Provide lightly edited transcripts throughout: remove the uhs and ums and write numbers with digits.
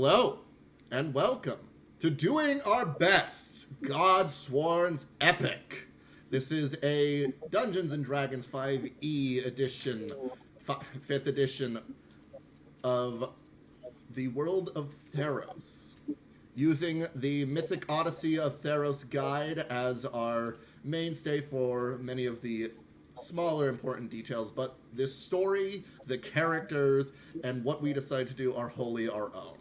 Hello, and welcome to Doing Our Best, Forsworn's Epoch. This is a Dungeons & Dragons 5e edition, 5th edition of the world of Theros. Using the Mythic Odyssey of Theros guide as our mainstay for many of the smaller important details, but this story, the characters, and what we decide to do are wholly our own.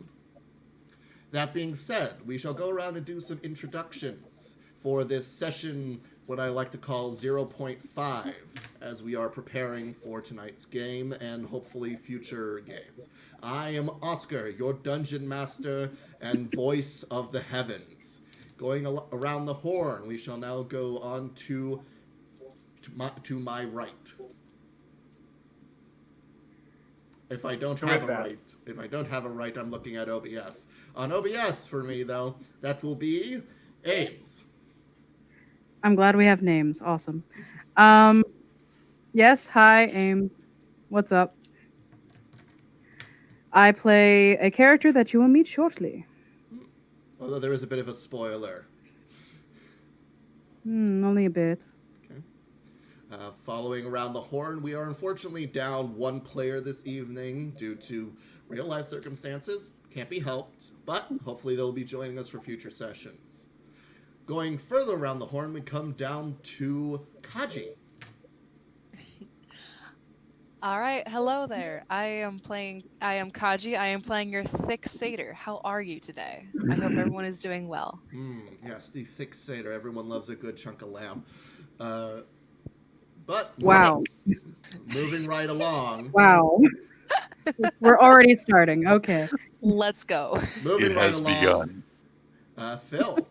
That being said, we shall go around and do some introductions for this session, what I like to call 0.5, as we are preparing for tonight's game and hopefully future games. I am Oscar, your dungeon master and voice of the heavens. Going around the horn, we shall now go on to my right. If I don't have a right, I'm looking at OBS. On OBS for me, though, that will be Ames. I'm glad we have names. Awesome. Yes, hi, Ames. What's up? I play a character that you will meet shortly. Although there is a bit of a spoiler. Only a bit. Following around the horn, we are unfortunately down one player this evening due to real-life circumstances. Can't be helped, but hopefully they'll be joining us for future sessions. Going further around the horn, we come down to Kaji. All right, hello there. I am Kaji. I am playing your thick satyr. How are you today? I hope everyone is doing well. Yes, the thick satyr. Everyone loves a good chunk of lamb. But wow, moving right along. Wow, we're already starting. Okay, let's go. Moving right along. Phil.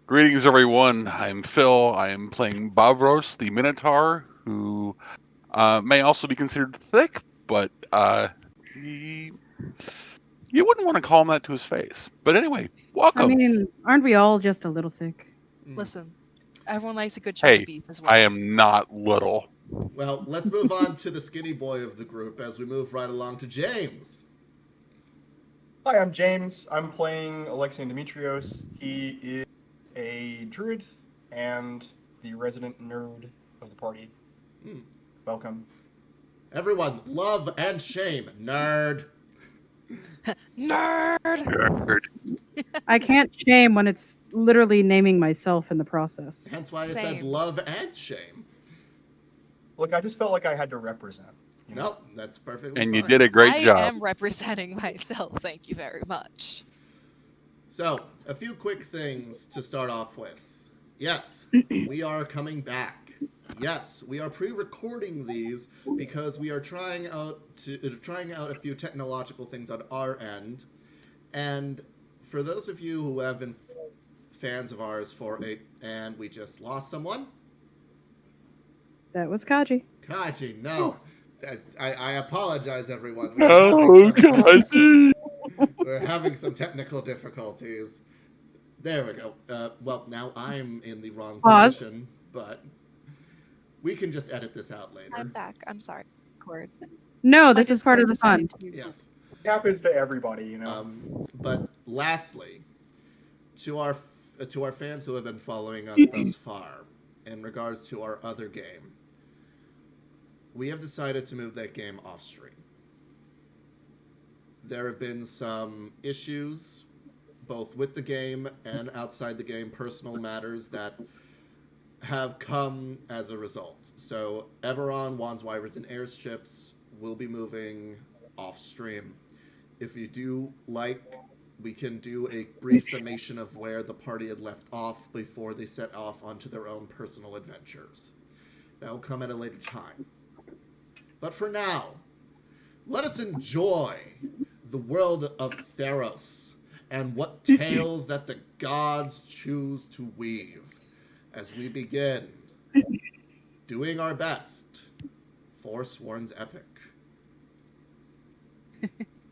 Greetings, everyone. I'm Phil. I am playing Bavros, the Minotaur, who may also be considered thick, but you wouldn't want to call him that to his face. But anyway, welcome. I mean, aren't we all just a little thick? Listen. Everyone likes a good chunk of beef as well. I am not little. Well, let's move on to the skinny boy of the group as we move right along to James. Hi, I'm James. I'm playing Alexian Demetrios. He is a druid and the resident nerd of the party. Welcome. Everyone, love and shame. Nerd. Nerd. I can't shame when it's literally naming myself in the process. Hence why I said love and shame. Look, I just felt like I had to represent. Nope, that's perfectly fine. And you did a great job. I am representing myself. Thank you very much. So, a few quick things to start off with. Yes, we are coming back. Yes, we are pre-recording these because we are trying out a few technological things on our end. And for those of you who have been fans of ours and we just lost someone. That was Kaji. Kaji, no. I apologize, everyone. Kaji! We're having some technical difficulties. There we go. Well, now I'm in the wrong position, but we can just edit this out later. I'm back. I'm sorry. No, this is part of the fun. Yes. It happens to everybody, you know. But lastly, to our fans who have been following us thus far, in regards to our other game, we have decided to move that game off stream. There have been some issues, both with the game and outside the game, personal matters that have come as a result. So Eberron, Wands, Wyverns, and Airships will be moving off stream. If you do like, we can do a brief summation of where the party had left off before they set off onto their own personal adventures. That will come at a later time. But for now, let us enjoy the world of Theros and what tales that the gods choose to weave as we begin doing our best. Forsworn's Epic.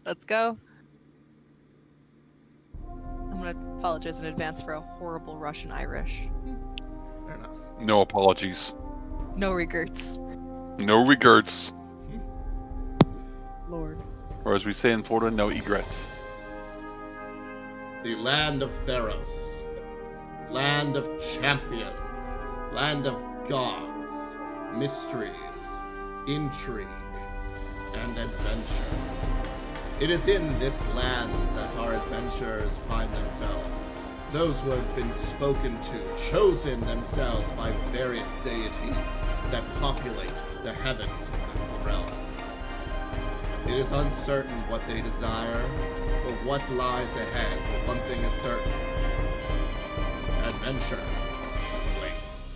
Let's go. I'm going to apologize in advance for a horrible Russian Irish. Fair enough. No apologies. No regrets. No regrets. Lord. Or as we say in Florida, no egrets. The land of Theros. Land of champions. Land of gods. Mysteries. Intrigue. And adventure. It is in this land that our adventurers find themselves. Those who have been spoken to, chosen themselves by various deities that populate the heavens of this realm. It is uncertain what they desire, or what lies ahead, but one thing is certain. Adventure awaits.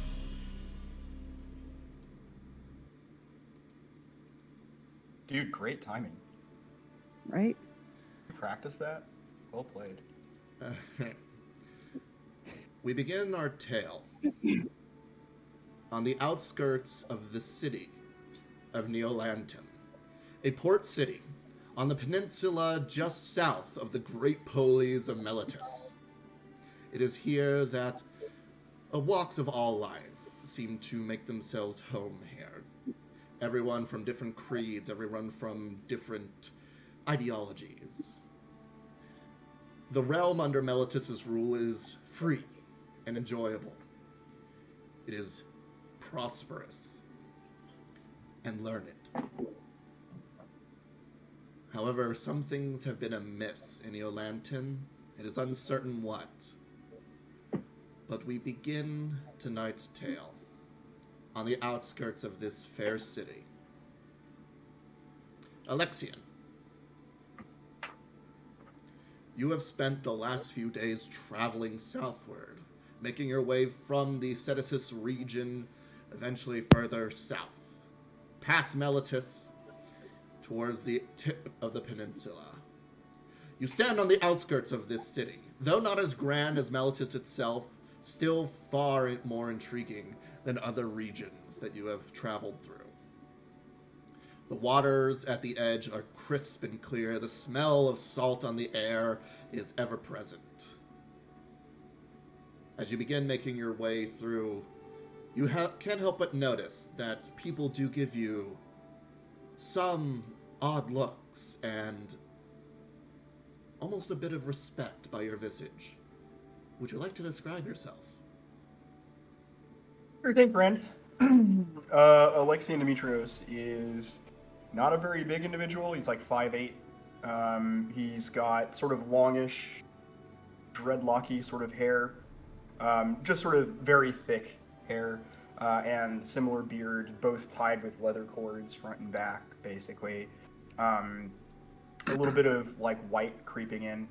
Dude, great timing. Right? You practice that? Well played. We begin our tale on the outskirts of the city of Neolanton, a port city on the peninsula just south of the great polis of Meletis. It is here that walks of all life seem to make themselves home here. Everyone from different creeds, everyone from different ideologies. The realm under Meletis' rule is free and enjoyable. It is prosperous and learned. However, some things have been amiss in Neolanton. It is uncertain what. But we begin tonight's tale on the outskirts of this fair city. Alexian, you have spent the last few days traveling southward, making your way from the Ceticis region, eventually further south, past Meletis, towards the tip of the peninsula. You stand on the outskirts of this city. Though not as grand as Meletis itself, still far more intriguing than other regions that you have traveled through. The waters at the edge are crisp and clear. The smell of salt on the air is ever present. As you begin making your way through, you can't help but notice that people do give you some odd looks and almost a bit of respect by your visage. Would you like to describe yourself? Sure thing, friend. Alexian Demetrios is not a very big individual. He's like 5'8". He's got sort of longish, dreadlocky sort of hair. Just sort of very thick hair. And similar beard, both tied with leather cords front and back, basically. A little bit of like white creeping in.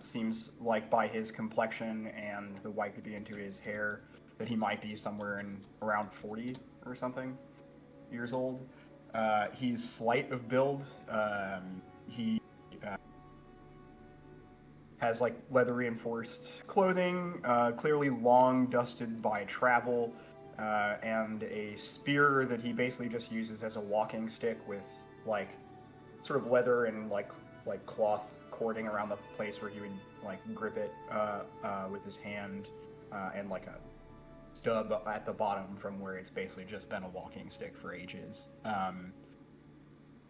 Seems like by his complexion and the white creeping into his hair that he might be somewhere in around 40 or something years old. He's slight of build. He has like leather reinforced clothing, clearly long dusted by travel, and a spear that he basically just uses as a walking stick with like sort of leather and like cloth cording around the place where he would like grip it with his hand, and like a stub at the bottom from where it's basically just been a walking stick for ages.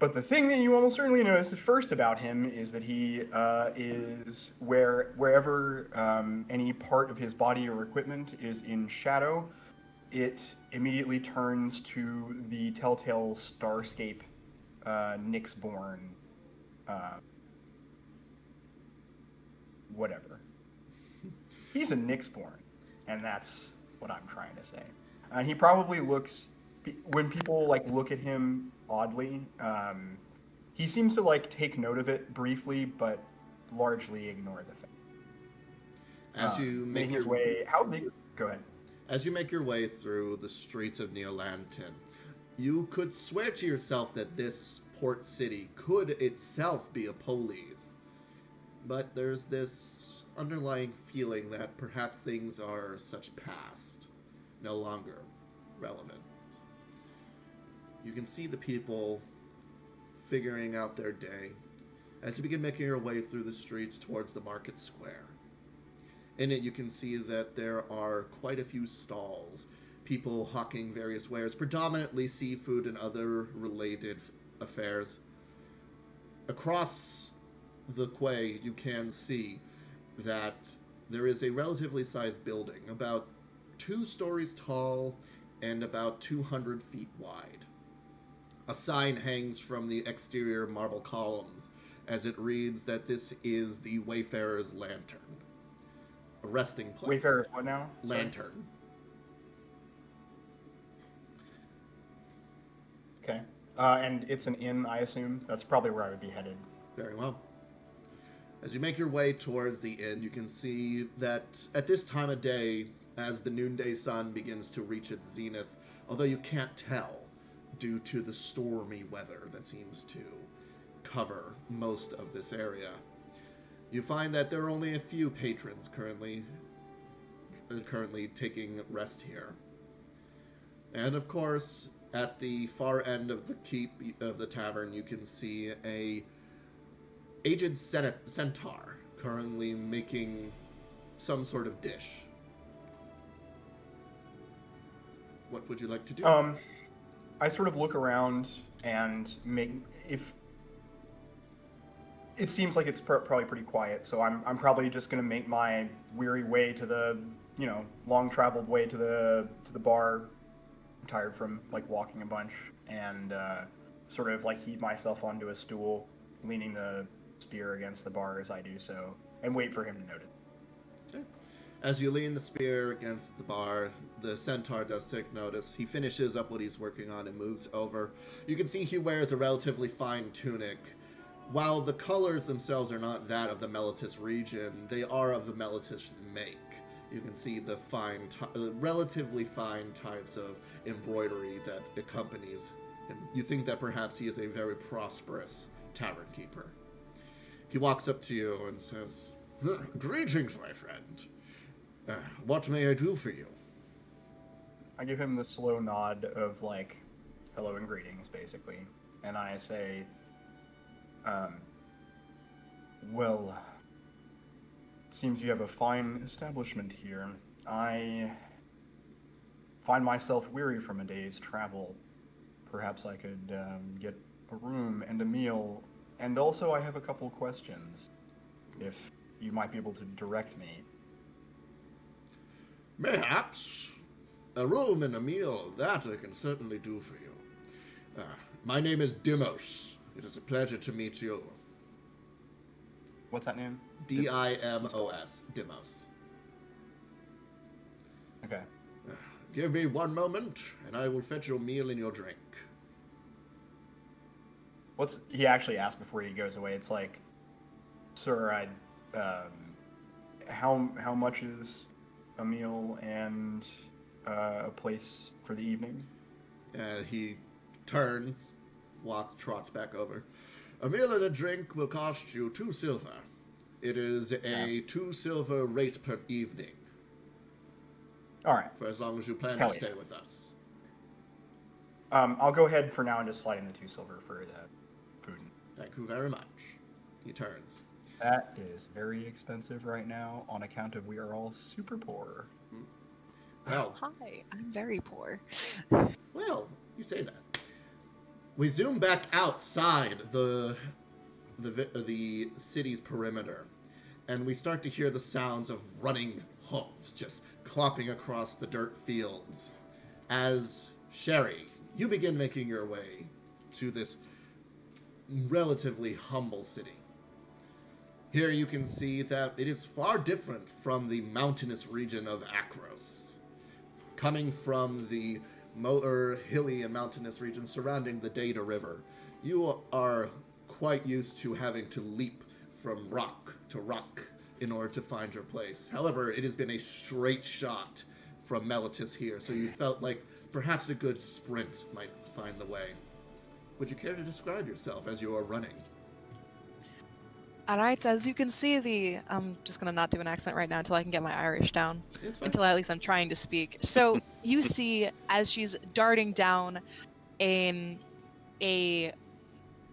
But the thing that you almost certainly notice at first about him is that he is wherever any part of his body or equipment is in shadow, it immediately turns to the telltale starscape Nyxborn whatever. He's a Nyxborn, and that's what I'm trying to say. And he probably looks, when people like look at him oddly, he seems to like take note of it briefly, but largely ignore the fact. As you make his way, how big? Go ahead. As you make your way through the streets of Neolanton, you could swear to yourself that this port city could itself be a polis. But there's this underlying feeling that perhaps things are such past, no longer relevant. You can see the people figuring out their day as you begin making your way through the streets towards the market square. In it, you can see that there are quite a few stalls, people hawking various wares, predominantly seafood and other related affairs. across the quay, you can see that there is a relatively sized building, about 2 stories tall and about 200 feet wide. A sign hangs from the exterior marble columns as it reads that this is the Wayfarer's Lantern. A resting place. Wayfarer's what now? Lantern. Okay. And it's an inn, I assume? That's probably where I would be headed. Very well. As you make your way towards the inn, you can see that at this time of day, as the noonday sun begins to reach its zenith, although you can't tell due to the stormy weather that seems to cover most of this area, you find that there are only a few patrons currently taking rest here. And of course, at the far end of the keep of the tavern, you can see a aged centaur currently making some sort of dish. What would you like to do? I sort of look around and if it seems like it's probably pretty quiet, so I'm probably just gonna make my weary way to the, long traveled way to the bar. I'm tired from like walking a bunch, and sort of like heave myself onto a stool, leaning the spear against the bar as I do so, and wait for him to notice. Okay. As you lean the spear against the bar, the centaur does take notice. He finishes up what he's working on and moves over. You can see he wears a relatively fine tunic. While the colors themselves are not that of the Melitus region, they are of the Melitus make. You can see the relatively fine types of embroidery that accompanies him. You think that perhaps he is a very prosperous tavern keeper. He walks up to you and says, "Greetings, my friend. What may I do for you?" I give him the slow nod of like, hello and greetings, basically. And I say, well, it seems you have a fine establishment here. I find myself weary from a day's travel. Perhaps I could get a room and a meal. And also I have a couple questions, if you might be able to direct me. Perhaps. A room and a meal, that I can certainly do for you. My name is Dimos. It is a pleasure to meet you. What's that name? Dimos. Dimos. Okay. Give me one moment, and I will fetch your meal and your drink. He actually asked before he goes away. It's like, sir, how much is a meal and a place for the evening? He turns, trots back over. A meal and a drink will cost you 2 silver. It is a 2 silver rate per evening. All right. For as long as you plan Hell to stay yeah. with us. I'll go ahead for now and just slide in the 2 silver for the food. Thank you very much. He turns. That is very expensive right now on account of we are all super poor. Well, Hi, I'm very poor. well, you say that. We zoom back outside the city's perimeter, and we start to hear the sounds of running hooves just clopping across the dirt fields. As Sherry, you begin making your way to this relatively humble city. Here you can see that it is far different from the mountainous region of Akros. Coming from the more hilly and mountainous region surrounding the Data River, you are quite used to having to leap from rock to rock in order to find your place. However, it has been a straight shot from Melitus here, so you felt like perhaps a good sprint might find the way. Would you care to describe yourself as you are running? All right, as you can see, I'm just gonna not do an accent right now until I can get my Irish down. It's fine. Until at least I'm trying to speak. So you see, as she's darting down in a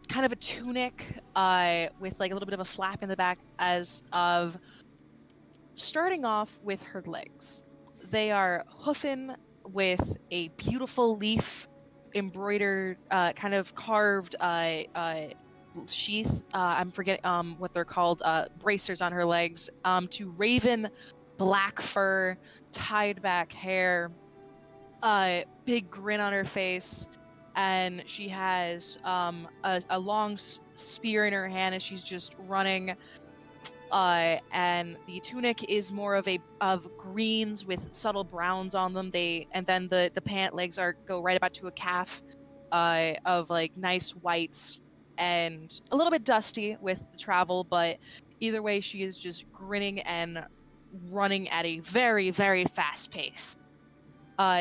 kind of a tunic with like a little bit of a flap in the back, as of starting off with her legs. They are hoofing with a beautiful leaf embroidered, kind of carved sheath. I'm forgetting what they're called. Bracers on her legs. To raven black fur, tied back hair, big grin on her face, and she has a long spear in her hand, and she's just running. And the tunic is more of greens with subtle browns on them. And then the pant legs go right about to a calf, of like nice whites, and a little bit dusty with the travel, but either way, she is just grinning and running at a very, very fast pace.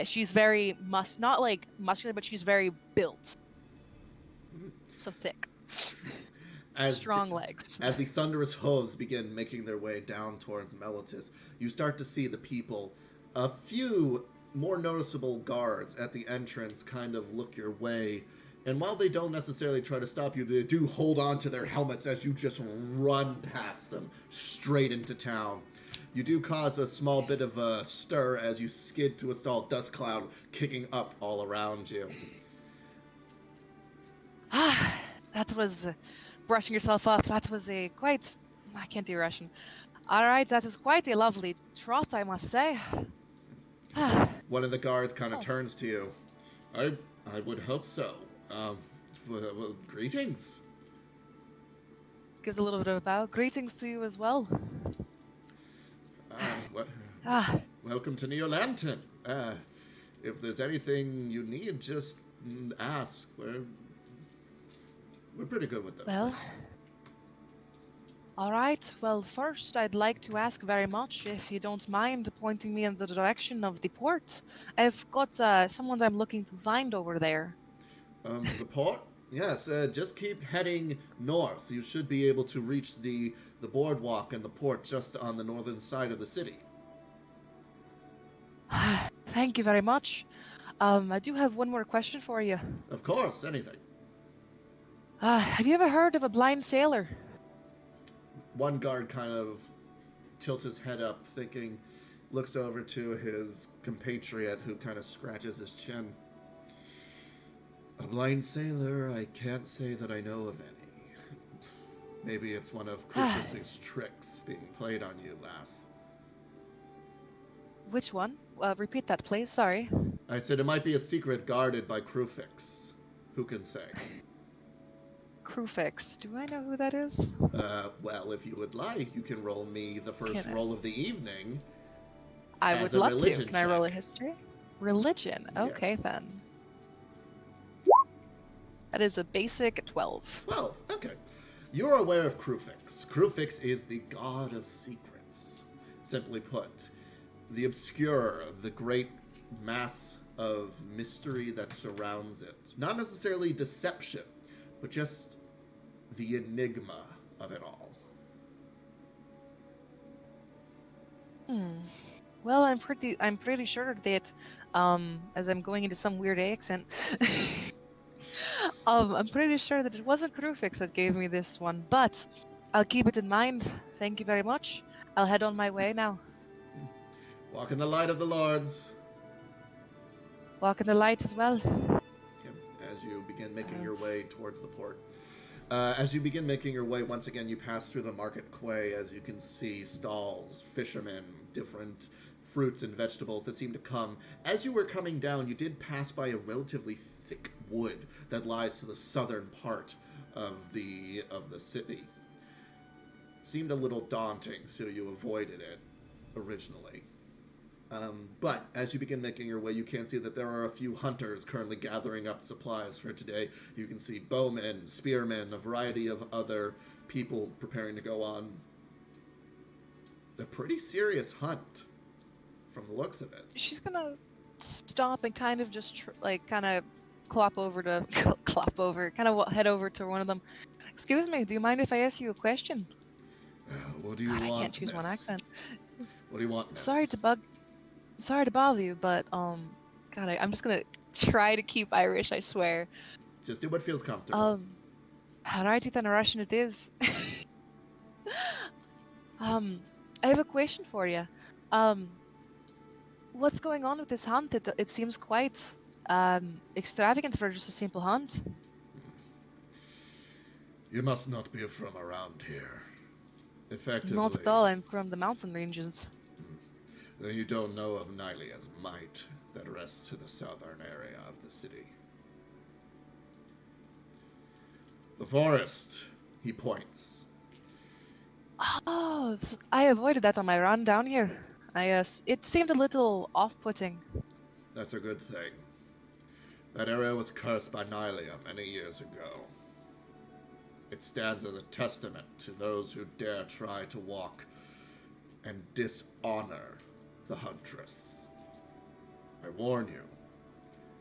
She's very not like muscular, but she's very built, so thick. Strong legs. As the thunderous hooves begin making their way down towards Melitus, you start to see the people. A few more noticeable guards at the entrance kind of look your way, and while they don't necessarily try to stop you, they do hold on to their helmets as you just run past them straight into town. You do cause a small bit of a stir as you skid to a stall dust cloud kicking up all around you. That was brushing yourself up. That was I can't do Russian. All right, that was quite a lovely trot, I must say. One of the guards kind of turns to you. I would hope so. Well, greetings. Gives a little bit of a bow. Greetings to you as well. Welcome to Neo Lantern. If there's anything you need, just ask. We're pretty good with those. Well, all right. Well, first, I'd like to ask very much if you don't mind pointing me in the direction of the port. I've got someone I'm looking to find over there. The port? Yes, just keep heading north. You should be able to reach the boardwalk and the port just on the northern side of the city. Thank you very much. I do have one more question for you. Of course, anything. Have you ever heard of a blind sailor? One guard kind of tilts his head up, thinking, looks over to his compatriot who kind of scratches his chin. A blind sailor, I can't say that I know of any. Maybe it's one of Crucis's tricks being played on you, lass. Which one? Repeat that, please. Sorry. I said it might be a secret guarded by Crufix. Who can say? Crufix. Do I know who that is? Well, if you would like, you can roll me the first roll of the evening. I would love to. Can I roll a check. history? Religion. Okay, Yes. then. That is a basic 12. 12, okay. You're aware of Crufix. Crufix is the god of secrets. Simply put, the obscure, the great mass of mystery that surrounds it. Not necessarily deception, but just the enigma of it all. Well, I'm pretty sure that, as I'm going into some weird accent, I'm pretty sure that it wasn't Crufix that gave me this one, but I'll keep it in mind. Thank you very much. I'll head on my way now. Walk in the light of the lords. Walk in the light as well. As you begin making your way towards the port. As you begin making your way, once again, you pass through the market quay. As you can see, stalls, fishermen, different fruits and vegetables that seem to come. As you were coming down, you did pass by a relatively thick wood that lies to the southern part of the city. Seemed a little daunting, so you avoided it originally. But as you begin making your way, you can see that there are a few hunters currently gathering up supplies for today. You can see bowmen, spearmen, a variety of other people preparing to go on a pretty serious hunt from the looks of it. She's gonna stop and kind of just kind of head over to one of them. Excuse me, do you mind if I ask you a question? What do you God, want? I can't choose one miss? accent. What do you want, miss? Sorry to bother you, but God, I'm just gonna try to keep Irish. I swear. Just do what feels comfortable. Alrighty then, Russian it is. I have a question for you. What's going on with this hunt? It seems quite extravagant for just a simple hunt. You must not be from around here. Effectively, Not at all. I'm from the mountain ranges. then you don't know of Nylia's might that rests to the southern area of the city. The forest, he points. Oh, I avoided that on my run down here. It seemed a little off-putting. That's a good thing. That area was cursed by Nylia many years ago. It stands as a testament to those who dare try to walk and dishonor the huntress. I warn you,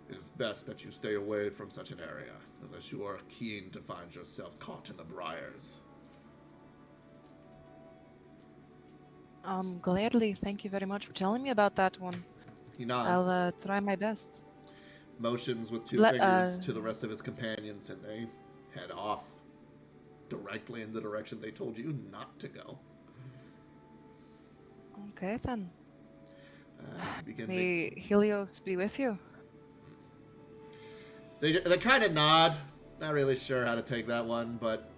it is best that you stay away from such an area, unless you are keen to find yourself caught in the briars. Gladly. Thank you very much for telling me about that one. He nods, I'll try my best. motions with two Let- fingers to the rest of his companions, and they head off directly in the direction they told you not to go. Okay, then. Begin May Helios be with you. They kind of nod. Not really sure how to take that one, but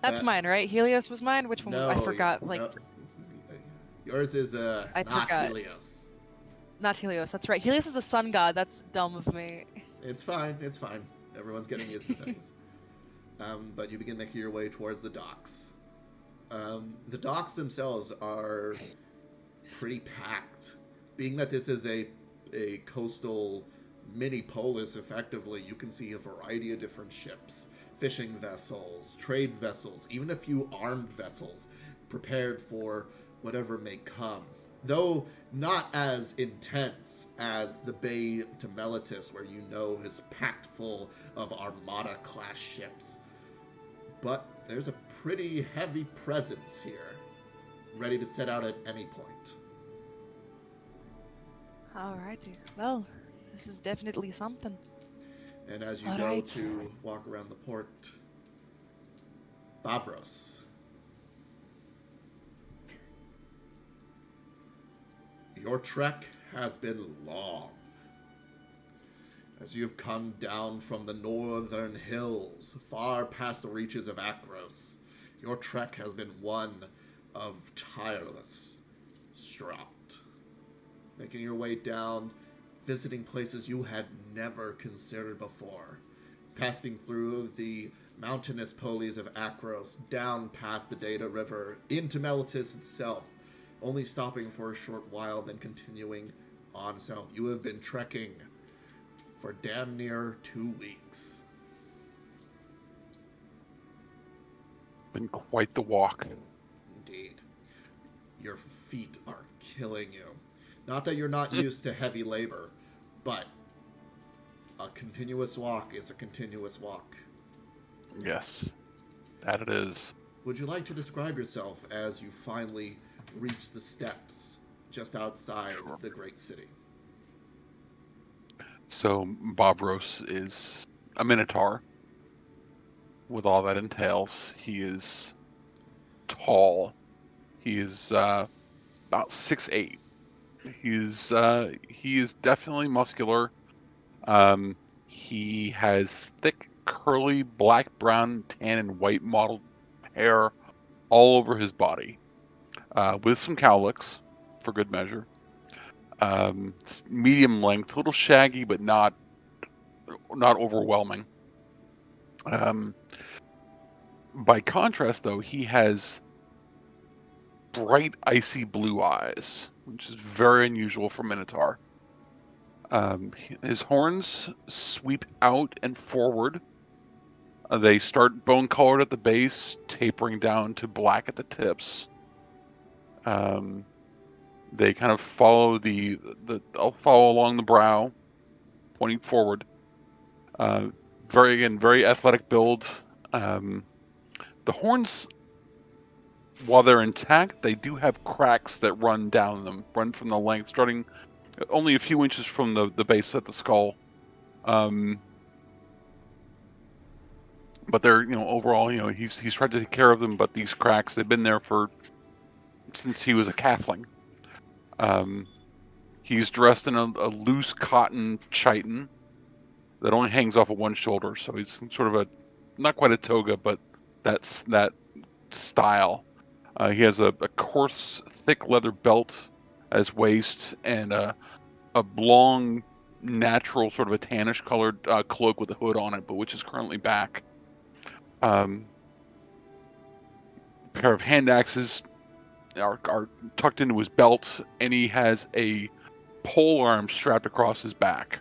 That's mine, right? Helios was mine? Which one? no, I forgot. no. Yours is I not forgot. Helios. Not Helios. That's right. Helios is the sun god. That's dumb of me. It's fine. It's fine. Everyone's getting used to things. But you begin making your way towards the docks. The docks themselves are pretty packed. Being that this is a coastal mini polis, effectively, you can see a variety of different ships, fishing vessels, trade vessels, even a few armed vessels prepared for whatever may come. Though not as intense as the Bay to Melitus, where you know is packed full of Armada-class ships. But there's a pretty heavy presence here, ready to set out at any point. Alrighty. Well, this is definitely something. And as you All go right. to walk around the port, Bavros. Your trek has been long. As you've come down from the northern hills, far past the reaches of Akros, your trek has been one of tireless straught. Making your way down, visiting places you had never considered before, passing through the mountainous polis of Akros, down past the Data River, into Melitus itself, only stopping for a short while, then continuing on south. You have been trekking for damn near 2 weeks. Been quite the walk. Indeed. Your feet are killing you. Not that you're not used to heavy labor, but a continuous walk is a continuous walk. Yes, that it is. Would you like to describe yourself as you finally reach the steps just outside the great city? So Bobros is a Minotaur, with all that entails. He is tall. He is about 6'8". He is definitely muscular. He has thick, curly, black, brown, tan, and white mottled hair all over his body, with some cowlicks for good measure. It's medium length, a little shaggy, but not overwhelming. By contrast, though, he has bright, icy blue eyes, which is very unusual for Minotaur. His horns sweep out and forward. They start bone-colored at the base, tapering down to black at the tips. They kind of follow I'll follow along the brow, pointing forward. Very athletic build. The horns, while they're intact, they do have cracks that run down them, run from the length, starting only a few inches from the base of the skull. But they're, overall, he's tried to take care of them, but these cracks, they've been there since he was a calfling. He's dressed in a loose cotton chiton that only hangs off of one shoulder, so he's sort of not quite a toga, but that style. He has a coarse, thick leather belt at his waist and a long, natural sort of a tannish colored cloak with a hood on it, but which is currently back. A pair of hand axes are tucked into his belt, and he has a pole arm strapped across his back.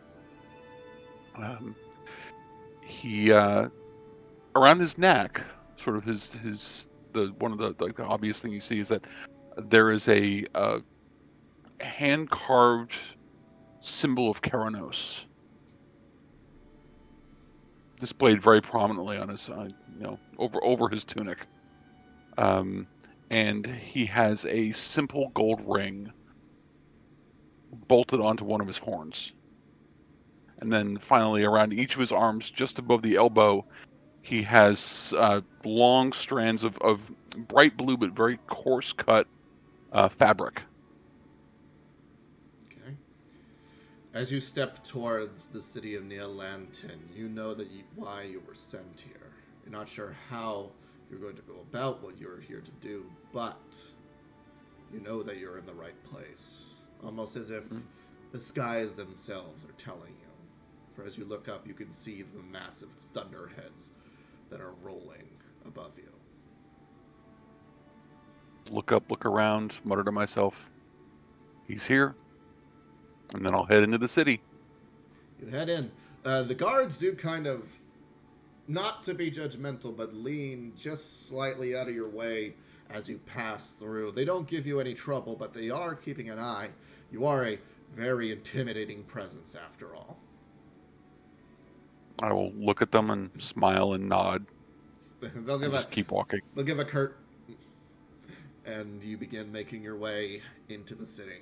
He around his neck, sort of one of the obvious thing you see is that there is a hand carved symbol of Keranos displayed very prominently on his over his tunic. And he has a simple gold ring bolted onto one of his horns. And then finally, around each of his arms, just above the elbow, he has long strands of bright blue but very coarse cut fabric. Okay. As you step towards the city of Neolantin, you know why you were sent here. You're not sure how you're going to go about what you're here to do, but you know that you're in the right place. Almost as if the skies themselves are telling you. For as you look up, you can see the massive thunderheads that are rolling above you. Look up, look around, mutter to myself, he's here. And then I'll head into the city. You head in. The guards do kind of, not to be judgmental, but lean just slightly out of your way as you pass through. They don't give you any trouble, but they are keeping an eye. You are a very intimidating presence, after all. I will look at them and smile and nod. They'll give just keep walking. They'll give a curt, and you begin making your way into the city.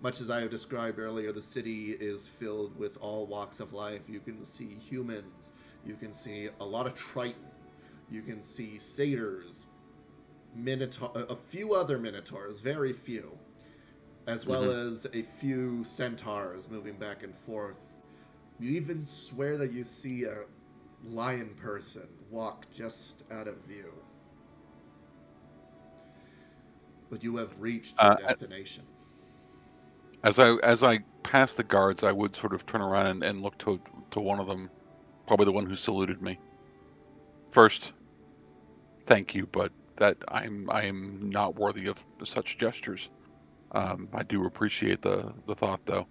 Much as I have described earlier, the city is filled with all walks of life. You can see humans. You can see a lot of Triton. You can see satyrs, a few other minotaurs, very few, as well as a few centaurs moving back and forth. You even swear that you see a lion person walk just out of view. But you have reached your destination. As I pass the guards, I would sort of turn around and look to one of them, probably the one who saluted me. First, thank you, but that I am not worthy of such gestures. I do appreciate the thought, though.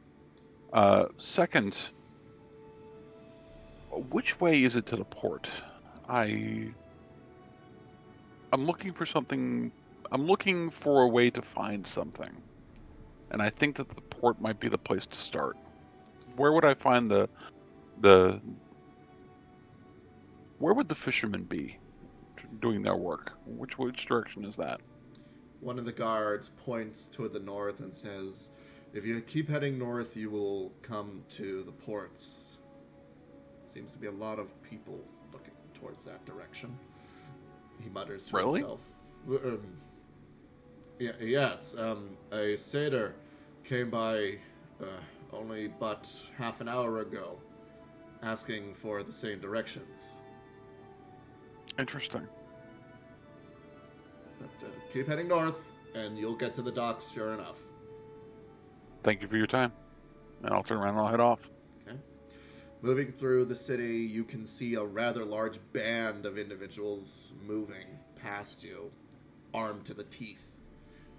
Second, which way is it to the port? I'm looking for something. I'm looking for a way to find something. And I think that the port might be the place to start. Where would I find where would the fishermen be doing their work? Which direction is that? One of the guards points toward the north and says, if you keep heading north, you will come to the ports. Seems to be a lot of people looking towards that direction. He mutters to himself. Yes, a satyr came by only but half an hour ago, asking for the same directions. Interesting. But keep heading north, and you'll get to the docks sure enough. Thank you for your time. And I'll turn around and I'll head off. Okay. Moving through the city, you can see a rather large band of individuals moving past you, armed to the teeth.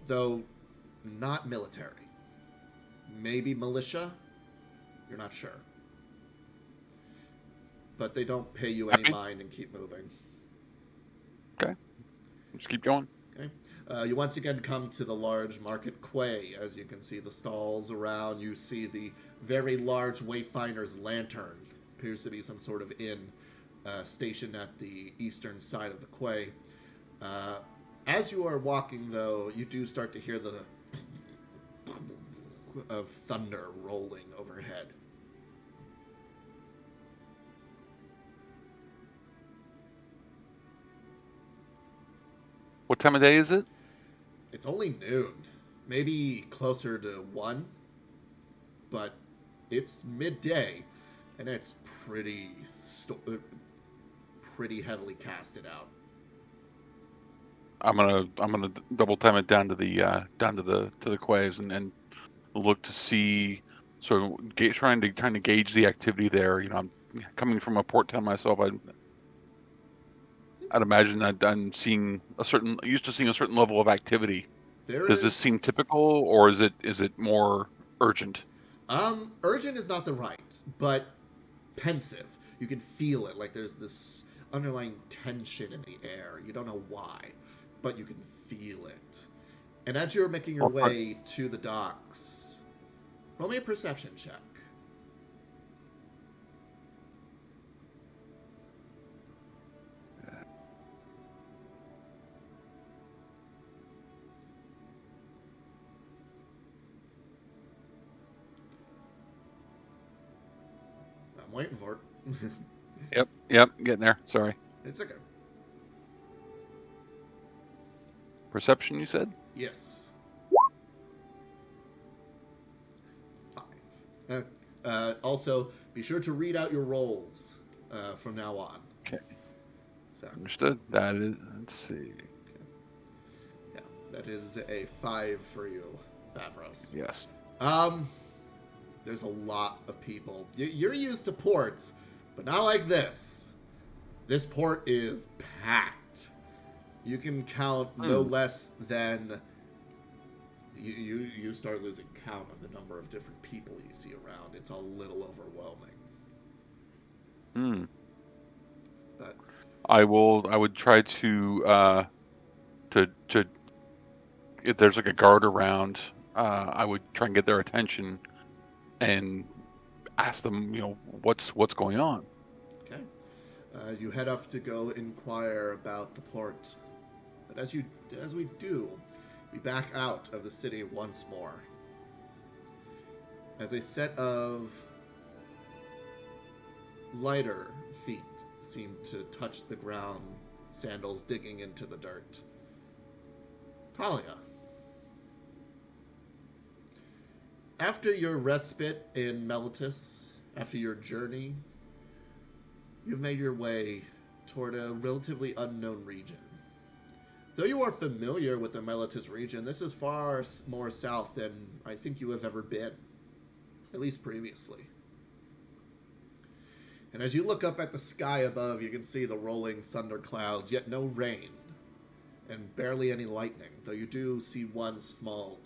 Though not military. Maybe militia? You're not sure. But they don't pay you any mind and keep moving. Okay. Just keep going. Okay. You once again come to the large market quay. As you can see the stalls around, you see the very large Wayfinder's lantern. Appears to be some sort of inn stationed at the eastern side of the quay. As you are walking, though, you do start to hear the of thunder rolling overhead. What time of day is it? It's only noon. Maybe closer to 1. But it's midday, and it's pretty pretty heavily casted out. I'm gonna double time it down to the quays and look to see, so trying to gauge the activity there. You know, I'm coming from a port town myself. I'd imagine that I'm used to seeing a certain level of activity. Does this seem typical, or is it more urgent? Urgent is not the right, but pensive. You can feel it, like there's this underlying tension in the air. You don't know why, but you can feel it. And as you're making your way to the docks, roll me a perception check. I'm waiting for it. Yep, getting there. Sorry. It's okay. Perception, you said? Yes. 5. Also, be sure to read out your rolls from now on. Okay. So, Understood. That is. Let's see. okay. Yeah, that is a 5 for you, Bavros. Yes. There's a lot of people. You're used to ports, but not like this. This port is packed. You can count no less than... You start losing count of the number of different people you see around. It's a little overwhelming. But I would try to if there's like a guard around, I would try and get their attention and ask them, you know, what's going on. okay, you head off to go inquire about the port. But as we do, we back out of the city once more. As a set of lighter feet seem to touch the ground, sandals digging into the dirt. Talia. After your respite in Meletis, after your journey, you've made your way toward a relatively unknown region. Though you are familiar with the Meletis region, this is far more south than I think you have ever been, at least previously. And as you look up at the sky above, you can see the rolling thunder clouds, yet no rain, and barely any lightning, though you do see one small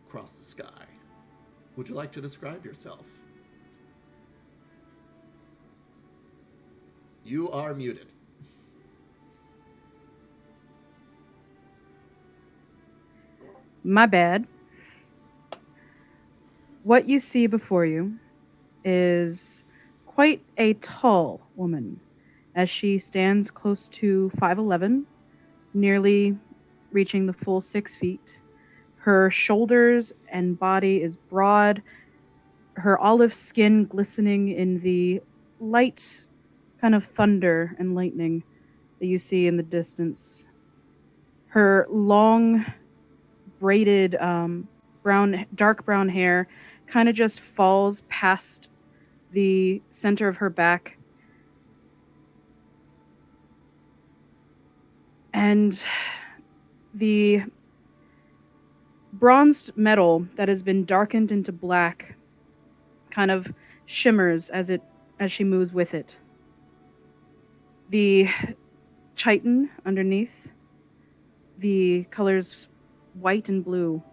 across the sky. Would you like to describe yourself? You are muted. My bad. What you see before you is quite a tall woman, as she stands close to 5'11", nearly reaching the full 6 feet. Her shoulders and body is broad, her olive skin glistening in the light kind of thunder and lightning that you see in the distance. Her long, braided, dark brown hair kind of just falls past the center of her back. And the bronzed metal that has been darkened into black kind of shimmers as she moves with it. The chiton underneath, the colors white and blue,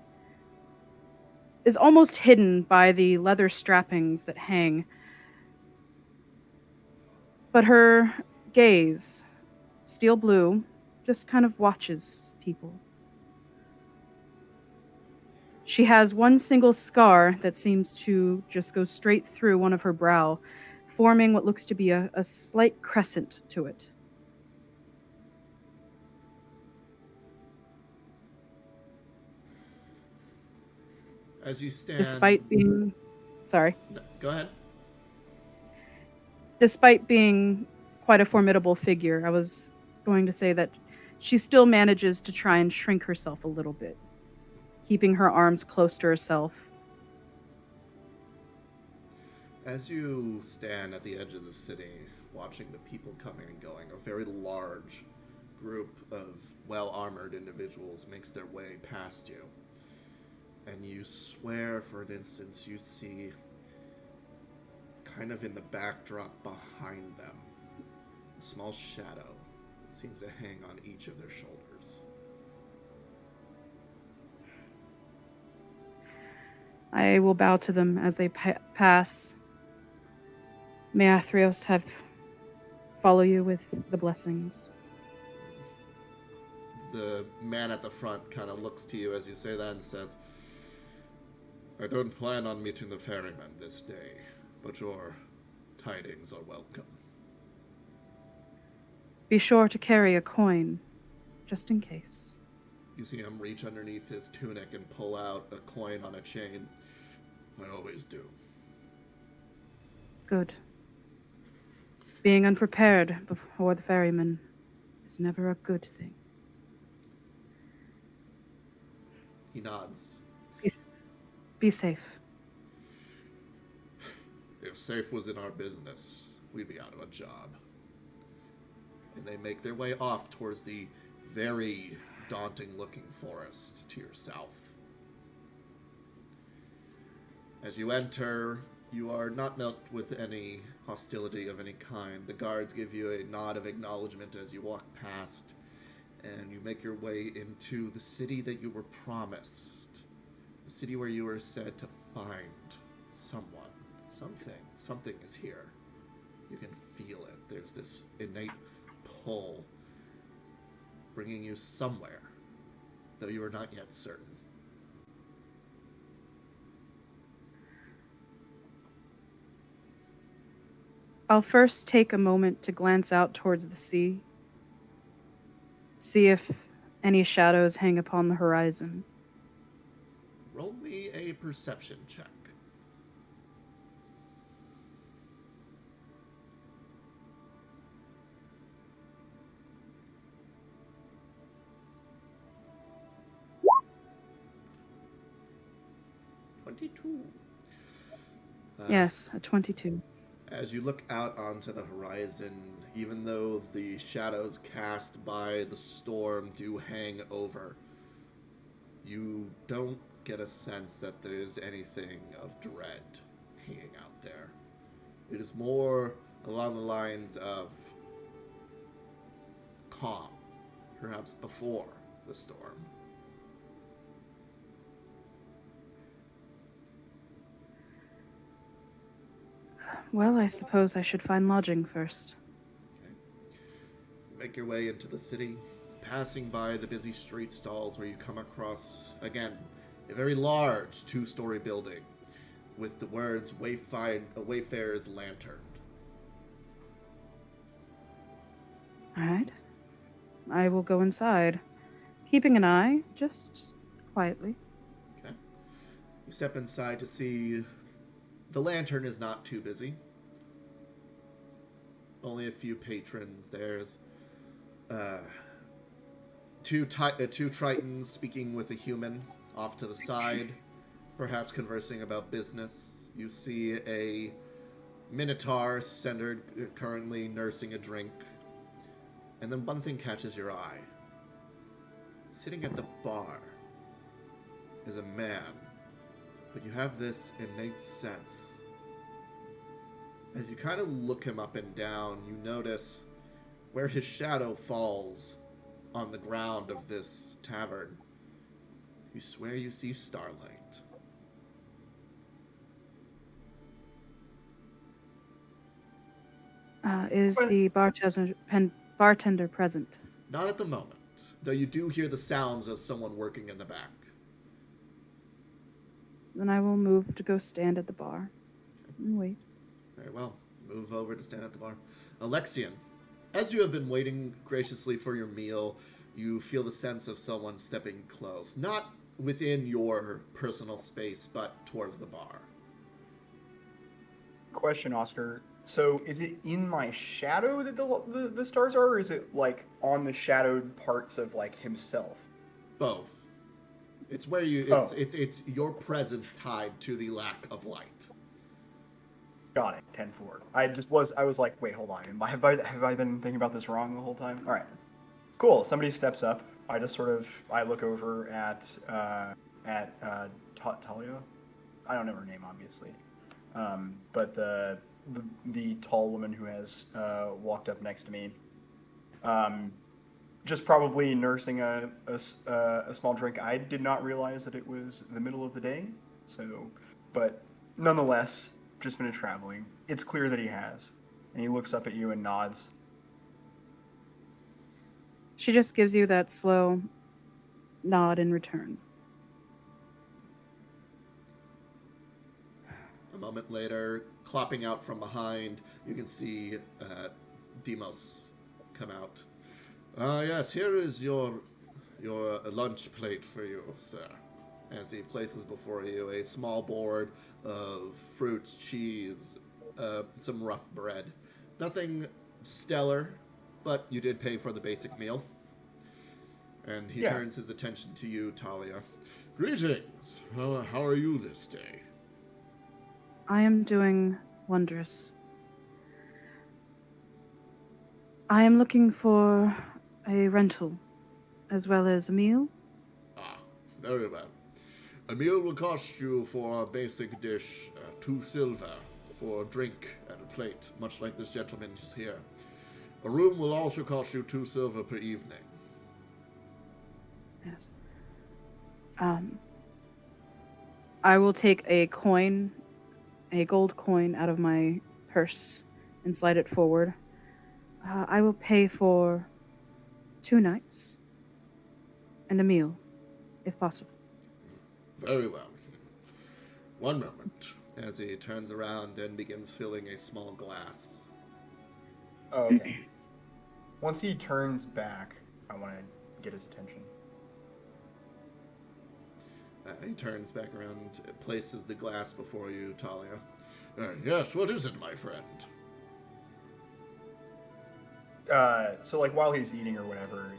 is almost hidden by the leather strappings that hang. But her gaze, steel blue, just kind of watches people. She has one single scar that seems to just go straight through one of her brow, forming what looks to be a slight crescent to it. As you stand... Despite being... Sorry. No, go ahead. Despite being quite a formidable figure, I was going to say that she still manages to try and shrink herself a little bit, keeping her arms close to herself. As you stand at the edge of the city, watching the people coming and going, a very large group of well-armored individuals makes their way past you. And you swear for an instant you see, kind of in the backdrop behind them, a small shadow seems to hang on each of their shoulders. I will bow to them as they pass. May Athreos follow you with the blessings. The man at the front kind of looks to you as you say that and says, I don't plan on meeting the ferryman this day, but your tidings are welcome. Be sure to carry a coin, just in case. You see him reach underneath his tunic and pull out a coin on a chain. I always do. Good. Being unprepared before the ferryman is never a good thing. He nods. Be safe. If safe was in our business, we'd be out of a job. And they make their way off towards the very daunting-looking forest to your south. As you enter, you are not met with any hostility of any kind. The guards give you a nod of acknowledgement as you walk past, and you make your way into the city that you were promised. The city where you were said to find someone, something is here. You can feel it. There's this innate pull bringing you somewhere, though you are not yet certain. I'll first take a moment to glance out towards the sea, see if any shadows hang upon the horizon. Roll me a perception check. Yes, a 22. As you look out onto the horizon, even though the shadows cast by the storm do hang over, you don't get a sense that there's anything of dread hanging out there. It is more along the lines of calm, perhaps before the storm. Well, I suppose I should find lodging first. Okay. Make your way into the city, passing by the busy street stalls where you come across, again, a very large two-story building with the words Wayfarer's Lantern. All right. I will go inside, keeping an eye, just quietly. Okay. You step inside to see the Lantern is not too busy. Only a few patrons. There's two Tritons speaking with a human off to the side, perhaps conversing about business. You see a Minotaur centered, currently nursing a drink. And then one thing catches your eye. Sitting at the bar is a man, but you have this innate sense. As you kind of look him up and down, you notice where his shadow falls on the ground of this tavern. You swear you see starlight. Is the bartender present? Not at the moment, though you do hear the sounds of someone working in the back. Then I will move to go stand at the bar and wait. Very well. Move over to stand at the bar. Alexian, as you have been waiting graciously for your meal, you feel the sense of someone stepping close. Not within your personal space, but towards the bar. Question, Oscar. So, is it in my shadow that the stars are, or is it, like, on the shadowed parts of, like, himself? Both. It's where it's your presence tied to the lack of light. Got it. 10-4. I was like, wait, hold on. Have I been thinking about this wrong the whole time? All right. Cool. Somebody steps up. I just I look over at Talia. I don't know her name, obviously. But the tall woman who has walked up next to me, just probably nursing a small drink. I did not realize that it was the middle of the day, but nonetheless, just finished traveling. It's clear that he has, and he looks up at you and nods. She just gives you that slow nod in return. A moment later, clopping out from behind, you can see Demos come out. Yes, here is your lunch plate for you, sir. As he places before you a small board of fruits, cheese, some rough bread. Nothing stellar, but you did pay for the basic meal. And he turns his attention to you, Talia. Greetings. How are you this day? I am doing wondrous. I am looking for a rental, as well as a meal. Ah, very well. A meal will cost you for a basic dish 2 silver for a drink and a plate, much like this gentleman is here. A room will also cost you 2 silver per evening. Yes. I will take a gold coin out of my purse and slide it forward. I will pay for 2 nights and a meal, if possible. Very well. One moment, as he turns around and begins filling a small glass. Oh, okay. Once he turns back, I want to get his attention. He turns back around, places the glass before you, Talia. Yes, what is it, my friend? So like while he's eating or whatever,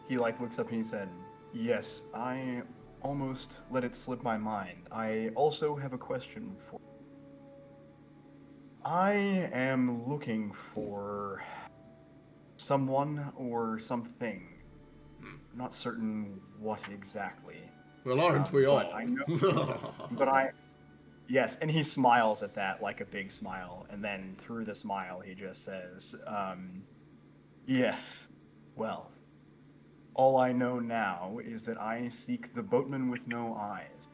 he like looks up and he said, "Yes, I almost let it slip my mind. I also have a question for you. I am looking for someone or something. Not certain what exactly. Well, aren't we all? But I know, yes, and he smiles at that like a big smile, and then through the smile he just says, yes, well, all I know now is that I seek the boatman with no eyes.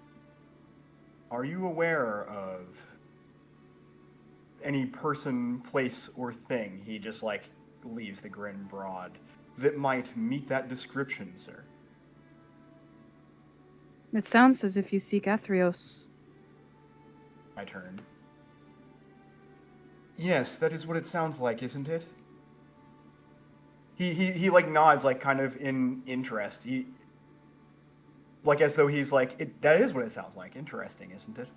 Are you aware of any person, place, or thing," he just like leaves the grin broad, "that might meet that description, sir?" It sounds as if you seek Athreos. I turn. "Yes, that is what it sounds like, isn't it?" He like nods, like kind of in interest. He like as though he's like, that is what it sounds like. Interesting, isn't it?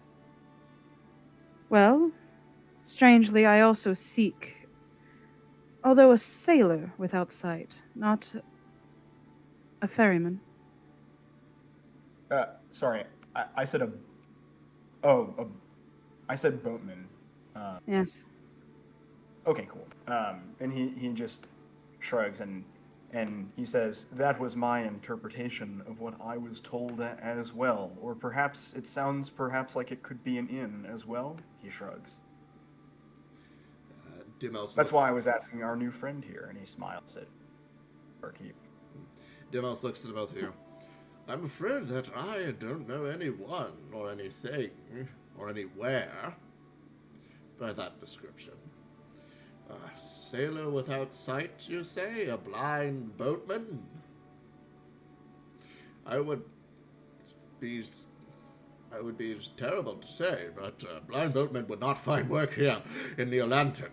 Well, strangely, I also seek, although a sailor without sight, not a ferryman. Sorry, I said I said boatman. Yes. Okay, cool. And he just shrugs and he says, "That was my interpretation of what I was told as well. Or perhaps it sounds like it could be an inn as well." He shrugs. That's why I was asking our new friend here, and he smiles at Barkeep. Demos looks at the both of you. I'm afraid that I don't know anyone or anything or anywhere by that description. A sailor without sight, you say? A blind boatman? I would be terrible to say, but a blind boatman would not find work here in the Lantern.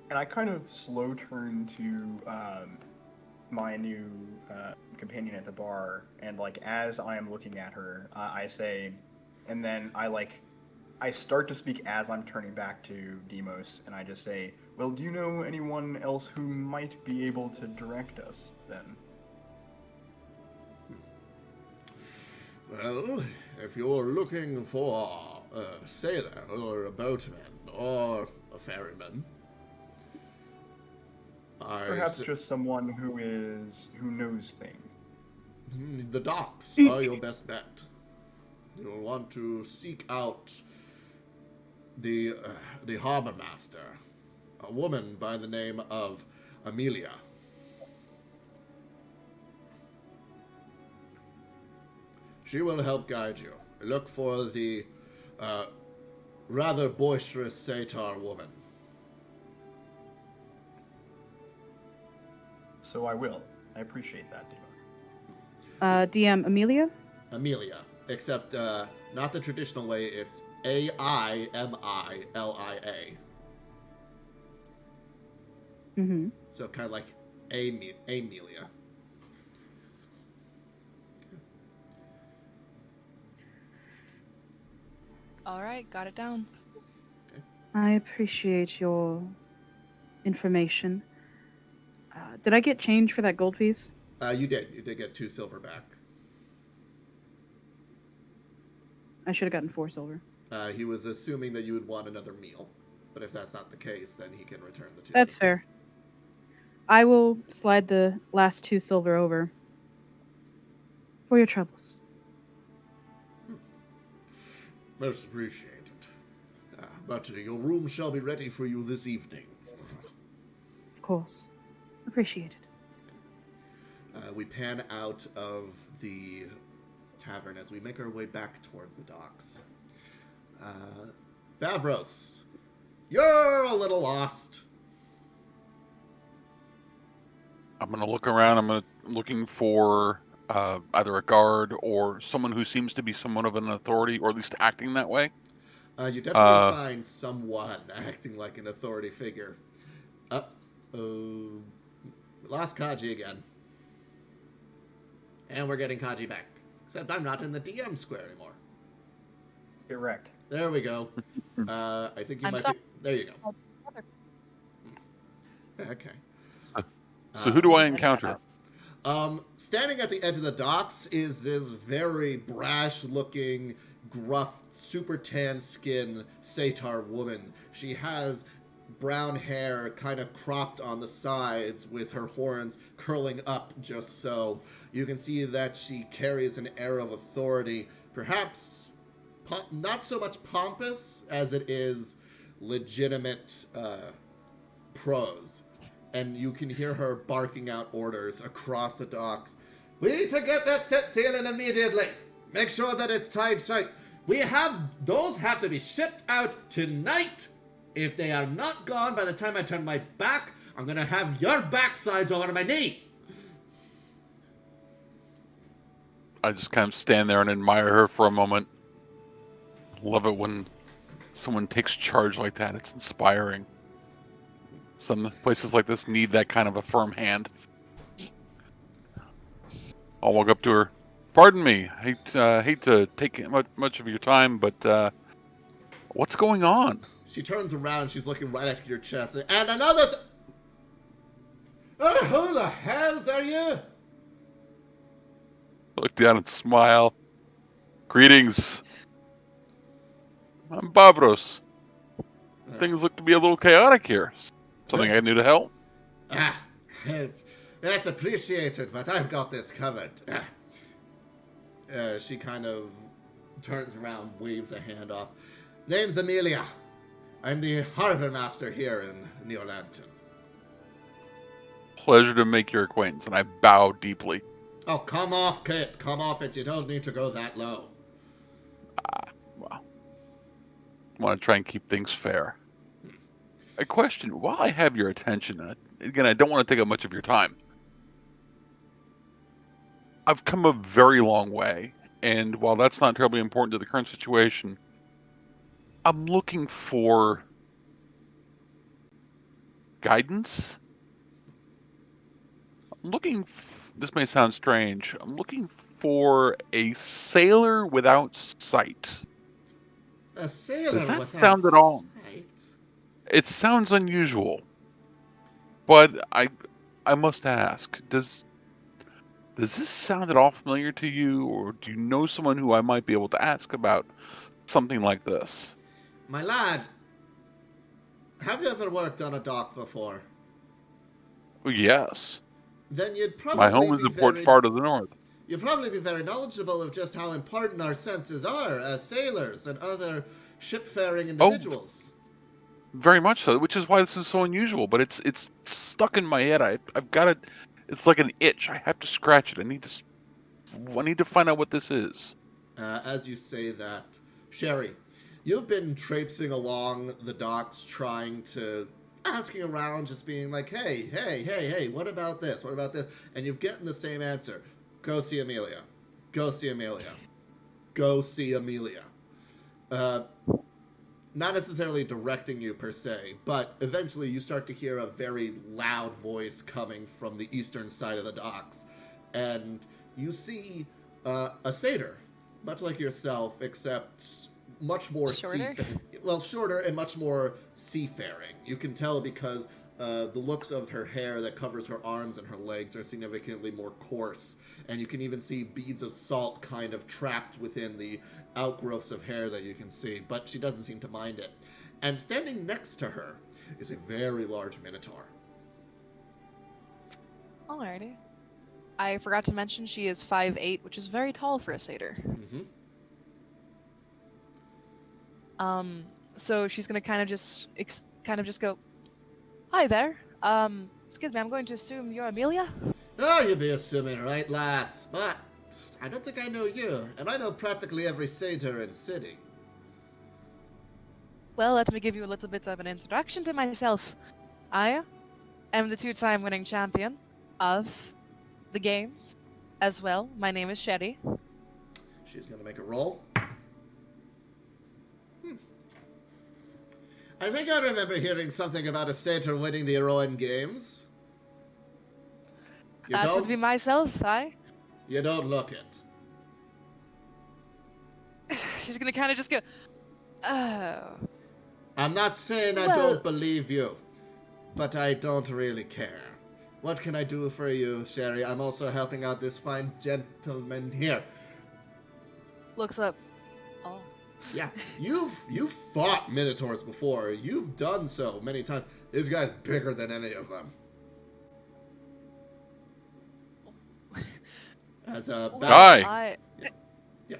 And I kind of slow turn to my new companion at the bar, and like as I am looking at her, I say, and then I start to speak as I'm turning back to Demos, and I just say, "Well, do you know anyone else who might be able to direct us then?" Well, if you're looking for a sailor or a boatman or a ferryman. Perhaps just someone who knows things. The docks are your best bet. You'll want to seek out the harbor master, a woman by the name of Amelia. She will help guide you. Look for the rather boisterous satyr woman. So I will. I appreciate that, DM. DM Amelia? Amelia, except not the traditional way. It's Aimilia. Mm-hmm. So kind of like Amelia. All right, got it down. I appreciate your information. Did I get change for that gold piece? You did. You did get 2 silver back. I should have gotten 4 silver. He was assuming that you would want another meal. But if that's not the case, then he can return the 2 That's silver. fair. I will slide the last 2 silver over for your troubles. Most appreciated. But your room shall be ready for you this evening. Of course. Appreciated. We pan out of the tavern as we make our way back towards the docks. Bavros, you're a little lost. I'm going to look around. I'm looking for either a guard or someone who seems to be somewhat of an authority, or at least acting that way. You definitely find someone acting like an authority figure. Lost Kaji again. And we're getting Kaji back. Except I'm not in the DM square anymore. Get wrecked. There we go. I think you I'm might sorry. be... There you go. Okay. So who do I encounter? Standing at the edge of the docks is this very brash-looking, gruff, super tan skin satyr woman. She has brown hair kind of cropped on the sides with her horns curling up just so. You can see that she carries an air of authority, perhaps not so much pompous as it is legitimate prose. And you can hear her barking out orders across the docks. We need to get that set sailing immediately. Make sure that it's tied tight. Those have to be shipped out tonight. If they are not gone by the time I turn my back, I'm going to have your backsides over my knee. I just kind of stand there and admire her for a moment. Love it when someone takes charge like that. It's inspiring. Some places like this need that kind of a firm hand. I'll walk up to her. Pardon me. Hate to take much of your time, but what's going on? She turns around. She's looking right at your chest. And another... who the hells are you? Look down and smile. Greetings. I'm Bavros. Things look to be a little chaotic here. Something I can do to help? That's appreciated, but I've got this covered. She kind of turns around, waves a hand off. Name's Amelia. I'm the harbor master here in Neolanton. Pleasure to make your acquaintance, and I bow deeply. Oh, come off, Kit. Come off it. You don't need to go that low. Well, I want to try and keep things fair. A question, while I have your attention, again, I don't want to take up much of your time. I've come a very long way, and while that's not terribly important to the current situation, I'm looking for guidance. This may sound strange, I'm looking for a sailor without sight. A sailor Does that without sound at all? sight? It sounds unusual, but I must ask, does this sound at all familiar to you, or do you know someone who I might be able to ask about something like this. My lad, have you ever worked on a dock before? Oh, yes. Then you'd My probably home is be in Port very... Far to the north. You'd probably be very knowledgeable of just how important our senses are as sailors and other shipfaring individuals. Very much so, which is why this is so unusual. But it's stuck in my head. I've got it. It's like an itch. I have to scratch it. I need to find out what this is. As you say that, Sherry, you've been traipsing along the docks asking around, just being like, hey, what about this? What about this? And you've gotten the same answer. Go see Amelia. Go see Amelia. Go see Amelia. Not necessarily directing you per se, but eventually you start to hear a very loud voice coming from the eastern side of the docks. And you see a satyr, much like yourself, except much more Shorter? shorter and much more seafaring. You can tell because the looks of her hair that covers her arms and her legs are significantly more coarse, and you can even see beads of salt kind of trapped within the outgrowths of hair that you can see, but she doesn't seem to mind it. And standing next to her is a very large minotaur. Alrighty. I forgot to mention she is 5'8", which is very tall for a satyr. Mm-hmm. So she's gonna kind of just go, "Hi there. Excuse me, I'm going to assume you're Amelia?" Oh, you'd be assuming, right, lass? But I don't think I know you, and I know practically every satyr in the city. Well, let me give you a little bit of an introduction to myself. I am the two-time winning champion of the games as well. My name is Sherry. She's gonna make a roll. I think I remember hearing something about a satyr winning the Eroan Games. That would be myself, You don't look it. She's gonna kind of just go, "Oh." I'm not saying I Well- don't believe you, but I don't really care. What can I do for you, Sherry? I'm also helping out this fine gentleman here. Looks up. Oh. Yeah, you've fought minotaurs before. You've done so many times. This guy's bigger than any of them. As a Well, Hi. Yeah.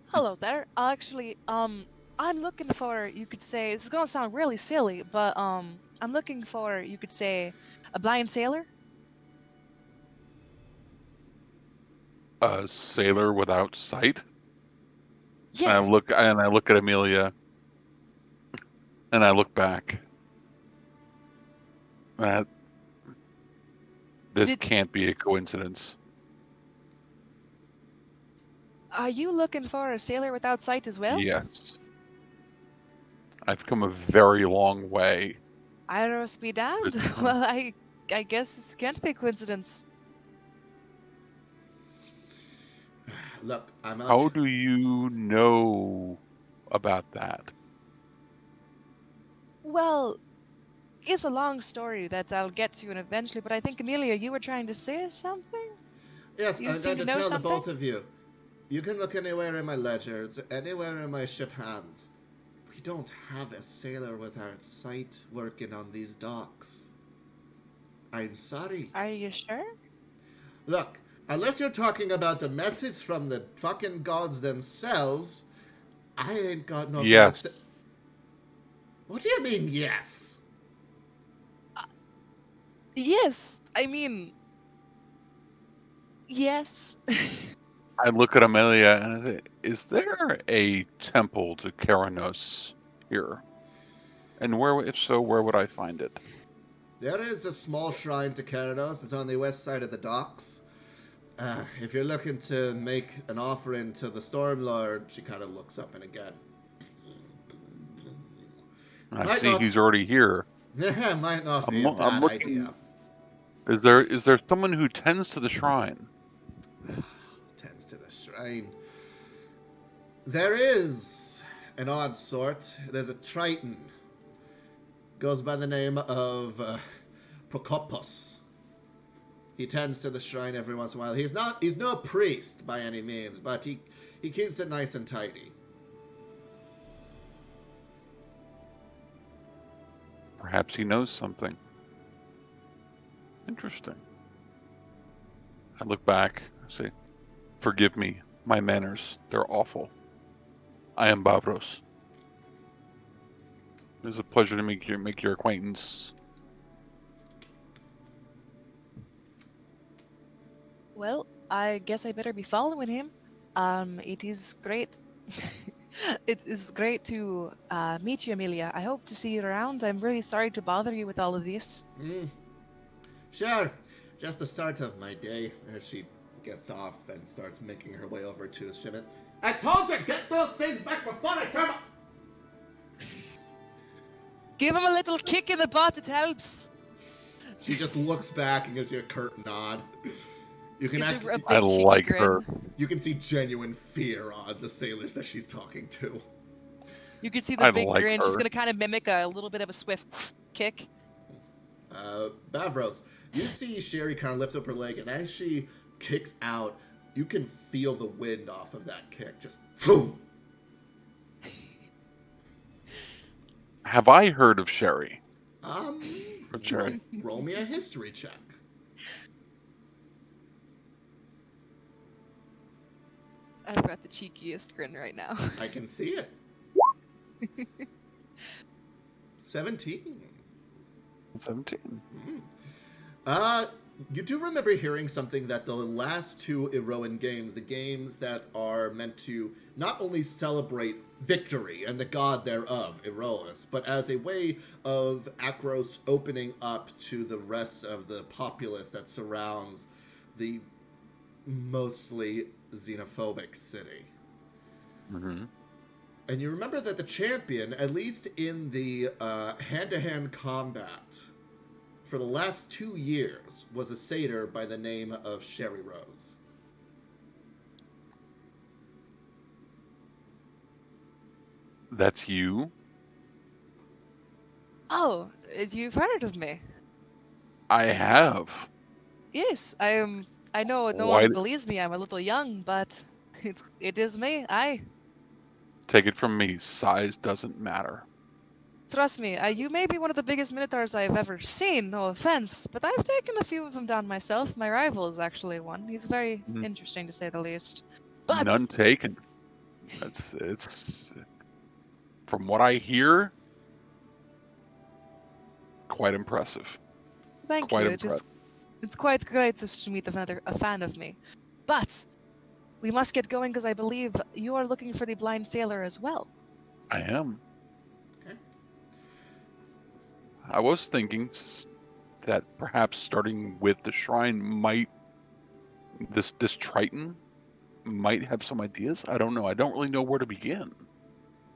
Hello there. Actually, I'm looking for, you could say, this is gonna sound really silly, but I'm looking for, you could say, a blind sailor. A sailor without sight. Yes. And I look at Amelia, and I look back. This can't be a coincidence. Are you looking for a sailor without sight as well? Yes. I've come a very long way. Iros be damned. Well, I guess this can't be a coincidence. Look, I'm out. How do you know about that? Well, it's a long story that I'll get to and eventually, but I think, Amelia, you were trying to say something? Yes, You I'm seem going to to know tell the both something? of you. You can look anywhere in my ledgers, anywhere in my ship hands. We don't have a sailor without sight working on these docks. I'm sorry. Are you sure? Look, unless you're talking about a message from the fucking gods themselves, I ain't got nothing Yes. to say. What do you mean, yes? Yes. I mean, yes. I look at Amelia and I say, is there a temple to Keranos here? And if so, where would I find it? There is a small shrine to Keranos. It's on the west side of the docks. If you're looking to make an offering to the Stormlord, she kind of looks up and again. I Might see not- he's already here. Might not be I'm a lo- bad I'm looking- idea. Is there someone who tends to the shrine? Tends to the shrine. There is an odd sort. There's a Triton. Goes by the name of Procopus. He tends to the shrine every once in a while. He's no priest by any means, but he keeps it nice and tidy. Perhaps he knows something. Interesting. I look back, I say, forgive me, my manners, they're awful. I am Bavros. It was a pleasure to make your acquaintance. Well, I guess I better be following him. It is great. It is great to meet you, Amelia. I hope to see you around. I'm really sorry to bother you with all of this. Sure. Just the start of my day. As she gets off and starts making her way over to his shipment. I told you, get those things back before I turn up! Give him a little kick in the butt, it helps. She just looks back and gives you a curt nod. You can Gives you a actually, I big cheeky like grin. her. you can see genuine fear on the sailors that she's talking to. You can see the I big like grin. She's her. going to kind of mimic a little bit of a swift kick. Bavros, you see Sherry kind of lift up her leg, and as she kicks out, you can feel the wind off of that kick. Just, boom! Have I heard of Sherry? Sherry. Roll me a history check. I've got the cheekiest grin right now. I can see it. 17. 17. You do remember hearing something that the last two Eroan games, the games that are meant to not only celebrate victory and the god thereof, Erois, but as a way of Akros opening up to the rest of the populace that surrounds the mostly xenophobic city. Mm-hmm. And you remember that the champion, at least in the hand-to-hand combat, for the last 2 years, was a satyr by the name of Sherry Rose. That's you? Oh, you've heard of me? I have. Yes, I am. I know no Why one d- believes me. I'm a little young, but it is me. I Take it from me, size doesn't matter. trust me. You may be one of the biggest minotaurs I've ever seen. No offense, but I've taken a few of them down myself. My rival is actually one. He's very interesting to say the least. But None taken. It's from what I hear, quite impressive. thank Quite you. impressive. It's quite great to meet a fan of me. But we must get going because I believe you are looking for the blind sailor as well. I am. Okay. I was thinking that perhaps starting with the shrine might this Triton might have some ideas. I don't know. I don't really know where to begin.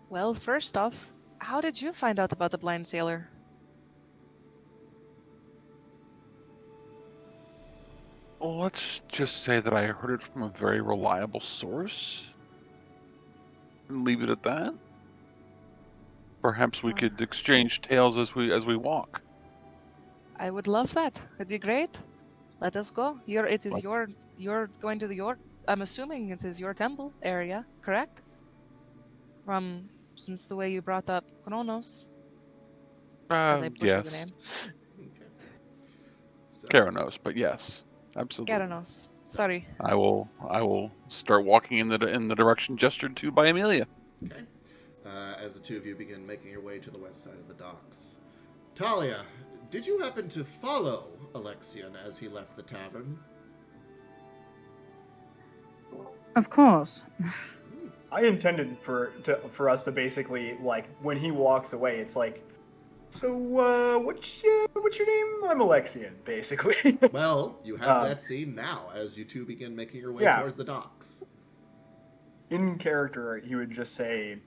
Well, first off, how did you find out about the blind sailor? Well, let's just say that I heard it from a very reliable source. And leave it at that. Perhaps we could exchange tales as we walk. I would love that. It'd be great. Let us go. You're going to your I'm assuming it is your temple area, correct? Since the way you brought up Kronos, as I butchered the Yes. name. Okay. So, Karanos, but yes, absolutely. Garanos. Sorry. I will start walking in the direction gestured to by Amelia. okay. As the two of you begin making your way to the west side of the docks. Talia, did you happen to follow Alexian as he left the tavern? Of course. I intended for us to basically, like, when he walks away, it's like, so what's your name? I'm Alexian, basically. Well, you have that scene now as you two begin making your way Yeah. towards the docks. In character, he would just say,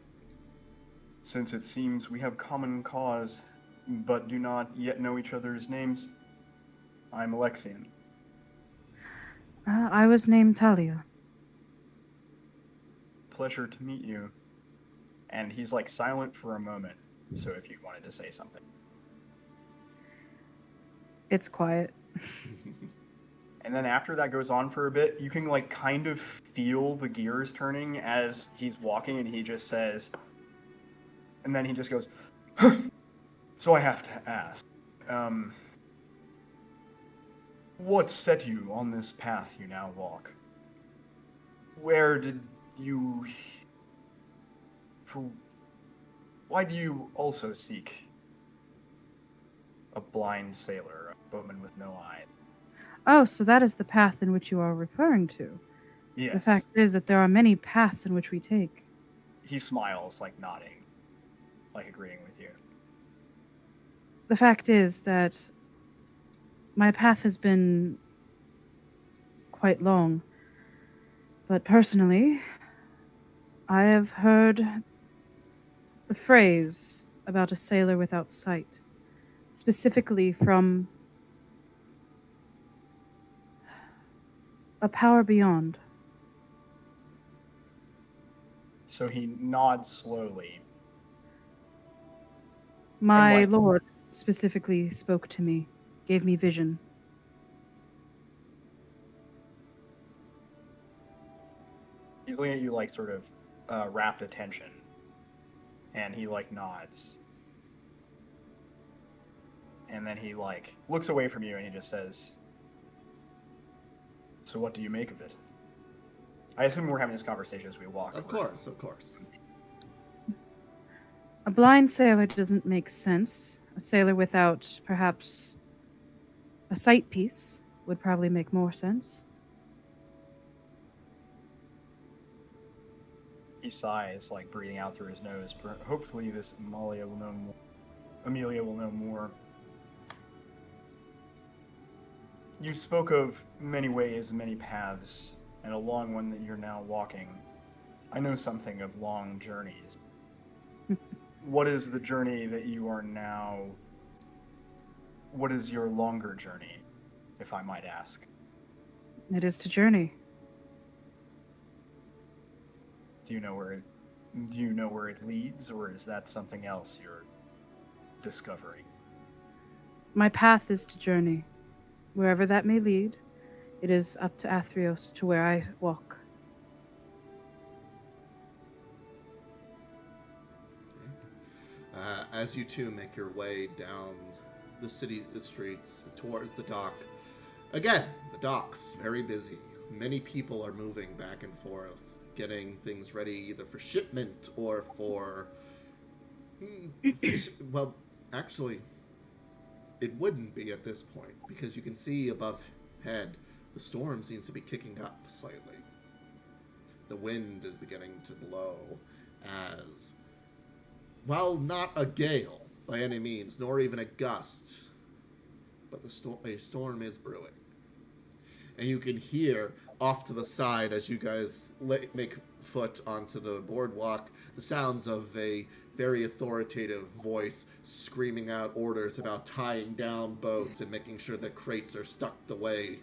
since it seems we have common cause, but do not yet know each other's names, I'm Alexian. I was named Talia. Pleasure to meet you. And he's like silent for a moment, so if you wanted to say something. It's quiet. And then after that goes on for a bit, you can like kind of feel the gears turning as he's walking, and he just says, and then he just goes, So I have to ask, what set you on this path you now walk? Where did you... Why do you also seek a blind sailor, a boatman with no eye? Oh, so that is the path in which you are referring to. Yes. The fact is that there are many paths in which we take. He smiles, like nodding, like agreeing with you. The fact is that my path has been quite long. But personally, I have heard the phrase about a sailor without sight, specifically from a power beyond. So he nods slowly. My like- lord specifically spoke to me, gave me vision. He's looking at you like sort of rapt attention. And he like nods. And then he like looks away from you and he just says, "So what do you make of it?" I assume we're having this conversation as we walk. Of course, of course. A blind sailor doesn't make sense. A sailor without perhaps a sight piece would probably make more sense. He sighs, like breathing out through his nose. Hopefully this Amelia will know more. Amelia will know more. You spoke of many ways, many paths, and a long one that you're now walking. I know something of long journeys. What is the journey that you are now... What is your longer journey, if I might ask? It is to journey. Do you know where it leads, or is that something else you're discovering? My path is to journey. Wherever that may lead, it is up to Athreos to where I walk. As you two make your way down the streets towards the dock, again, the dock's very busy. Many people are moving back and forth, getting things ready either for shipment or for... Well, actually, it wouldn't be at this point, because you can see above head the storm seems to be kicking up slightly. The wind is beginning to blow as, while not a gale by any means, nor even a gust, but a storm is brewing. And you can hear off to the side as you guys make foot onto the boardwalk the sounds of a very authoritative voice screaming out orders about tying down boats and making sure that crates are stucked away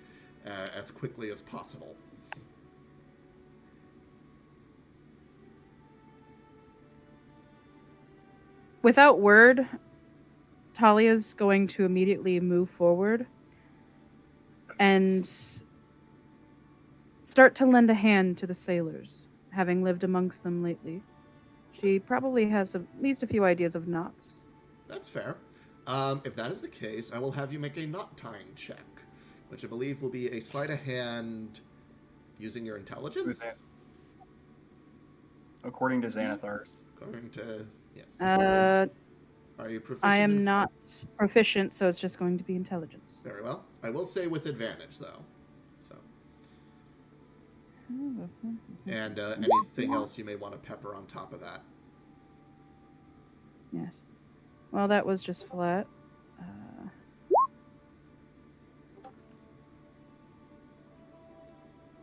as quickly as possible. Without word, Talia's going to immediately move forward and start to lend a hand to the sailors, having lived amongst them lately. She probably has at least a few ideas of knots. That's fair. If that is the case, I will have you make a knot tying check, which I believe will be a sleight of hand using your intelligence. According to Xanathar's. According to, yes. Are you proficient? I am not proficient, so it's just going to be intelligence. Very well. I will say with advantage, though. So. And anything else you may want to pepper on top of that. Yes. Well, that was just flat.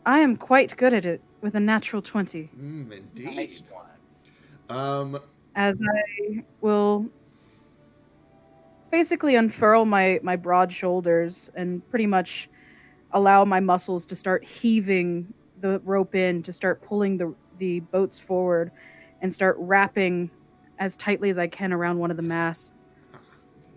I am quite good at it with a natural 20. Indeed. Nice one. As I will basically unfurl my broad shoulders and pretty much allow my muscles to start heaving the rope in, to start pulling the boats forward and start wrapping as tightly as I can around one of the masts.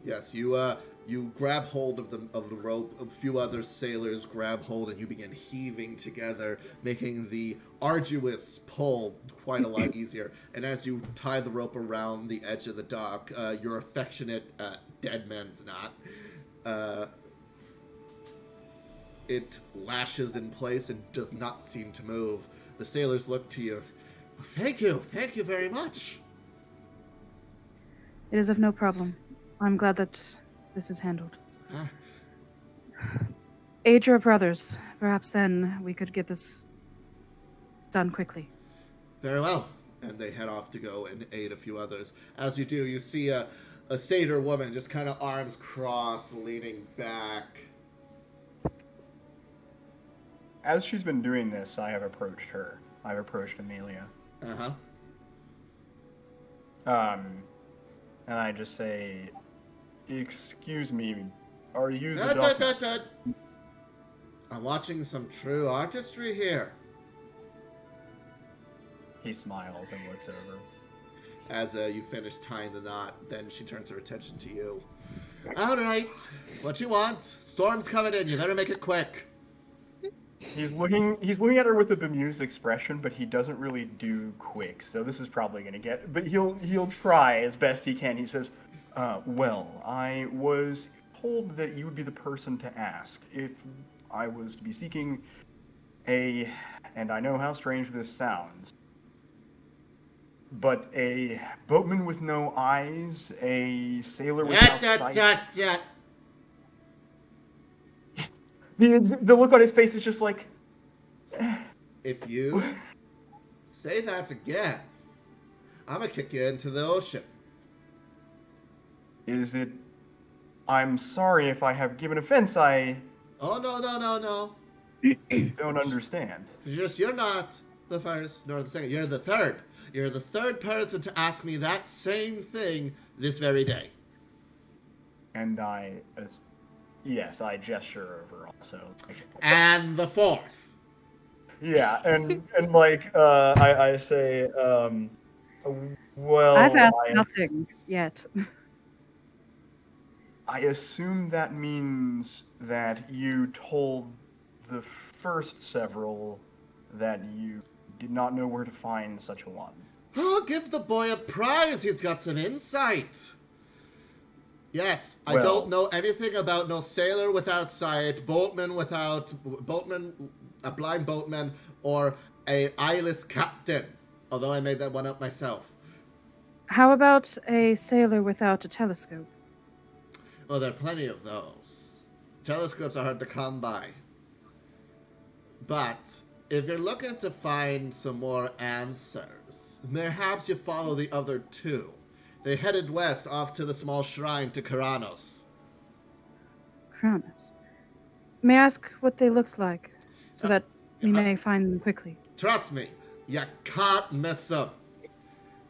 Yes, you You grab hold of the rope. A few other sailors grab hold, and you begin heaving together, making the arduous pull quite a lot easier. And as you tie the rope around the edge of the dock, your affectionate dead man's knot, it lashes in place and does not seem to move. The sailors look to you. Thank you very much. It is of no problem. I'm glad that this is handled. Aid your brothers. Perhaps then we could get this done quickly. Very well. And they head off to go and aid a few others. As you do, you see a satyr woman just kind of arms crossed, leaning back. As she's been doing this, I have approached her. I've approached Amelia. Uh-huh. And I just say, "Excuse me, are you the doctor?" I'm watching some true artistry here. He smiles and looks over. As you finish tying the knot, then she turns her attention to you. All right, what you want? Storm's coming in. You better make it quick. He's looking at her with a bemused expression, but he doesn't really do quick. So this is probably gonna get. But he'll try as best he can. He says, "Well, I was told that you would be the person to ask if I was to be seeking and I know how strange this sounds, but a boatman with no eyes, a sailor without sight." The look on his face is just like... If you say that again, I'm gonna kick you into the ocean. Is it... I'm sorry if I have given offense, I... Oh, no. don't understand. You're not the first nor the second. You're the third. You're the third person to ask me that same thing this very day. And yes, I gesture over also. And the fourth. Yeah, and like, I say, well... I've asked nothing yet. I assume that means that you told the first several that you did not know where to find such a one. Oh, give the boy a prize. He's got some insight. Yes, I Well, don't know anything about no sailor without sight, a blind boatman, or a eyeless captain. Although I made that one up myself. How about a sailor without a telescope? Well, there are plenty of those. Telescopes are hard to come by. But if you're looking to find some more answers, perhaps you follow the other two. They headed west off to the small shrine to Karanos. Kronos. May I ask what they looked like, so that we may find them quickly? Trust me, you can't miss them.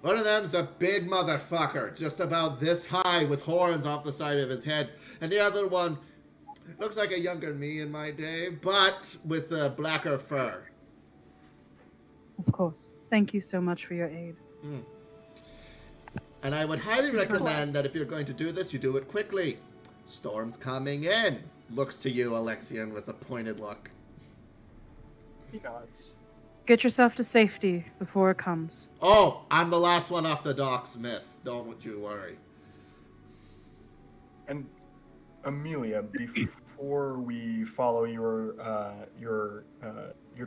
One of them's a big motherfucker, just about this high with horns off the side of his head. And the other one looks like a younger me in my day, but with a blacker fur. Of course. Thank you so much for your aid. And I would highly recommend that if you're going to do this, you do it quickly. Storm's coming in. Looks to you, Alexian, with a pointed look. He nods. Get yourself to safety before it comes. Oh, I'm the last one off the docks, miss. Don't you worry. And Amelia, before we follow your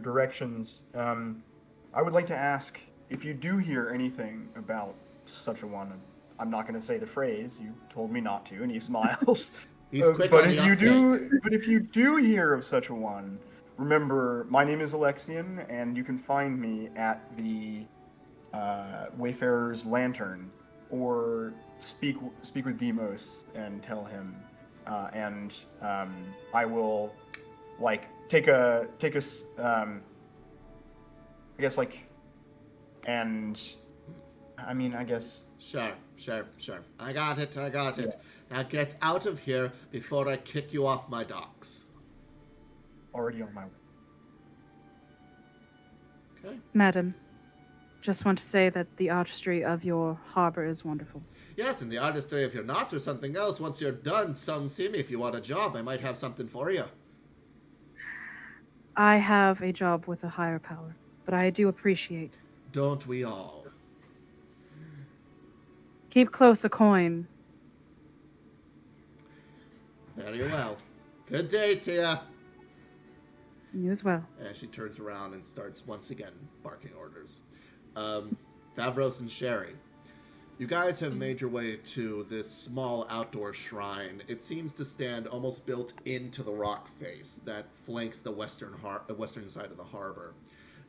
directions, I would like to ask if you do hear anything about such a one. I'm not going to say the phrase. You told me not to, and he smiles. He's quick but on if the you uptake. but if you do hear of such a one, remember my name is Alexian, and you can find me at the Wayfarer's Lantern, or speak with Demos and tell him, and I will like take a I guess like, and I mean I guess. Sure. I got it. Yeah. Now get out of here before I kick you off my docks. Already on my way. Okay. Madam, just want to say that the artistry of your harbor is wonderful. Yes, and the artistry of your knots or something else. Once you're done, come see me if you want a job. I might have something for you. I have a job with a higher power, but I do appreciate. Don't we all? Keep close a coin. Very well. Good day to ya. You as well. And she turns around and starts once again barking orders. Favros and Sherry, you guys have made your way to this small outdoor shrine. It seems to stand almost built into the rock face that flanks the western side of the harbor.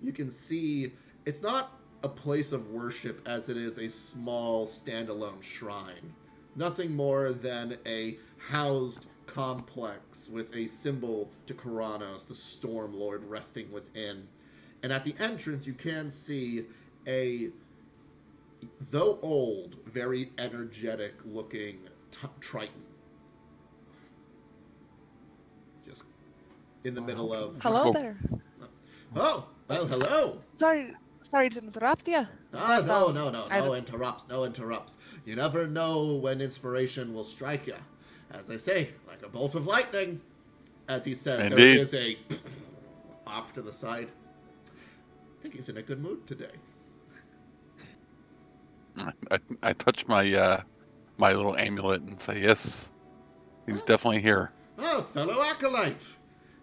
You can see it's not a place of worship as it is a small standalone shrine. Nothing more than a housed complex with a symbol to Kuranos, the Storm Lord, resting within. And at the entrance, you can see a, though old, very energetic-looking Triton. Just in the middle of... Hello there. Oh, well, hello. Sorry to interrupt you. No interrupts. You never know when inspiration will strike you. As they say, like a bolt of lightning. As he says, Indeed. There is a off to the side. I think he's in a good mood today. I touch my my little amulet and say, yes, he's definitely here. Oh, fellow acolyte.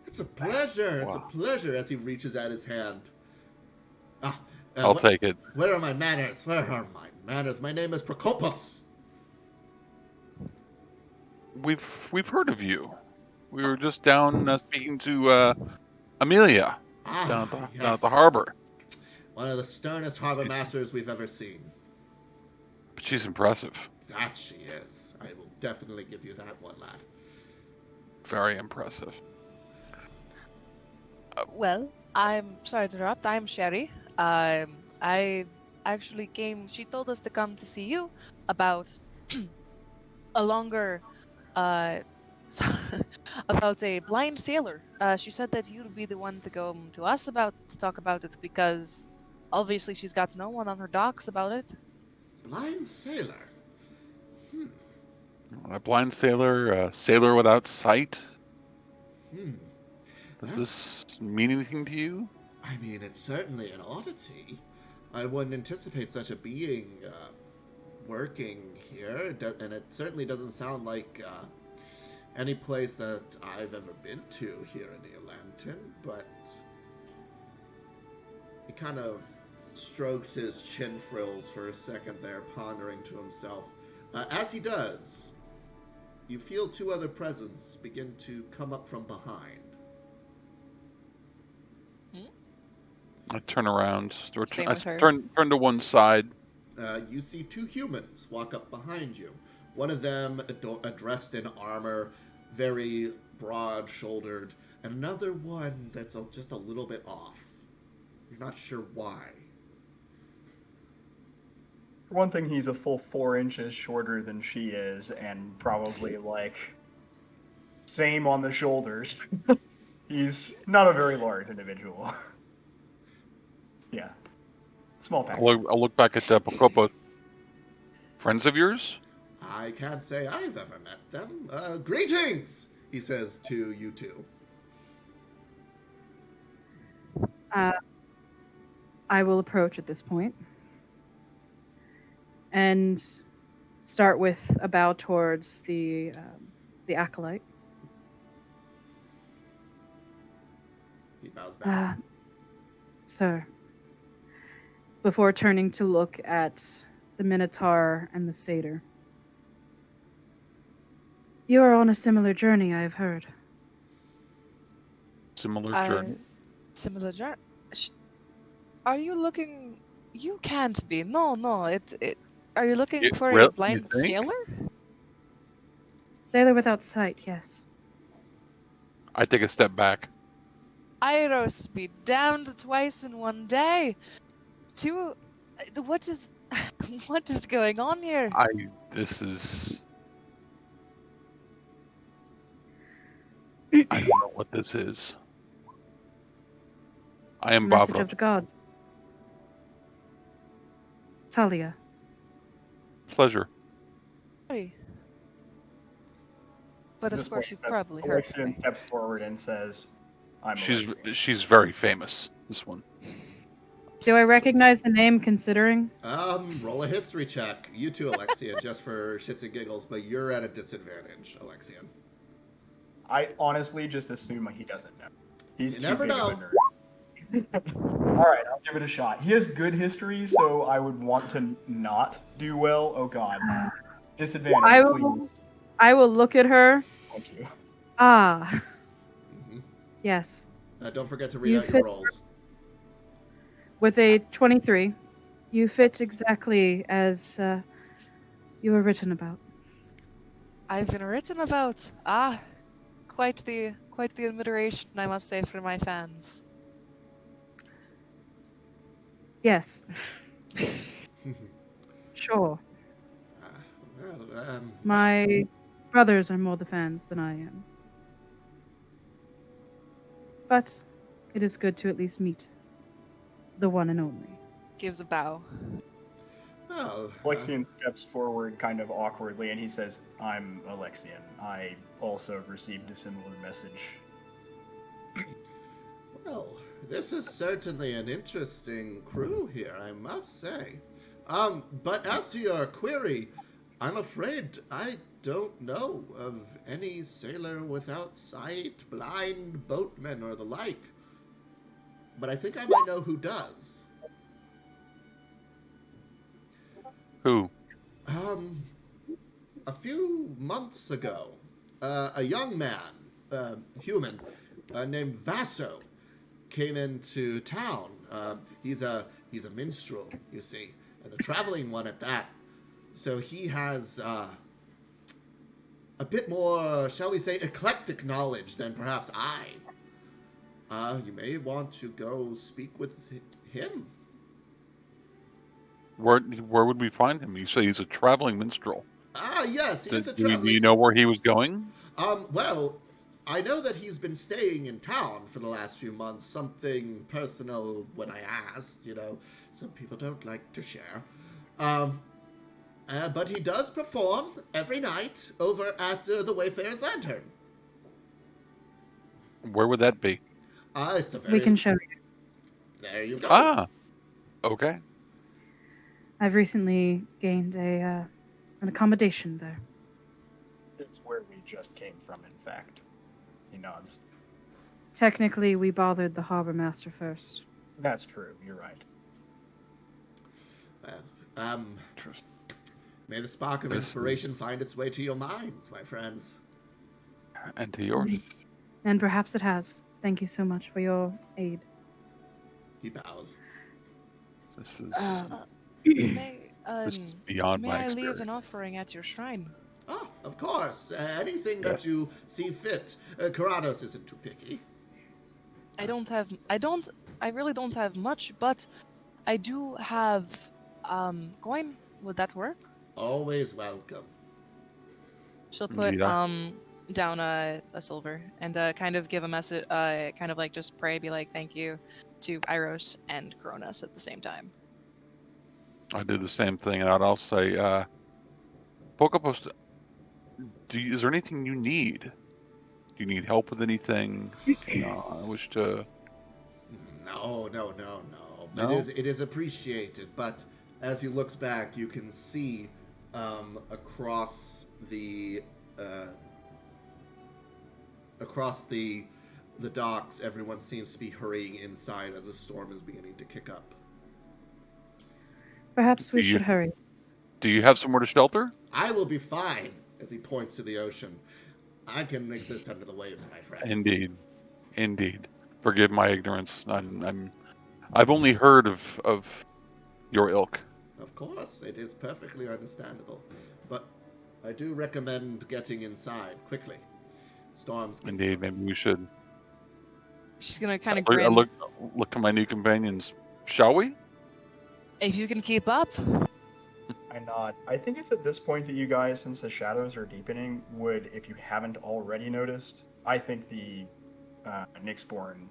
It's a pleasure. It's a Wow. pleasure as he reaches out his hand. I'll take it. Where are my manners? My name is Procopus. We've heard of you. We were just down speaking to Amelia down at the harbor. One of the sternest harbor masters we've ever seen. But she's impressive. That she is. I will definitely give you that one, lad. Very impressive. Well, I'm sorry to interrupt. I'm Sherry. I actually came. She told us to come to see you about a longer, about a blind sailor. She said that you'd be the one to go to us to talk about it because obviously she's got no one on her docks about it. Blind sailor? A blind sailor, a sailor without sight. Does this mean anything to you? I mean, it's certainly an oddity. I wouldn't anticipate such a being working here, and it certainly doesn't sound like any place that I've ever been to here in the Atlantic, but he kind of strokes his chin frills for a second there, pondering to himself. As he does, you feel two other presents begin to come up from behind. I turn around, or Same I with her. turn to one side. You see two humans walk up behind you. One of them dressed in armor, very broad-shouldered, and another one that's just a little bit off. You're not sure why. For one thing, he's a full 4 inches shorter than she is, and probably, same on the shoulders. He's not a very large individual. Yeah. Small pack. I'll look back at Pocopo. Friends of yours? I can't say I've ever met them. Greetings, he says to you two. I will approach at this point and start with a bow towards the acolyte. He bows back. Sir, before turning to look at the Minotaur and the Satyr. You are on a similar journey, I have heard. Similar journey. Similar journey. Are you looking? You can't be. No. Are you looking for Well, a blind you think? sailor? Sailor without sight, yes. I take a step back. Iros be damned twice in one day. What is going on here? This is. I don't know what this is. I am Message Bob. of the gods. Talia. Pleasure. Sorry. But At of this course point, you've probably heard of Alexian me. steps forward and says, I'm Alexian. She's very famous. This one. Do I recognize the name considering? Roll a history check. You too, Alexian, just for shits and giggles, but you're at a disadvantage, Alexian. I honestly just assume he doesn't know. He's You too never big know. of a nerd. Alright, I'll give it a shot. He has good history, so I would want to not do well. Oh god. Disadvantage, I please. will, I will look at her. Thank you. Ah, hmm yes. Don't forget to read You out your fit- rolls. With a 23, you fit exactly as you were written about. I've been written about. Quite the admiration, I must say, for my fans. Yes. Sure. Well, My brothers are more the fans than I am. But it is good to at least meet the one and only. Gives a bow. well, Alexian steps forward kind of awkwardly and he says, I'm Alexian. I also received a similar message. well, this is certainly an interesting crew here, I must say. But as to your query, I'm afraid I don't know of any sailor without sight, blind boatman, or the like. But I think I might know who does. Who? A few months ago, a young man, human, named Vaso, came into town. He's a minstrel, you see, and a traveling one at that. So he has a bit more, shall we say, eclectic knowledge than perhaps I. You may want to go speak with him. Where would we find him? You say he's a traveling minstrel. Yes, he is a Do traveling. you know where he was going? Well, I know that he's been staying in town for the last few months. Something personal when I asked, some people don't like to share. But he does perform every night over at the Wayfarer's Lantern. Where would that be? It's the very... We can show you. There you go. Ah, okay. I've recently gained an accommodation there. It's where we just came from, in fact. He nods. Technically, we bothered the harbor master first. That's true, you're right. Well, Interesting. may the spark of inspiration find its way to your minds, my friends. And to yours. And perhaps it has. Thank you so much for your aid. He bows. This is May, this is beyond may my I experience. leave an offering at your shrine? Oh, of course. Anything that you see fit. Karados isn't too picky. I really don't have much, but I do have coin. Would that work? Always welcome. She'll put Yeah. down a silver and kind of give a message, kind of like just pray, be like thank you to Iros and Cronus at the same time. I do the same thing, and I'd also say, Pokepost, is there anything you need? Do you need help with anything? I wish to... No. No? It is appreciated, but as he looks back, you can see across the docks, everyone seems to be hurrying inside as the storm is beginning to kick up. Perhaps we Do you- should hurry. Do you have somewhere to shelter? I will be fine, as he points to the ocean. I can exist under the waves, my friend. Indeed. Forgive my ignorance. I've only heard of your ilk. Of course, it is perfectly understandable. But I do recommend getting inside quickly. Storms. Indeed, maybe we should. She's gonna kind of I grin. look to my new companions. Shall we? If you can keep up. I nod. I think it's at this point that you guys, since the shadows are deepening, would, if you haven't already noticed, I think the Nyxborn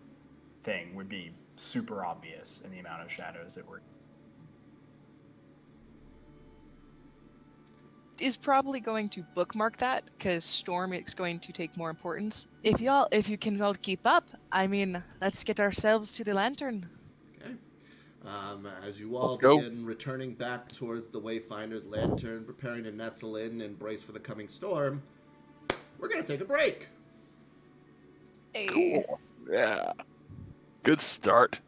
thing would be super obvious in the amount of shadows that were. is probably going to bookmark that because Storm is going to take more importance. If you can all keep up, I mean, let's get ourselves to the lantern. Okay. As you all Let's go. begin returning back towards the Wayfinder's lantern, preparing to nestle in and brace for the coming storm, we're going to take a break. Hey. Cool. Yeah. Good start.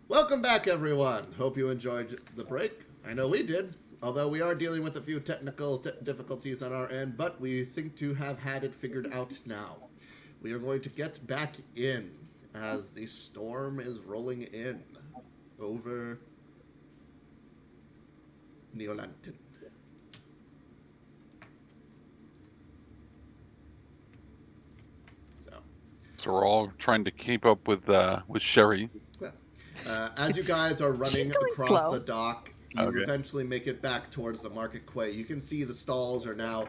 Welcome back, everyone. Hope you enjoyed the break. I know we did, although we are dealing with a few technical difficulties on our end, but we think to have had it figured out now. We are going to get back in as the storm is rolling in over Neolanton. So we're all trying to keep up with Sherry. As you guys are running She's going across slow. the dock, you Okay. eventually make it back towards the market quay. You can see the stalls are now,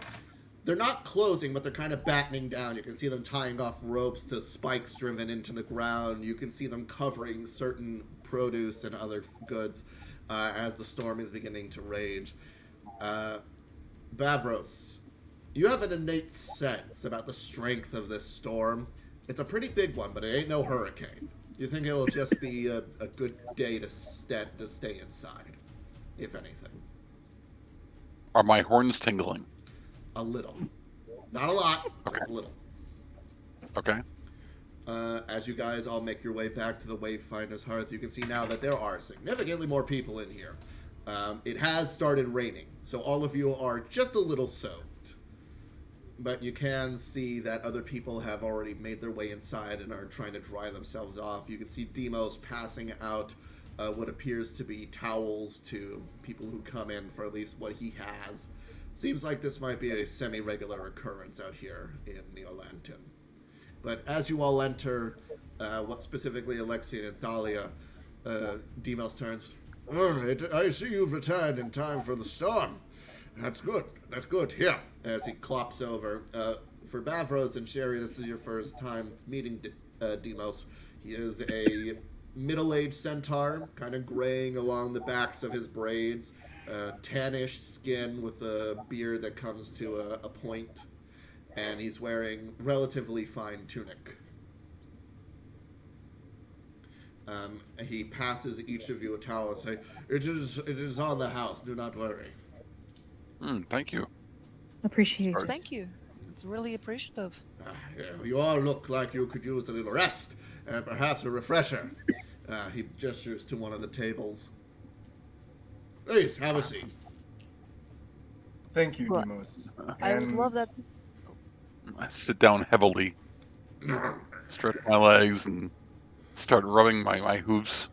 they're not closing, but they're kind of battening down. You can see them tying off ropes to spikes driven into the ground. You can see them covering certain produce and other goods as the storm is beginning to rage. Bavros, you have an innate sense about the strength of this storm. It's a pretty big one, but it ain't no hurricane. You think it'll just be a good day to stay inside, if anything. Are my horns tingling? A little. Not a lot, Okay. just a little. Okay. As you guys all make your way back to the Wayfinder's Hearth, you can see now that there are significantly more people in here. It has started raining, so all of you are just a little soaked. But you can see that other people have already made their way inside and are trying to dry themselves off. You can see Demos passing out what appears to be towels to people who come in for at least what he has. Seems like this might be a semi-regular occurrence out here in Neolanton. But as you all enter, what specifically Alexian and Thalia, Demos turns. Alright, I see you've returned in time for the storm. That's good. That's good. Here, as he clops over. For Bavros and Sherry, this is your first time meeting Demos. He is a middle-aged centaur, kind of graying along the backs of his braids, tannish skin with a beard that comes to a point, and he's wearing relatively fine tunic. He passes each of you a towel and says, it is on the house, do not worry. Thank you. Appreciate it. Thank you. It's really appreciative. You all look like you could use a little rest, and perhaps a refresher. He gestures to one of the tables. Please, have a seat. Thank you, Well, Demos. I would And love that. I sit down heavily, stretch my legs, and start rubbing my hooves.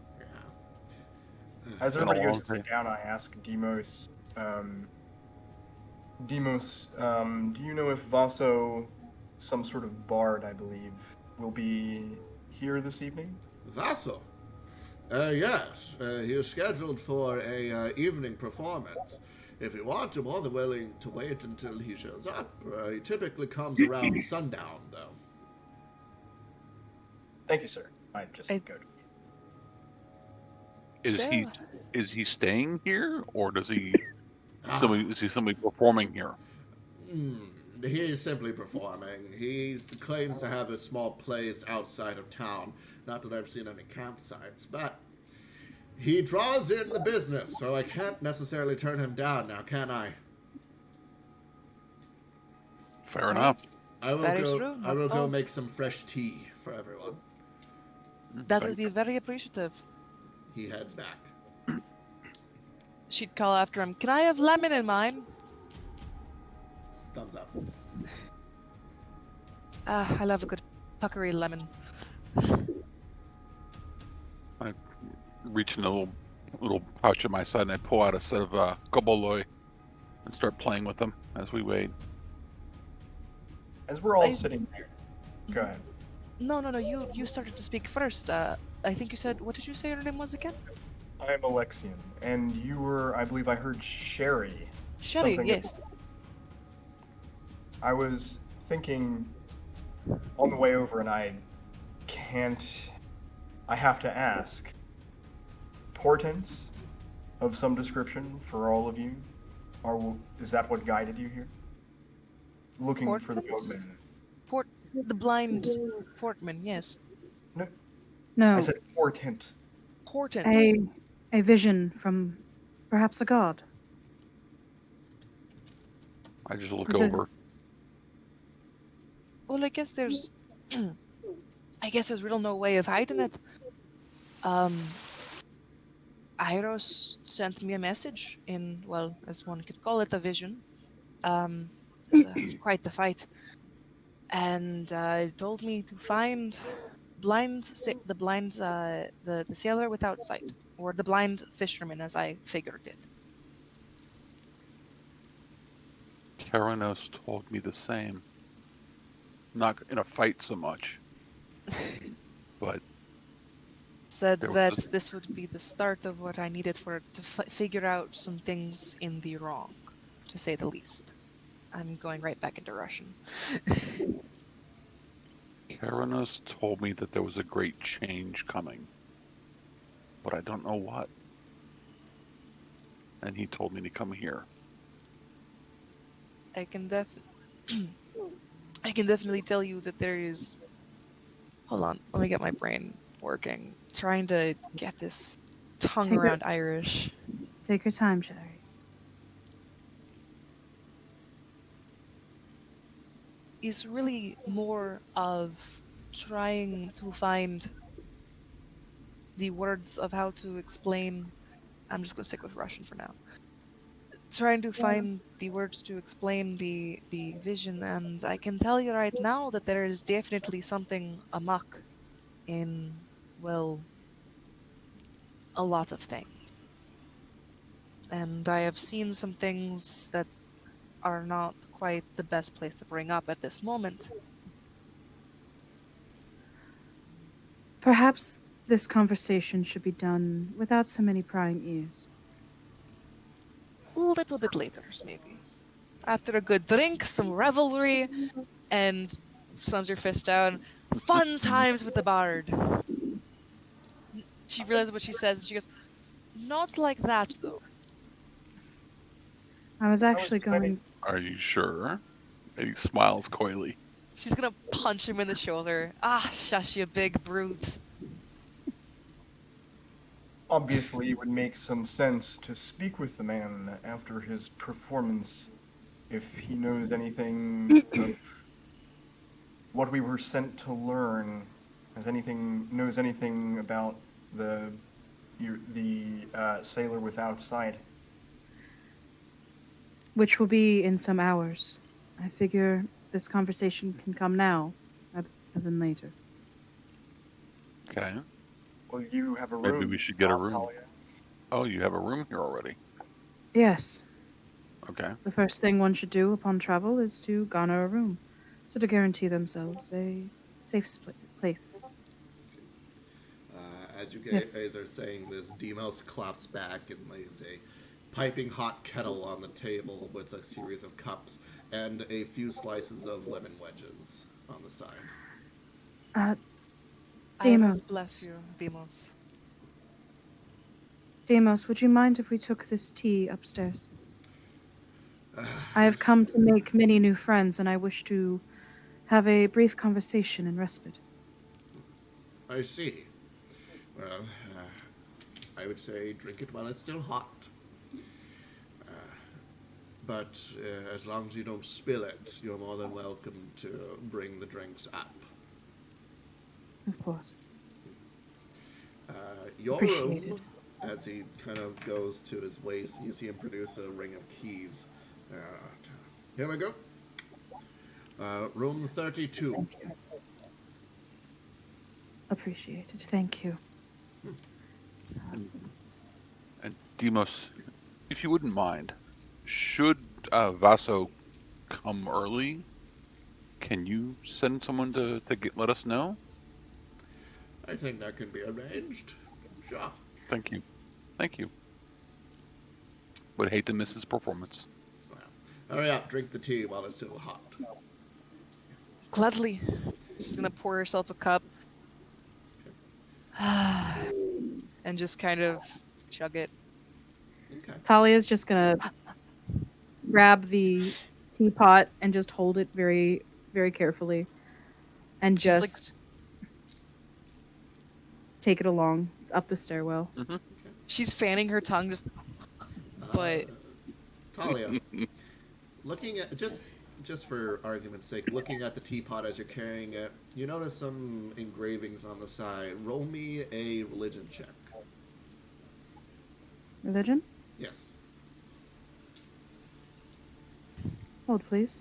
As Been a everybody long goes to sit day. down, I ask Demos, do you know if Vaso, some sort of bard, I believe, will be here this evening? Vassal? Yes. He is scheduled for a evening performance. If you want, you're more than willing to wait until he shows up. He typically comes around sundown, though. Thank you, sir. I just I- go to Is he staying here, or does he Ah, is he simply performing here? he is simply performing. He claims to have a small place outside of town. Not that I've seen any campsites, but he draws in the business, so I can't necessarily turn him down now, can I? Fair enough. I will That is go. true, I not will at go all. make some fresh tea for everyone. That Thank would be very appreciative. He heads back. She'd call after him. Can I have lemon in mine? Thumbs up. I love a good puckery lemon. Reach in a little pouch at my side, and I pull out a set of goboloi and start playing with them as we wait. As we're all I- sitting there, go ahead. No. You started to speak first. I think you said. What did you say your name was again? I'm Alexian, and you were, I believe I heard Sherry. Sherry. Something- Yes. I was thinking on the way over, and I have to ask. Portents of some description for all of you? Is that what guided you here? Looking for the Portents? boatman. The blind portman. Yes. No, I said portent. Portents. a vision from perhaps a god. I just look It's a- over. Well, I guess there's really no way of hiding it. Iros sent me a message in, well, as one could call it, a vision. It was quite the fight, and told me to find the sailor without sight, or the blind fisherman, as I figured it. Karanos told me the same. Not in a fight so much, but Said There that was- this would be the start of what I needed to figure out some things in the wrong, to say the least. I'm going right back into Russian. Karanos told me that there was a great change coming, but I don't know what. And he told me to come here. I can definitely tell you that there is. Hold on, let me get my brain working. Trying to get this tongue Take it- around Irish. Take your time, Sherry. is really more of trying to find the words of how to explain. I'm just gonna stick with Russian for now. Trying to find the words to explain the vision, and I can tell you right now that there is definitely something amok in, well, a lot of things. And I have seen some things that are not quite the best place to bring up at this moment. Perhaps this conversation should be done without so many prying ears. A little bit later, maybe. After a good drink, some revelry, and slams your fist down. Fun times with the bard. She realizes what she says, and she goes, "Not like that, though." I was actually planning- going. Are you sure? And he smiles coyly. She's gonna punch him in the shoulder. Ah, shush, you big brute. Obviously, it would make some sense to speak with the man after his performance, if he knows anything of what we were sent to learn, knows anything about the sailor without sight. Which will be in some hours. I figure this conversation can come now, rather than later. Okay. Well, you have a Maybe room. we should get a room. Talia. Oh, you have a room here already. Yes, Okay. the first thing one should do upon travel is to garner a room, so to guarantee themselves a safe place. As you guys are saying this, Demos claps back and lays a piping hot kettle on the table with a series of cups and a few slices of lemon wedges on the side. Demos. Iris bless you, Demos. Demos, would you mind if we took this tea upstairs? I have come to make many new friends, and I wish to have a brief conversation and respite. I see. Well, I would say drink it while it's still hot. But as long as you don't spill it, you're more than welcome to bring the drinks up. Of course. Your Appreciated. room, as he kind of goes to his waist, you see him produce a ring of keys. Here we go. Room 32. Thank you. Appreciated. Thank you. And Demos, if you wouldn't mind, should Vaso come early, can you send someone to let us know? I think that can be arranged. Sure. Thank you. Thank you. Would hate to miss his performance. Well, hurry up, drink the tea while it's still hot. Gladly. She's gonna pour herself a cup. And just kind of chug it. Okay. Talia's just gonna grab the teapot and just hold it very, very carefully, and She's just take it along up the stairwell. Mm-hmm. She's fanning her tongue, just. But Talia, looking at just for argument's sake, looking at the teapot as you're carrying it, you notice some engravings on the side. Roll me a religion check. Religion? Yes. Hold, please.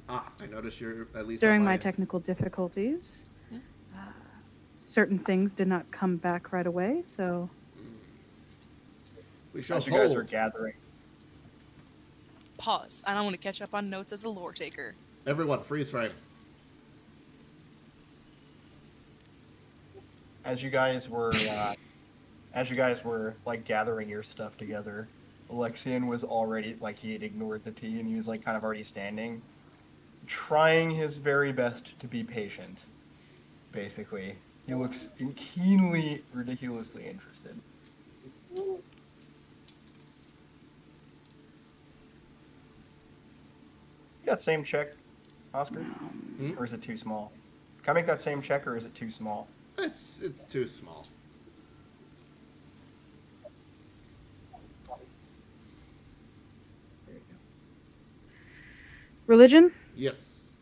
I notice you're at least During on my technical difficulties, certain things did not come back right away, so We shall As you guys are hold. gathering, pause. And I want to catch up on notes as a lore taker. Everyone, freeze frame. as you guys were like gathering your stuff together, Alexian was already like he had ignored the tea and he was like kind of already standing, trying his very best to be patient. Basically, he looks keenly, ridiculously interested. That same check, Oscar, or is it too small? Can I make that same check, or is it too small? It's too small. There you Religion? Yes.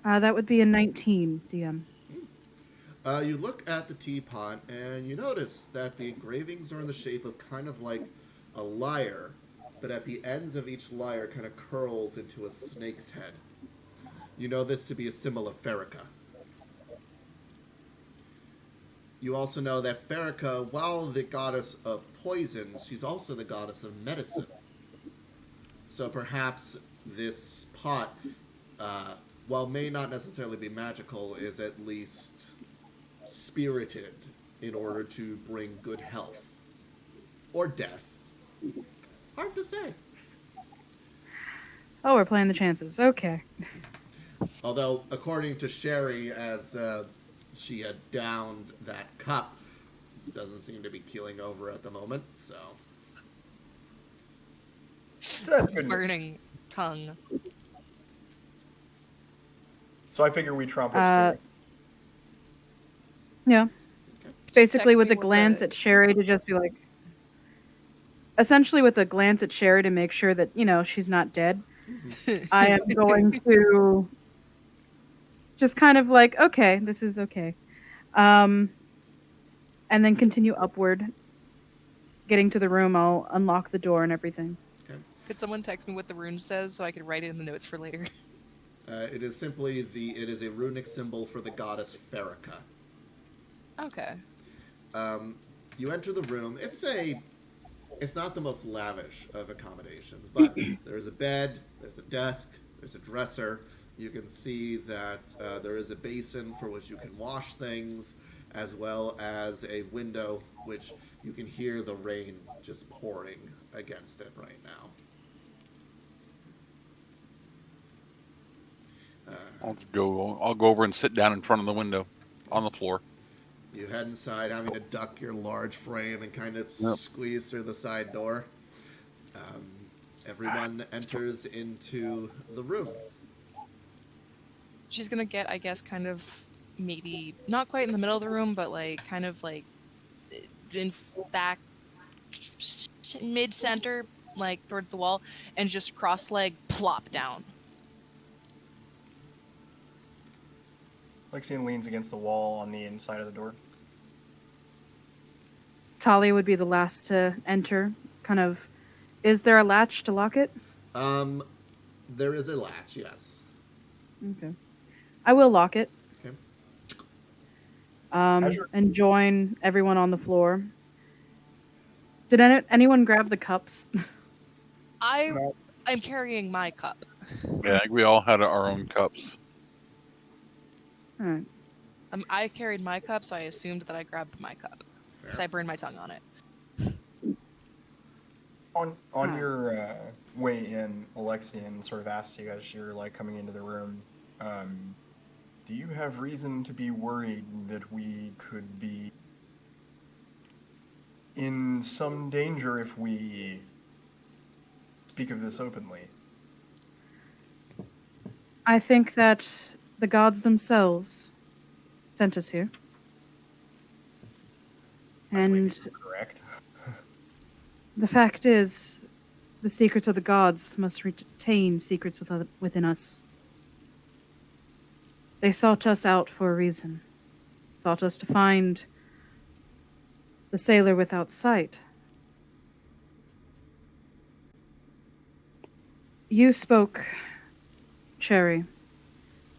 That would be a 19, DM. You look at the teapot and you notice that the engravings are in the shape of kind of like a lyre, but at the ends of each lyre kind of curls into a snake's head. You know this to be a symbol of Farrakha. You also know that Farrakha, while the goddess of poisons, she's also the goddess of medicine. So perhaps this pot, while may not necessarily be magical, is at least spirited in order to bring good health. Or death. Hard to say. Oh, we're playing the chances. Okay. Although, according to Sherry, as she had downed that cup, doesn't seem to be keeling over at the moment, so... That's good news. Burning tongue. So I figure we trump Uh, it. Yeah. Basically, Text with me a glance the- at Sherry to just be like... Essentially, with a glance at Sherry to make sure that, she's not dead, I am going to just kind of like, okay, this is okay. And then continue upward. Getting to the room, I'll unlock the door and everything. Could someone text me what the rune says so I could write it in the notes for later? It is simply it is a runic symbol for the goddess Farrakha. Okay. You enter the room. It's not the most lavish of accommodations, but there's a bed, there's a desk, there's a dresser. You can see that there is a basin for which you can wash things, as well as a window which you can hear the rain just pouring against it right now. I'll go over and sit down in front of the window, on the floor. You head inside, having to duck your large frame and kind of Yep. squeeze through the side door. Everyone enters into the room. She's gonna get, I guess, kind of maybe not quite in the middle of the room, but like kind of like in back mid center, like towards the wall, and just cross leg plop down. Lexian leans against the wall on the inside of the door. Talia would be the last to enter. Kind of, is there a latch to lock it? There is a latch, yes. Okay. I will lock it. Okay. And join everyone on the floor. Did anyone grab the cups? No. I'm carrying my cup. Yeah, I think we all had our own cups. All right. I carried my cup, so I assumed that I grabbed my cup because I burned my tongue on it. On your way in, Alexian sort of asked you as you're like coming into the room, do you have reason to be worried that we could be in some danger if we speak of this openly? I think that the gods themselves sent us here. I believe And you're correct. the fact is, the secrets of the gods must retain secrets within us. They sought us out for a reason. Sought us to find the sailor without sight. You spoke, Cherry,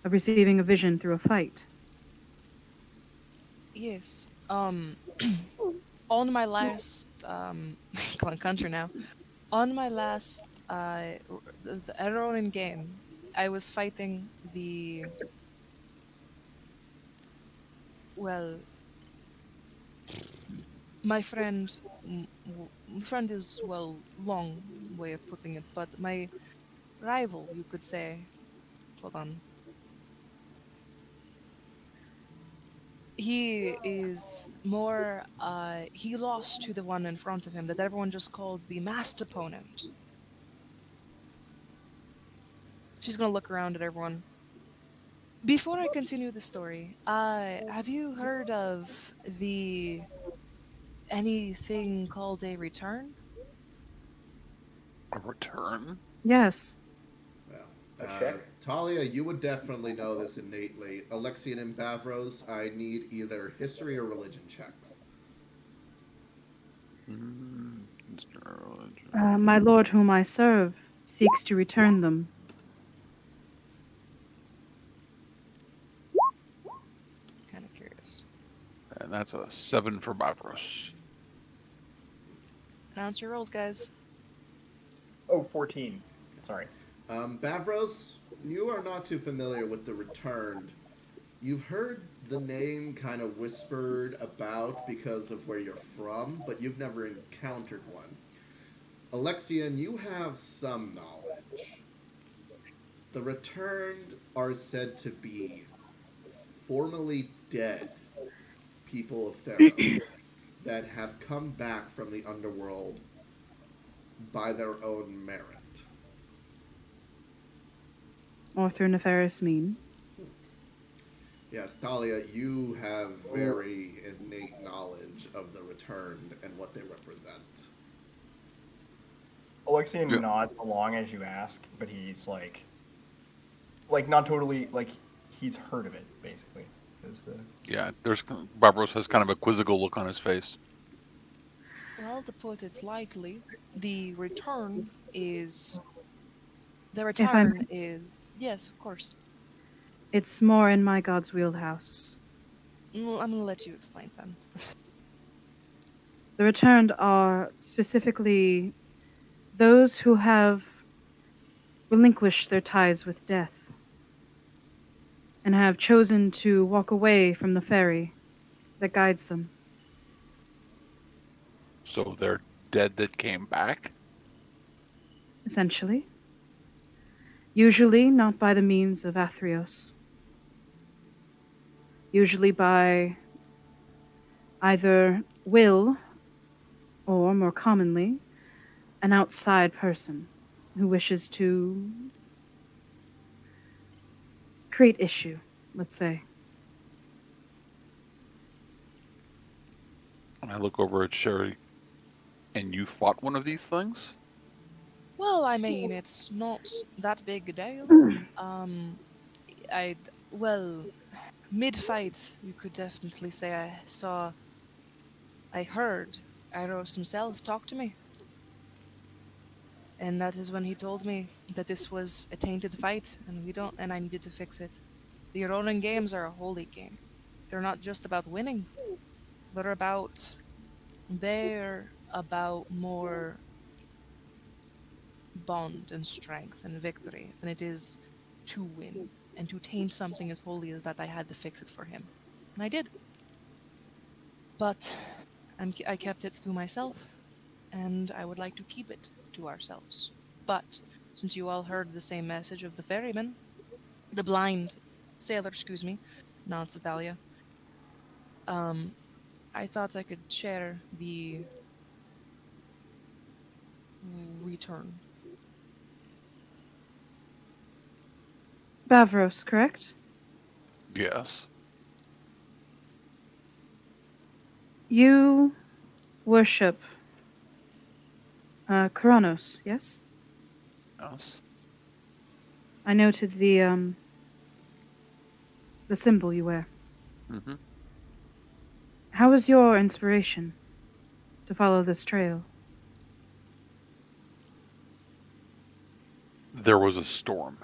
of receiving a vision through a fight. Yes. On my last Clan Country now. On my last the Ronin game, I was fighting the my friend is long way of putting it, but my rival, you could say. Hold on. He is more, he lost to the one in front of him that everyone just called the masked opponent. She's gonna look around at everyone. Before I continue the story, have you heard of anything called a return? A return? Yes. Well, A check? Talia, you would definitely know this innately. Alexian and Bavros, I need either history or religion checks. Mm, My lord whom I serve seeks to return them. Kind of curious. and that's a 7 for Bavros. Announce your rolls, guys. Oh, 14. Sorry. Bavros, you are not too familiar with the returned. You've heard the name kind of whispered about because of where you're from, but you've never encountered one. Alexian, you have some knowledge. The returned are said to be formerly dead people of Theros that have come back from the underworld by their own merit. Or through nefarious mean. Yes, Thalia, you have very innate knowledge of the returned and what they represent. Alexian Yeah. nods along as you ask, but he's like not totally, like, he's heard of it, basically. Yeah, Bavros has kind of a quizzical look on his face. Well, to put it lightly, the return is. The I return may- is. Yes, of course. It's more in my god's wheelhouse. Well, I'm gonna let you explain then. The returned are specifically those who have relinquished their ties with death and have chosen to walk away from the ferry that guides them. So they're dead that came back? Essentially. Usually not by the means of Athreos. Usually by either will or, more commonly, an outside person who wishes to create issue, let's say. And I look over at Sherry. And you fought one of these things? Well, I mean, it's not that big a deal. Um, I well, mid-fight, you could definitely say I heard Eros himself talk to me, and that is when he told me that this was a tainted fight, and I needed to fix it. The Ronin games are a holy game. They're not just about winning. They're about they're about more bond and strength and victory than it is to win. And to taint something as holy as that, I had to fix it for him. And I did. But I kept it to myself, and I would like to keep it to ourselves. But since you all heard the same message of the ferryman, the blind sailor, excuse me, nods to Thalia, I thought I could share the return. Bavros, correct? Yes. You worship Kronos, yes? Yes. I noted the symbol you wear. Mm-hmm. How was your inspiration to follow this trail? There was a storm,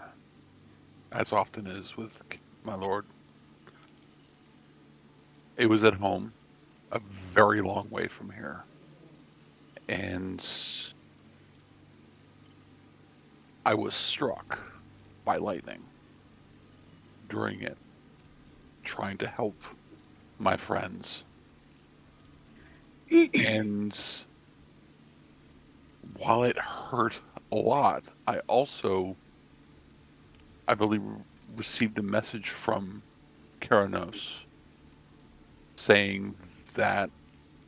as often is with my lord. It was at home, a very long way from here. And I was struck by lightning during it, trying to help my friends. And while it hurt a lot, I believe, received a message from Keranos saying that,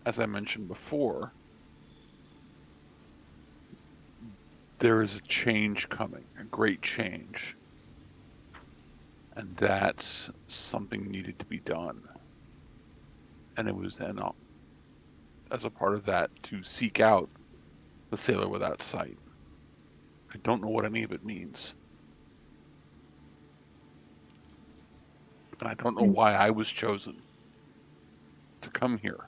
as I mentioned before, there is a change coming, a great change. and that something needed to be done. And it was then, as a part of that, to seek out the sailor without sight. I don't know what any of it means. And I don't know why I was chosen to come here.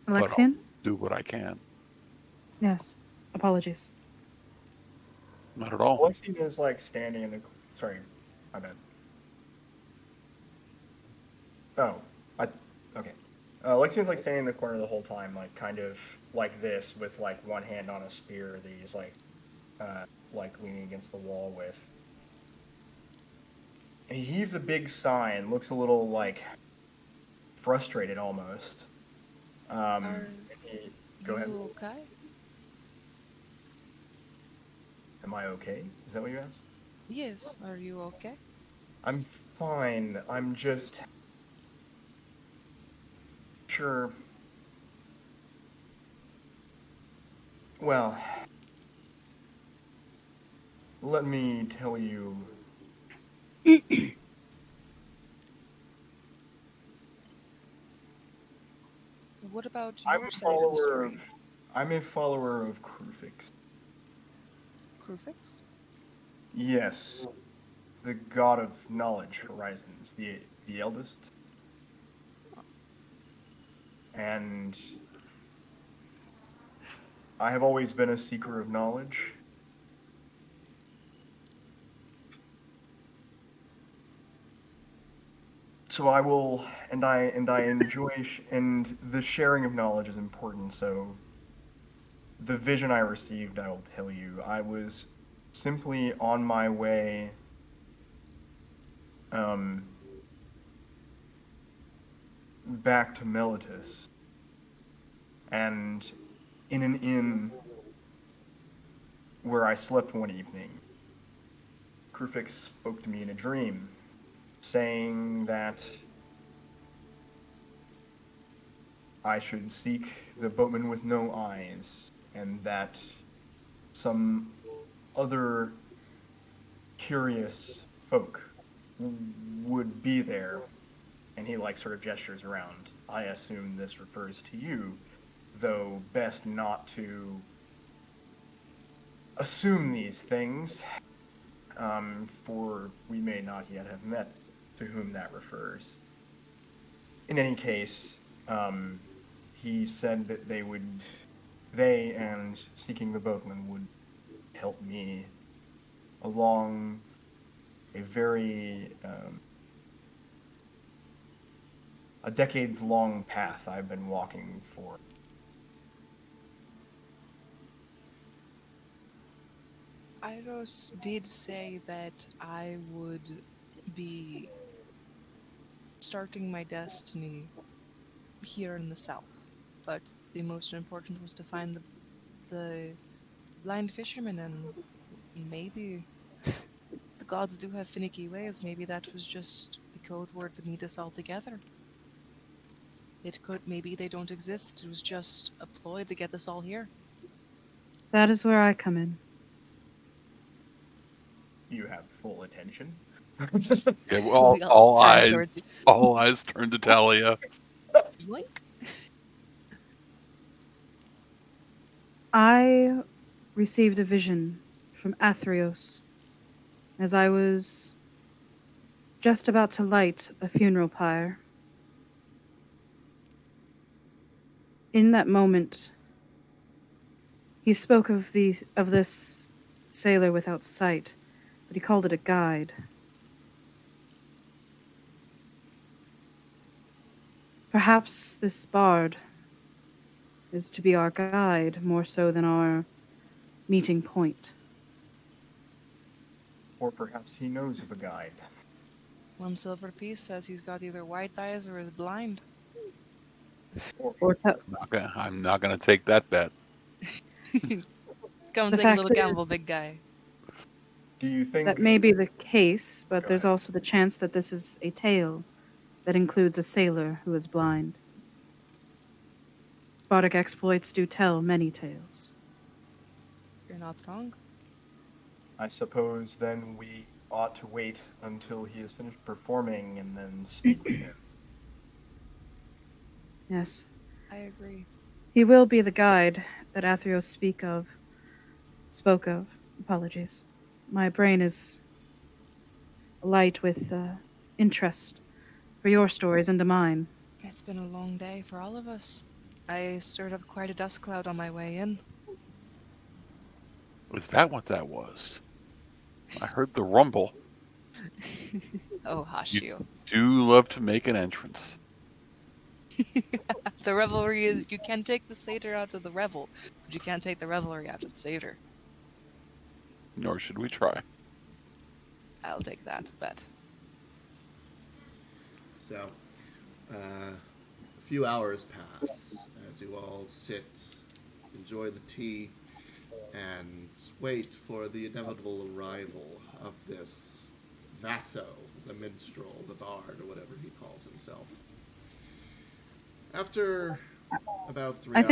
But I'll Alexian? do what I can. Yes. Apologies. Not at all. Alexian is like standing in the. Sorry, my bad. Oh, okay. Alexian's like standing in the corner the whole time, like kind of like this, with like one hand on a spear that he's like leaning against the wall with. And he heaves a big sigh and looks a little like frustrated almost. Are Go ahead. you okay? Am I okay? Is that what you asked? Yes. Are you okay? I'm fine. I'm just sure. Well, let me tell you. What about I'm your a side of the follower of. story? I'm a follower of Krufix. Crufix? Yes, the god of knowledge horizons, the eldest. And I have always been a seeker of knowledge. So I will, and I enjoy, and the sharing of knowledge is important. So the vision I received, I will tell you, I was simply on my way, back to Melitus, and in an inn where I slept one evening, Krufix spoke to me in a dream, saying that I should seek the boatman with no eyes, and that some other curious folk would be there. And he like sort of gestures around. I assume this refers to you, though best not to assume these things, for we may not yet have met to whom that refers. In any case, he said that they and seeking the boatman would help me along a very, a decades-long path I've been walking for. Iros did say that I would be starting my destiny here in the south, but the most important was to find the blind fisherman, and maybe the gods do have finicky ways. Maybe that was just the code word to meet us all together. It could, maybe they don't exist. It was just a ploy to get us all here. That is where I come in. You have full attention. Yeah, well, We all turn towards you. all eyes turn to Talia. Yoink. I received a vision from Athreos as I was just about to light a funeral pyre. In that moment, he spoke of this sailor without sight, but he called it a guide. Perhaps this bard is to be our guide more so than our meeting point. Or perhaps he knows of a guide. One silver piece says he's got either white eyes or is blind. Or I'm not gonna take that bet. Come The take a fact little is- gamble, big guy. Do you think that may be the case, but Go there's ahead. also the chance that this is a tale that includes a sailor who is blind. Bardic exploits do tell many tales. You're not wrong. I suppose then we ought to wait until he has finished performing and then speak with him. Yes. I agree. He will be the guide that Athreos spoke of. Apologies. My brain is alight with interest for your stories and to mine. It's been a long day for all of us. I stirred up quite a dust cloud on my way in. Was that what that was? I heard the rumble. Oh, hush you. Do love to make an entrance. The revelry is you can take the satyr out of the revel, but you can't take the revelry out of the satyr. Nor should we try. I'll take that bet. So, a few hours pass as you all sit, enjoy the tea, and wait for the inevitable arrival of this Vaso, the minstrel, the bard, or whatever he calls himself. After about 3 hours... I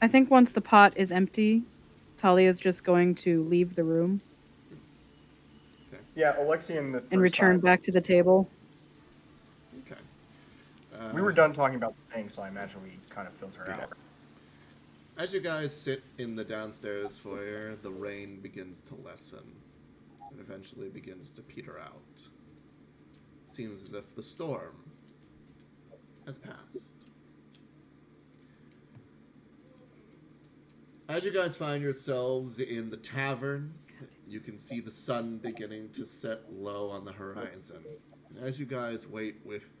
think once the pot is empty, Talia's just going to leave the room Yeah, Alexian the and return back to the table. Okay. We were done talking about the thing, so I imagine we kind of filter out. As you guys sit in the downstairs foyer, the rain begins to lessen and eventually begins to peter out. Seems as if the storm has passed. As you guys find yourselves in the tavern, you can see the sun beginning to set low on the horizon. And as you guys wait with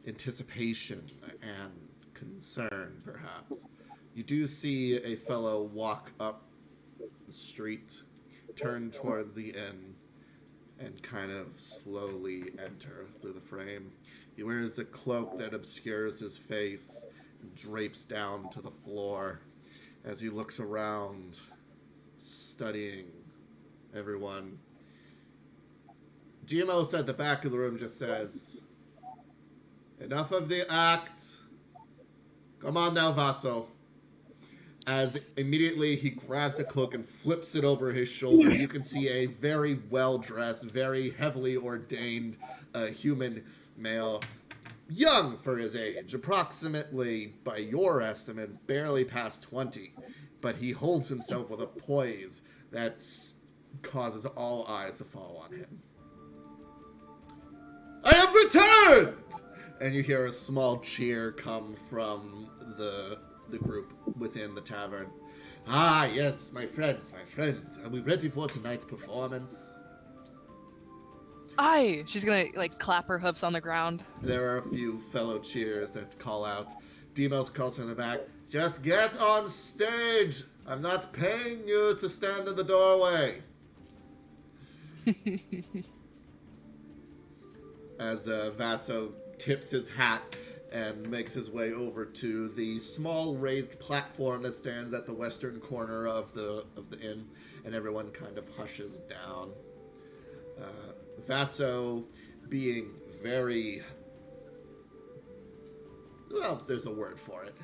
anticipation and concern, perhaps, you do see a fellow walk up the street, turn towards the inn, and kind of slowly enter through the frame. He wears a cloak that obscures his face and drapes down to the floor as he looks around, studying everyone. GMOs at the back of the room just says, "Enough of the act. Come on now, Vaso." As immediately he grabs the cloak and flips it over his shoulder, you can see a very well-dressed, very heavily ordained human male, young for his age, approximately, by your estimate, barely past 20. But he holds himself with a poise that causes all eyes to fall on him. "I have returned!" And you hear a small cheer come from the group within the tavern. "Ah, yes, my friends. Are we ready for tonight's performance?" Aye! She's gonna, clap her hoofs on the ground. There are a few fellow cheers that call out. Demos calls from the back, "Just get on stage! I'm not paying you to stand in the doorway." As Vaso tips his hat and makes his way over to the small raised platform that stands at the western corner of the inn, and everyone kind of hushes down. Vaso, being very... well, there's a word for it.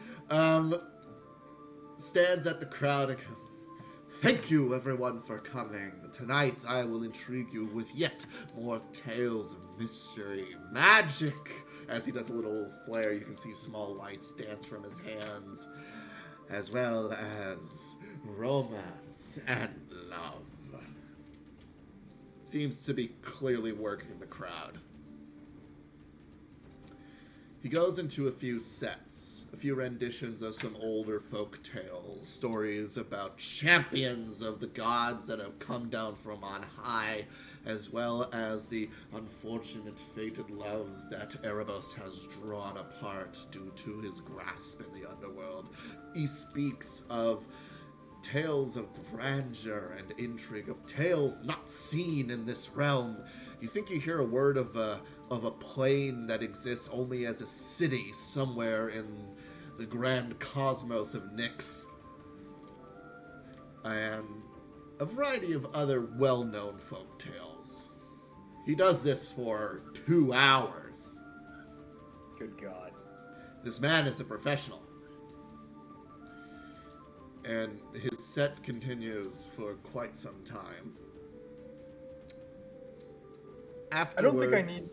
Stands at the crowd and goes, "Thank you, everyone, for coming. Tonight I will intrigue you with yet more tales of mystery, magic." As he does a little flare, you can see small lights dance from his hands, as well as romance and love. Seems to be clearly working the crowd. He goes into a few sets, a few renditions of some older folk tales, stories about champions of the gods that have come down from on high, as well as the unfortunate fated loves that Erebos has drawn apart due to his grasp in the underworld. He speaks of tales of grandeur and intrigue, of tales not seen in this realm. You think you hear a word of a plane that exists only as a city somewhere in the grand cosmos of Nyx, and a variety of other well-known folk tales. He does this for 2 hours. Good God. This man is a professional. And his set continues for quite some time. I don't think I Afterwards...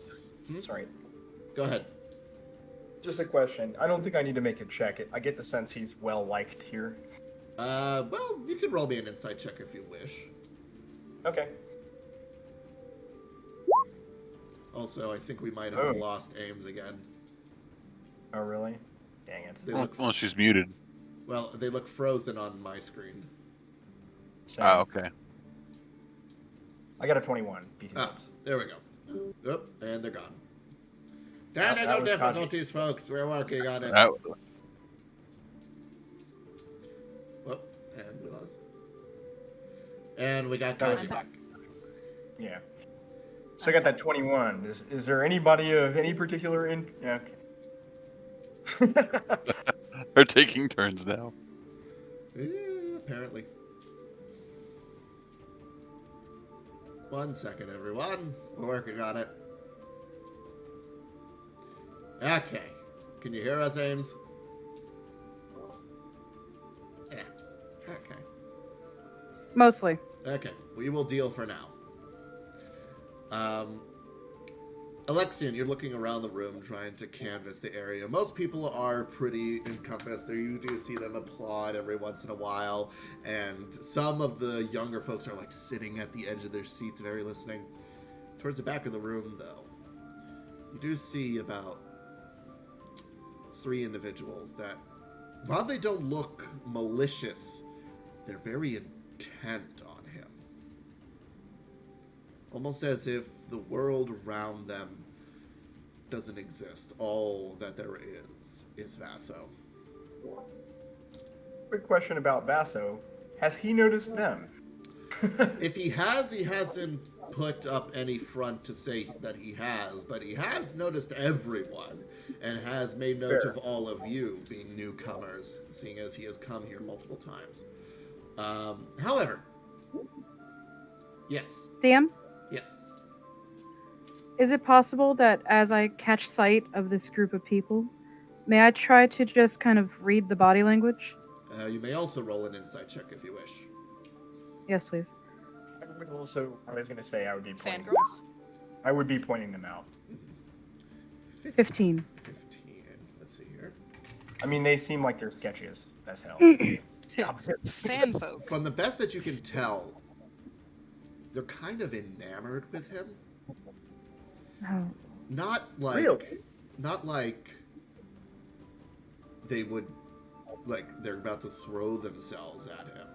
need. Sorry. Go ahead. Just a question. I don't think I need to make a check. I get the sense he's well liked here. Well, you can roll me an insight check if you wish. Okay. Also, I think we might have lost Ames again. Oh, really? Dang it. They look, Well, she's muted. well, they look frozen on my screen. Same. Oh, okay. I got a 21. BT Ah, dubs. there we go. Oop, and they're gone. That Technical was difficulties, folks. We're working on it. That, Whoop, and we lost. And we got That was Kaji back. Yeah. So I got that 21. Is there anybody of any particular Yeah, okay. they're taking turns now. Yeah, apparently. 1 second, everyone. We're working on it. Okay. Can you hear us, Ames? Yeah. Okay. Mostly. Okay. We will deal for now. Alexian, you're looking around the room trying to canvass the area. Most people are pretty encompassed. There you do see them applaud every once in a while, and some of the younger folks are like sitting at the edge of their seats, very listening. Towards the back of the room, though, you do see about 3 individuals that, while they don't look malicious, they're very intent on him. Almost as if the world around them doesn't exist. All that there is Vaso. Quick question about Vaso. Has he noticed them? If he has, he hasn't put up any front to say that he has, but he has noticed everyone and has made note Fair. of all of you being newcomers, seeing as he has come here multiple times. However, yes. Sam, Yes. is it possible that as I catch sight of this group of people, may I try to just kind of read the body language? You may also roll an insight check if you wish. Yes, please. I was going to say I would be pointing Fangirls? I would be pointing them out. 15. 15. Let's see here. I mean, they seem like they're sketchy as hell. Fan folk. From the best that you can tell, they're kind of enamored with him. Oh. Not like, Really? not like they would, like they're about to throw themselves at him,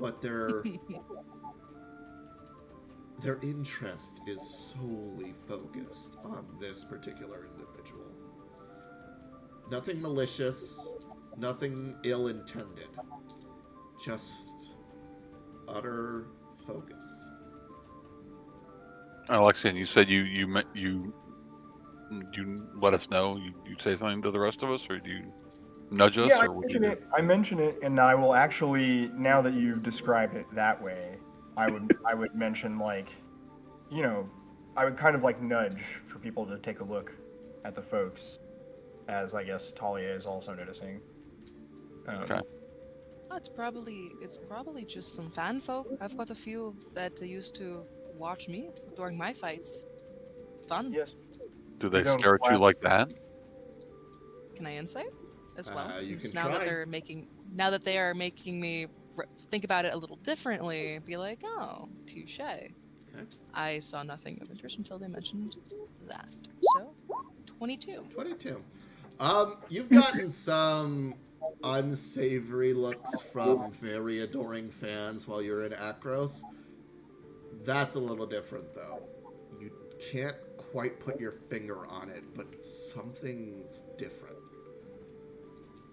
but their interest is solely focused on this particular individual. Nothing malicious, nothing ill-intended, just utter focus. Alexian, you said you let us know. You say something to the rest of us, or do you nudge us, Yeah, or what do you do? I mention it, and I will actually, now that you've described it that way, I would mention, like, you know, I would kind of like nudge for people to take a look at the folks, as I guess Talia is also noticing. Okay. Oh, it's probably just some fan folk. I've got a few that used to watch me during my fights. Fun. Yes. Do they You don't stare at you clap. like that? Can I insight as well? You Since can now try. that they are making me think about it a little differently, be like, oh, touche. Okay. I saw nothing of interest until they mentioned that. So, 22. 22. You've gotten some unsavory looks from very adoring fans while you're in Akros. That's a little different, though. You can't quite put your finger on it, but something's different.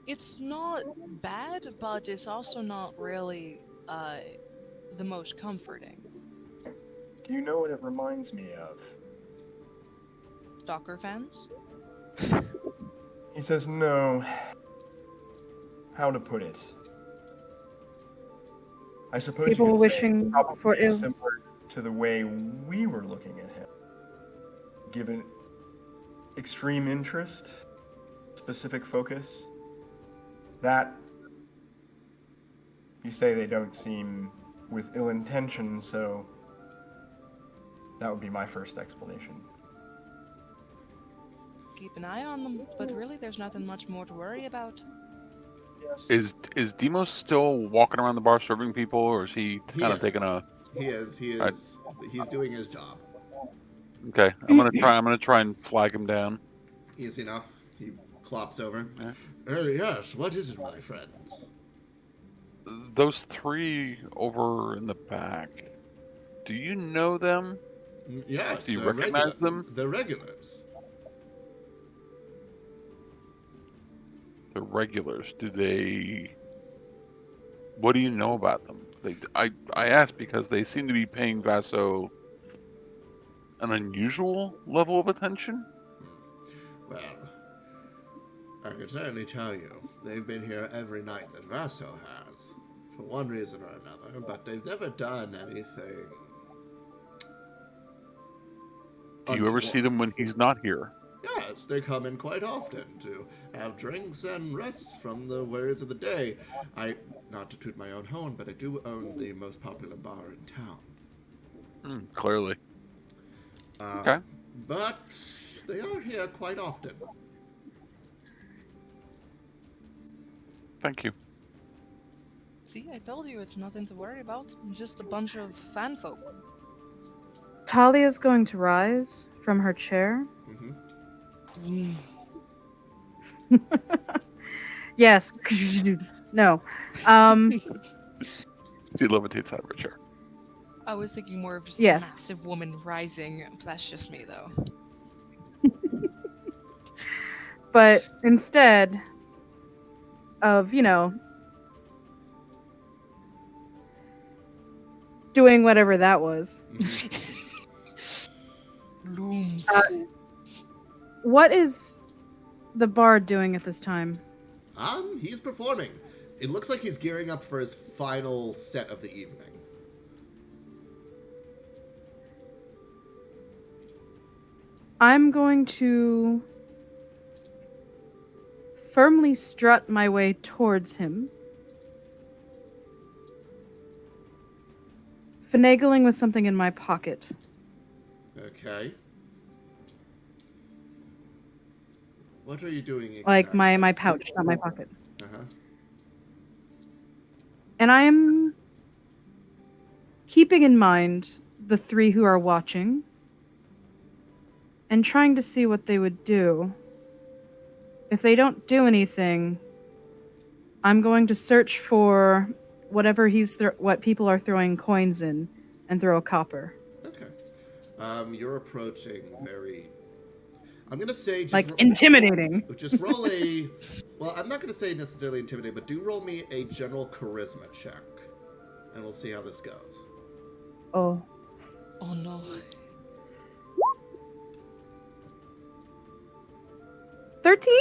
It's not bad, but it's also not really the most comforting. Do you know what it reminds me of? Stalker fans? He says, no. How to put it? I suppose People you could wishing say probably for ill. similar to the way we were looking at him. Given extreme interest, specific focus, that you say they don't seem with ill intention, so that would be my first explanation. Keep an eye on them, but really there's nothing much more to worry about. Yes. Is Demos still walking around the bar serving people, or is he He kind of is. taking a? He is. Right. He's doing his job. Okay, I'm gonna try and flag him down. Easy enough. He clops over. Yeah. Yes, what is it, my friends? Those three over in the back. Do you know them? Yes, Do you they're recognize them? They're regulars. The regulars. Do they? What do you know about them? I ask because they seem to be paying Vaso an unusual level of attention. Well, I can certainly tell you, they've been here every night that Vaso has, for one reason or another, but they've never done anything. Do you ever see them when he's not here? Yes, they come in quite often to have drinks and rest from the worries of the day. Not to toot my own horn, but I do own the most popular bar in town. Clearly. Okay. But they are here quite often. Thank you. See, I told you it's nothing to worry about. Just a bunch of fan folk. Talia's going to rise from her chair. Mm-hmm. Yes. No. She levitates out of her chair. I was thinking more of just Yes. this massive woman rising. That's just me, though. But instead of, doing whatever that was, Looms. what is the bard doing at this time? He's performing. It looks like he's gearing up for his final set of the evening. I'm going to firmly strut my way towards him, finagling with something in my pocket. Okay. What are you doing exactly? Like my pouch, not my pocket. Uh-huh. And I am keeping in mind the three who are watching and trying to see what they would do. If they don't do anything, I'm going to search for whatever what people are throwing coins in and throw a copper. Okay. You're approaching very... I'm going to say... Just intimidating. Just roll a... Well, I'm not going to say necessarily intimidating, but do roll me a general charisma check. And we'll see how this goes. Oh. Oh, no. 13?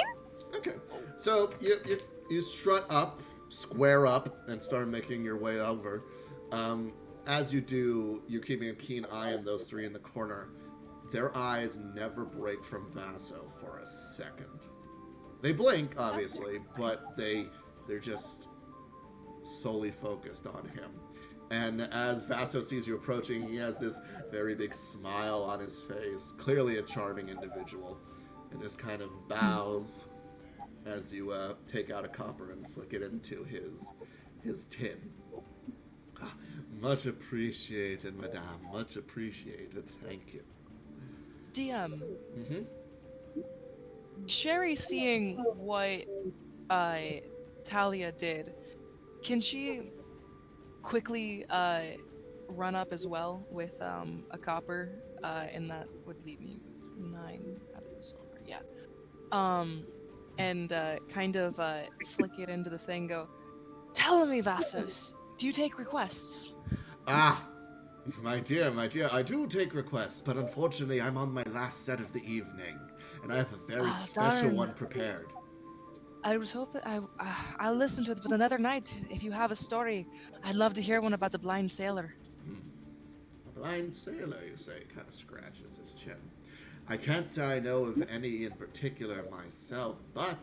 Okay. So you strut up, square up, and start making your way over. As you do, you're keeping a keen eye on those three in the corner. Their eyes never break from Vaso for a second. They blink, obviously, but they're just solely focused on him. And as Vaso sees you approaching, he has this very big smile on his face, clearly a charming individual, and just kind of bows as you take out a copper and flick it into his tin. Much appreciated, madame. Much appreciated. Thank you. DM. Mm-hmm. Sherry seeing what Talia did, can she quickly run up as well with a copper? And that would leave me with 9 out of the silver. Yeah. And kind of flick it into the thing. Go, tell me, Vasos, do you take requests? My dear, I do take requests, but unfortunately I'm on my last set of the evening, and I have a very special darn. one prepared. I was hoping I'll listen to it, but another night, if you have a story, I'd love to hear one about the blind sailor. A blind sailor, you say, kind of scratches his chin. I can't say I know of any in particular myself, but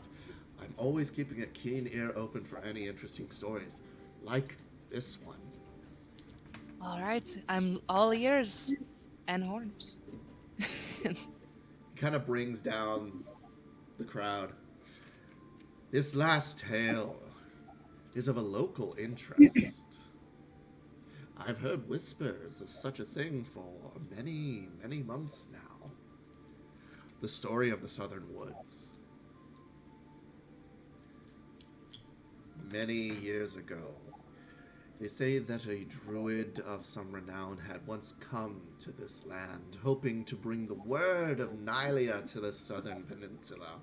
I'm always keeping a keen ear open for any interesting stories, like this one. All right, I'm all ears and horns. He kind of brings down the crowd. This last tale is of a local interest. I've heard whispers of such a thing for many, many months now. The story of the Southern Woods. Many years ago, they say that a druid of some renown had once come to this land, hoping to bring the word of Nylia to the southern peninsula.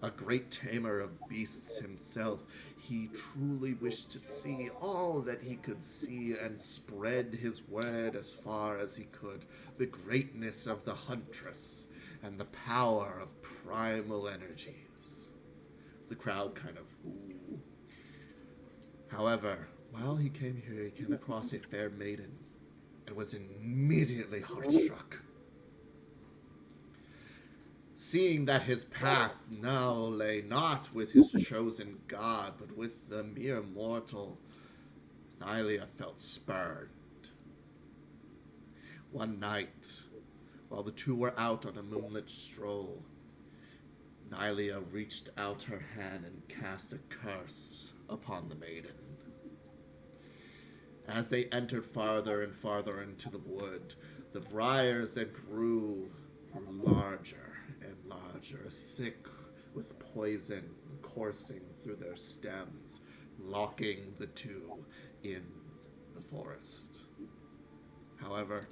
A great tamer of beasts himself, he truly wished to see all that he could see and spread his word as far as he could. The greatness of the huntress and the power of primal energies. The crowd kind of ooh. However, while he came here, he came across a fair maiden and was immediately heartstruck. Seeing that his path now lay not with his chosen god, but with the mere mortal, Nylia felt spurned. One night, while the two were out on a moonlit stroll, Nylia reached out her hand and cast a curse upon the maiden. As they entered farther and farther into the wood, the briars that grew larger and larger, thick with poison coursing through their stems, locking the two in the forest. However,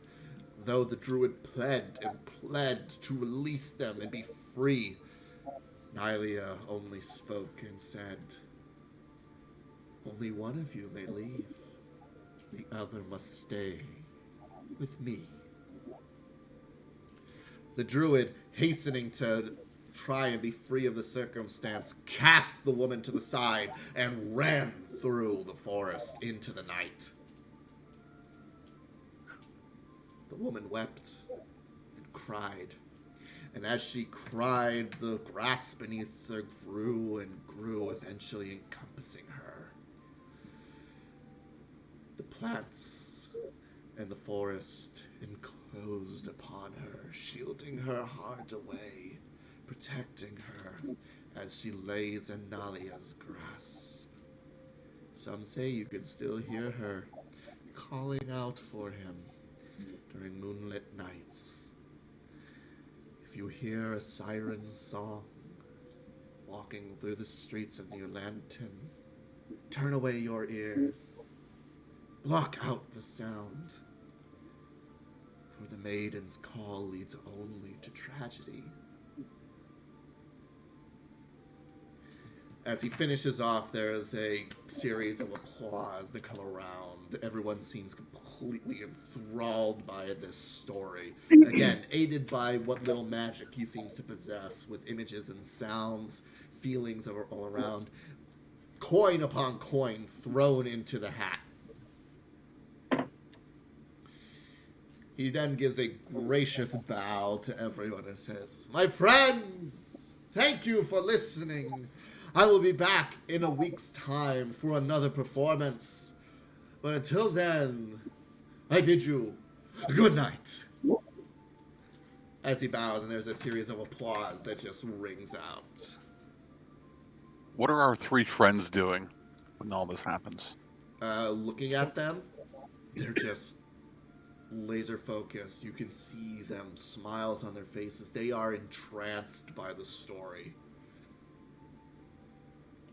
though the druid pled to release them and be free, Nylia only spoke and said, "Only one of you may leave. The other must stay with me." The druid, hastening to try and be free of the circumstance, cast the woman to the side and ran through the forest into the night. The woman wept and cried, and as she cried, the grass beneath her grew and grew, eventually encompassing her. The plants and the forest enclosed upon her, shielding her heart away, protecting her as she lays in Nalia's grasp. Some say you can still hear her calling out for him during moonlit nights. If you hear a siren song walking through the streets of New Lantern, turn away your ears. Block out the sound. For the maiden's call leads only to tragedy. As he finishes off, there is a series of applause that come around. Everyone seems completely enthralled by this story. Again, aided by what little magic he seems to possess, with images and sounds, feelings all around. Coin upon coin thrown into the hat. He then gives a gracious bow to everyone and says, "My friends, thank you for listening. I will be back in a week's time for another performance. But until then, I bid you good night." As he bows, and there's a series of applause that just rings out. What are our three friends doing when all this happens? Looking at them, they're just laser focused. You can see them, smiles on their faces. They are entranced by the story.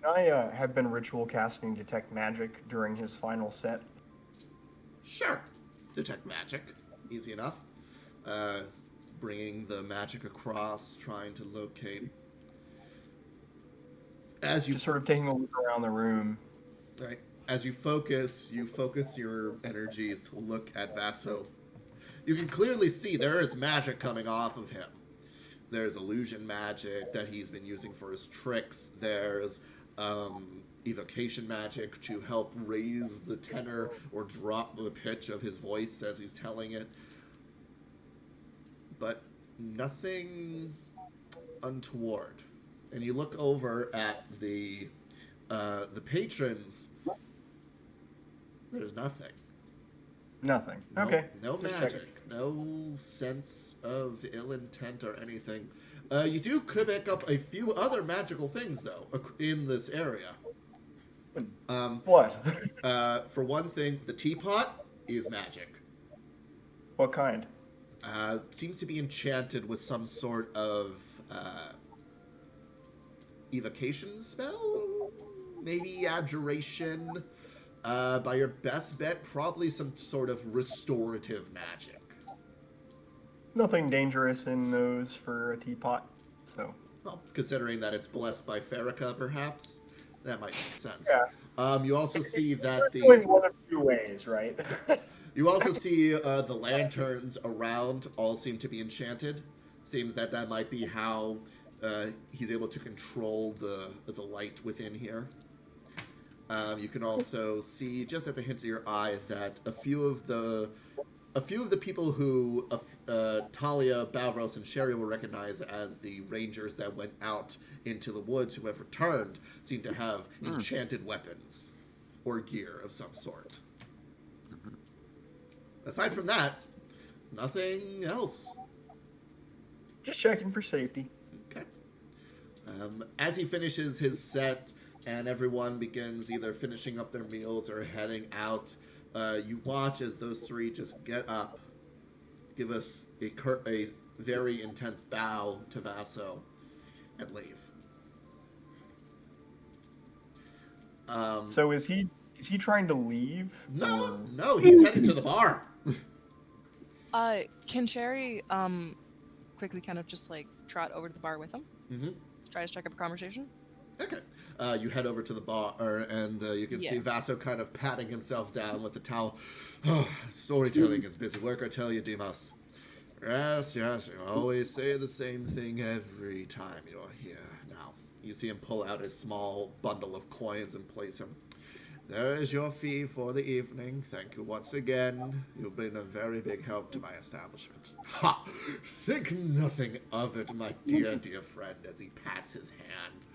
I have been ritual casting Detect Magic during his final set. Sure. Detect magic. Easy enough. Bringing the magic across, trying to locate. As you Just sort of taking a look around the room. Right. As you focus your energies to look at Vaso. You can clearly see there is magic coming off of him. There's illusion magic that he's been using for his tricks. There's evocation magic to help raise the tenor or drop the pitch of his voice as he's telling it. But nothing untoward. And you look over at the patrons. There's nothing. Nothing. No, Okay. no Just magic. checking. No sense of ill intent or anything. You could pick up a few other magical things, though, in this area. What? For one thing, the teapot is magic. What kind? Seems to be enchanted with some sort of evocation spell? Maybe abjuration? By your best bet, probably some sort of restorative magic. Nothing dangerous in those for a teapot, so. Well, considering that it's blessed by Farrakha, perhaps, that might make sense. Yeah. You also see that It's going the one of two ways, right? you also see the lanterns around all seem to be enchanted. Seems that might be how he's able to control the light within here. You can also see, just at the hint of your eye, that a few of the people who Talia, Balros, and Sherry will recognize as the rangers that went out into the woods who have returned seem to have enchanted weapons or gear of some sort. Aside from that, nothing else. Just checking for safety. Okay. As he finishes his set and everyone begins either finishing up their meals or heading out, you watch as those three just get up, give us a very intense bow to Vaso, and leave. So is he trying to leave? No, he's heading to the bar. Can Cherry quickly kind of just like trot over to the bar with him? Mm-hmm. Try to strike up a conversation? Okay. You head over to the bar, and you can see Vaso kind of patting himself down with the towel. Oh, storytelling is busy work, I tell you, Dimas. Yes, you always say the same thing every time you're here. Now, you see him pull out a small bundle of coins and place them. There is your fee for the evening. Thank you once again. You've been a very big help to my establishment. Ha! Think nothing of it, my dear, dear friend, as he pats his hand.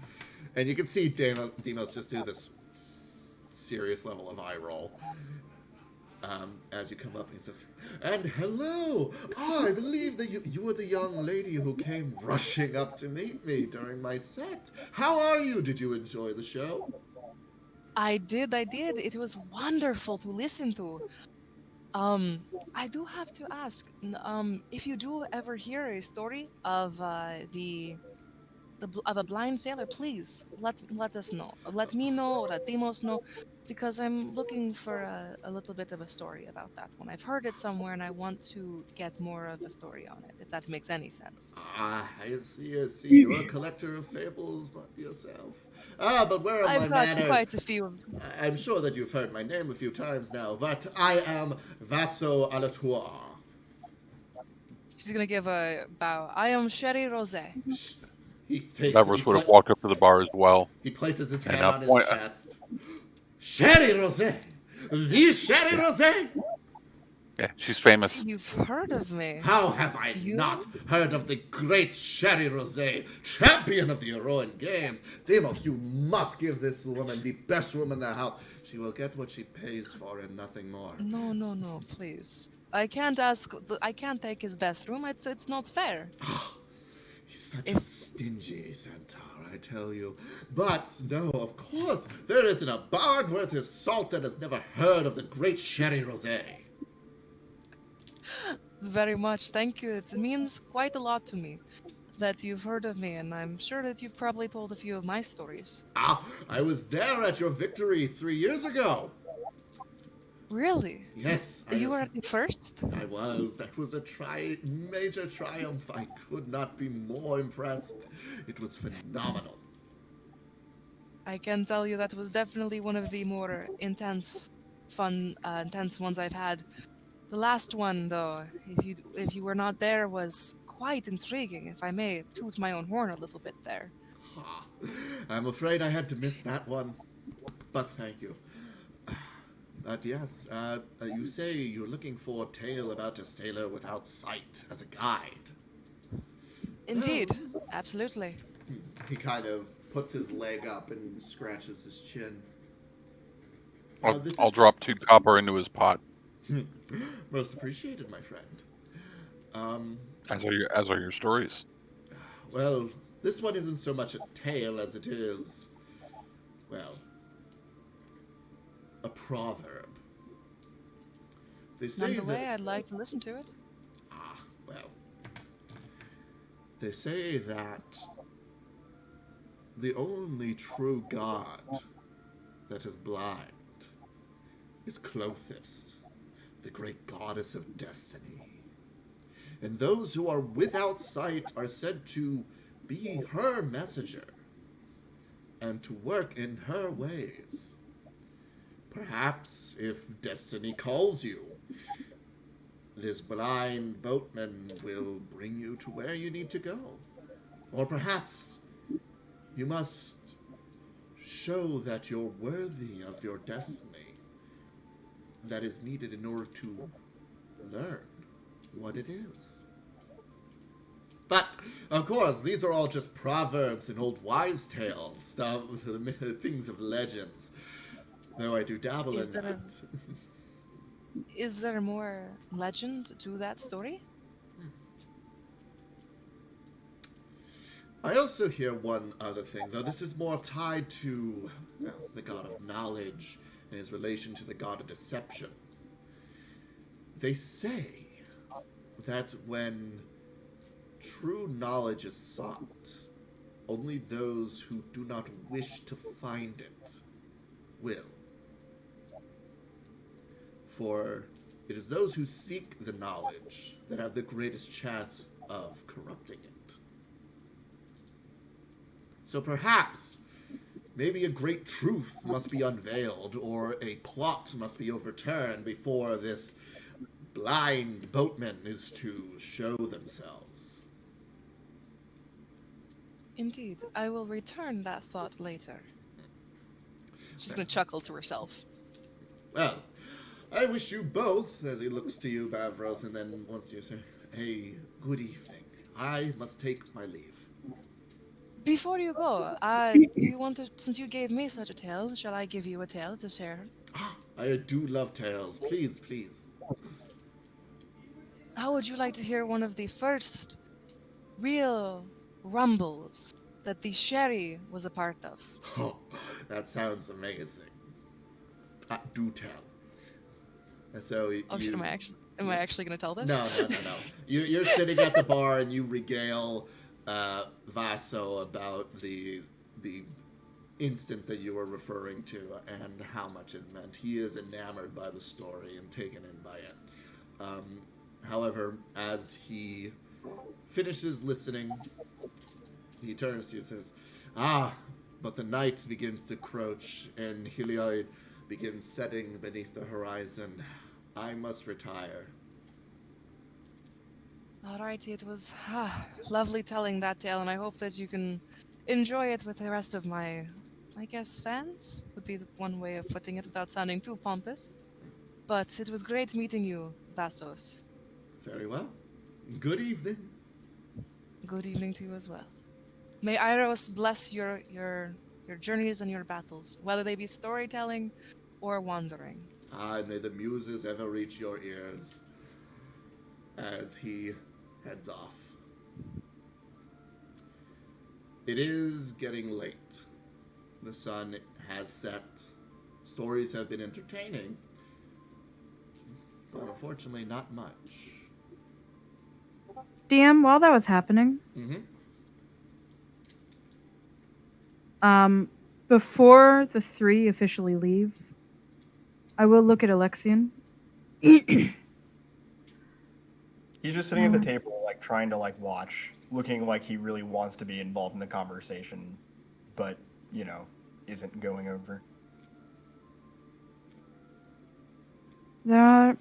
And you can see Demos just do this serious level of eye roll. As you come up, he says, "And hello! Oh, I believe that you were the young lady who came rushing up to meet me during my set. How are you? Did you enjoy the show?" I did. It was wonderful to listen to. I do have to ask, if you do ever hear a story of of a blind sailor, please let us know. Let me know, let Demos know, because I'm looking for a little bit of a story about that one. I've heard it somewhere, and I want to get more of a story on it, if that makes any sense. Ah, I see. You're a collector of fables yourself. But where are my I've got manners? quite a few. I'm sure that you've heard my name a few times now, but I am Vaso Alatoir. She's gonna give a bow. I am Sherry Rosé. Davros would have walked up to the bar as well. He places his And hand on his point- chest. Sherry Rosé! The Sherry Rosé! Yeah, she's famous. You've heard of me. How have I not heard of the great Sherry Rosé, champion of the Heroin Games? Demos, you must give this woman the best room in the house. She will get what she pays for and nothing more. No, please. I can't take his best room. It's not fair. He's such a stingy centaur, I tell you. But, no, of course, there isn't a bard worth his salt that has never heard of the great Sherry Rosé. Very much, thank you. It means quite a lot to me that you've heard of me, and I'm sure that you've probably told a few of my stories. Ah, I was there at your victory 3 years ago. Really? Yes. You were at the first? I was. That was a major triumph. I could not be more impressed. It was phenomenal. I can tell you that was definitely one of the more intense ones I've had. The last one, though, if you were not there, was quite intriguing, if I may toot my own horn a little bit there. Ha. I'm afraid I had to miss that one. But thank you. But yes, you say you're looking for a tale about a sailor without sight as a guide. Indeed, absolutely. He kind of puts his leg up and scratches his chin. This I'll is drop 2 copper into his pot, most appreciated, my friend. Um, as are your stories. well, this one isn't so much a tale as it is, well, a proverb. They say None the that way, I'd like to listen to it. well, they say that the only true God that is blind is Clothis, the great goddess of destiny. And those who are without sight are said to be her messengers and to work in her ways. Perhaps if destiny calls you, this blind boatman will bring you to where you need to go. Or perhaps you must show that you're worthy of your destiny that is needed in order to learn what it is. But, of course, these are all just proverbs and old wives' tales, stuff, things of legends. Though I do dabble Is in there that. Is there more legend to that story? I also hear one other thing, though this is more tied to the god of knowledge and his relation to the god of deception. They say that when true knowledge is sought, only those who do not wish to find it will. For it is those who seek the knowledge that have the greatest chance of corrupting it. So perhaps, maybe a great truth must be unveiled, or a plot must be overturned before this blind boatman is to show themselves. Indeed, I will return that thought later. She's gonna chuckle to herself. Well, I wish you both, as he looks to you, Bavros, and then wants you to say, "Hey, good evening. I must take my leave." Before you go, do you want to, since you gave me such a tale, shall I give you a tale to share? I do love tales. Please, please. How would you like to hear one of the first real rumbles that the sherry was a part of? Oh, that sounds amazing. Do tell. And so Oh shit, am I actually gonna tell this? No. You're sitting at the bar and you regale Vaso about the instance that you were referring to and how much it meant. He is enamored by the story and taken in by it. However, as he finishes listening, he turns to you and says, but the night begins to crouch and Heliod begins setting beneath the horizon. I must retire. Alrighty, it was lovely telling that tale, and I hope that you can enjoy it with the rest of my, I guess, fans would be the one way of putting it without sounding too pompous. But it was great meeting you, Vassos. Very well. Good evening. Good evening to you as well. May Iros bless your journeys and your battles, whether they be storytelling or wandering. May the muses ever reach your ears. As he heads off. It is getting late. The sun has set. Stories have been entertaining, but unfortunately not much. DM, while that was happening, before the three officially leave, I will look at Alexian. He's just sitting at the table, like, trying to, like, watch, looking like he really wants to be involved in the conversation, but, you know, isn't going over. There are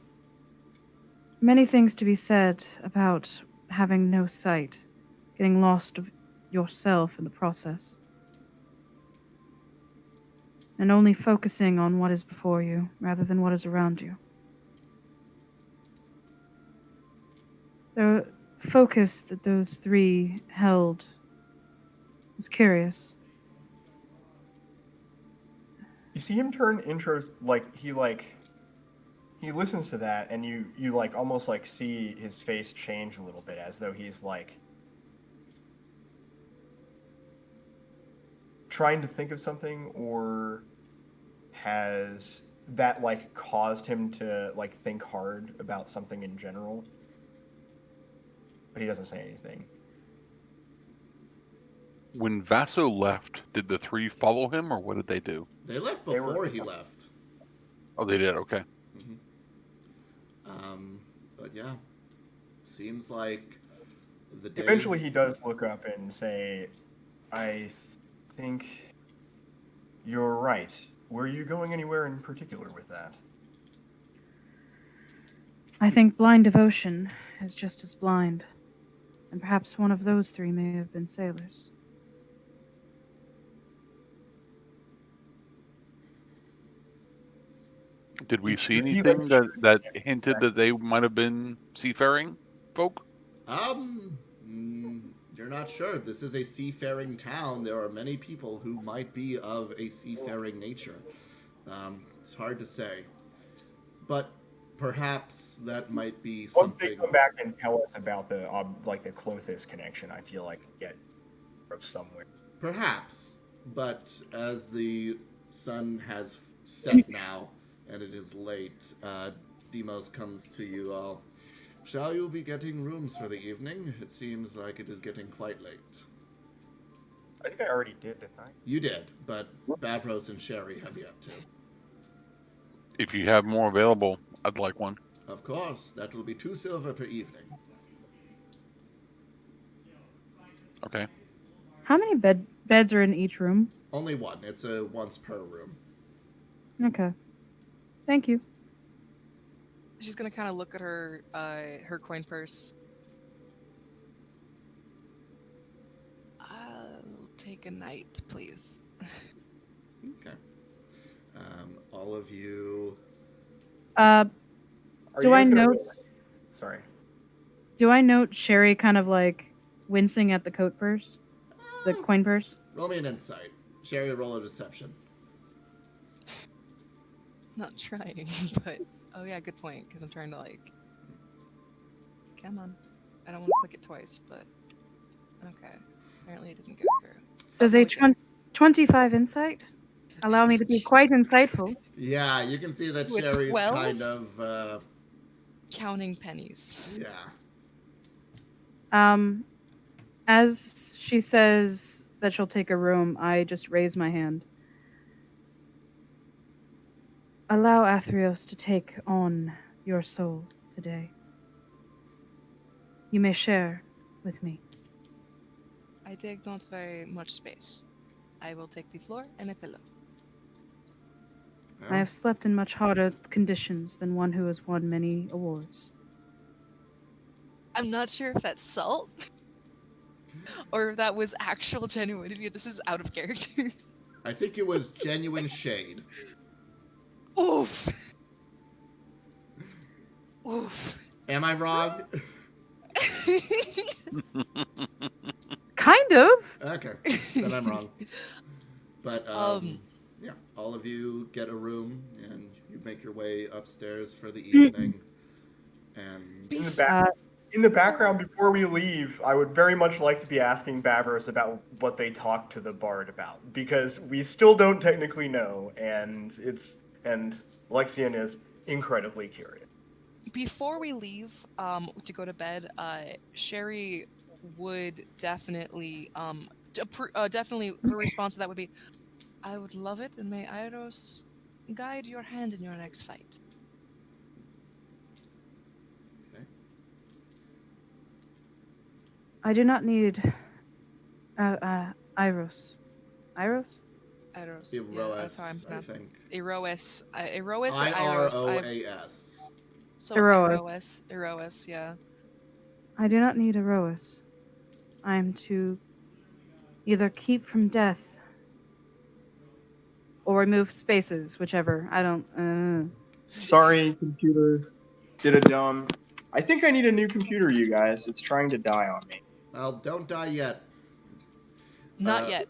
many things to be said about having no sight, getting lost of yourself in the process, and only focusing on what is before you rather than what is around you. The focus that those three held was curious. You see him turn intros he listens to that, and you like almost like see his face change a little bit, as though he's like trying to think of something, or has that like caused him to like think hard about something in general. But he doesn't say anything. When Vaso left, did the three follow him, or what did they do? They left They were- before he left. Oh, they did. Okay. hmm But yeah, seems like the day. Eventually, he does look up and say, "I think you're right. Were you going anywhere in particular with that?" I think blind devotion is just as blind, and perhaps one of those three may have been sailors. Did we see He anything like- that hinted that they might have been seafaring folk? You're not sure. This is a seafaring town. There are many people who might be of a seafaring nature. It's hard to say, but perhaps that might be Once they something. come back and tell us about the the Clothis connection, I feel like we get from somewhere. Perhaps, but as the sun has set now and it is late, Demos comes to you all. Shall you be getting rooms for the evening? It seems like it is getting quite late. I think I already did, didn't I? You did, but Bavros and Sherry have yet to. If you have more available, I'd like one. Of course, that will be 2 silver per evening. Okay. How many beds are in each room? Only one. It's a once per room. Okay. Thank you. She's gonna kind of look at her coin purse. I'll take a night, please. Okay. All of you. Are Do you I guys gonna- note? Sorry. Do I note Sherry kind of like wincing at the coat purse, the coin purse? Roll me an insight. Sherry, roll a deception. Not trying, but oh yeah, good point. Because I'm trying to like. Come on, I don't want to click it twice, but okay. Apparently, it didn't go through. Does Oh, a we did. 25 insight allow me to be quite insightful? Yeah, you can see that With Sherry's 12? kind of, Counting pennies. yeah. As she says that she'll take a room, I just raise my hand. Allow Athreos to take on your soul today. You may share with me. I take not very much space. I will take the floor and a pillow. I have slept in much harder conditions than one who has won many awards. I'm not sure if that's salt or if that was actual genuinity. This is out of character. I think it was genuine shade. Oof. Oof. Am I wrong? Kind of. Okay, then I'm wrong. But yeah, all of you get a room and you make your way upstairs for the evening. And In the background, before we leave, I would very much like to be asking Bavros about what they talked to the bard about, because we still don't technically know, and Lexian is incredibly curious. Before we leave to go to bed, Sherry would definitely definitely her response to that would be, I would love it, and may Iros guide your hand in your next fight. okay. I do not need Iros. Iros? Iros. Yeah, that's how I'm Eroas, I pronouncing think. it. Eroas. Eroas or Iros? Iroas. So Eroas. Eroas, yeah. I do not need Erois. I am to either keep from death or remove spaces, whichever. I don't. Sorry, computer. Did a dumb. I think I need a new computer, you guys. It's trying to die on me. Well, don't die yet. Not yet.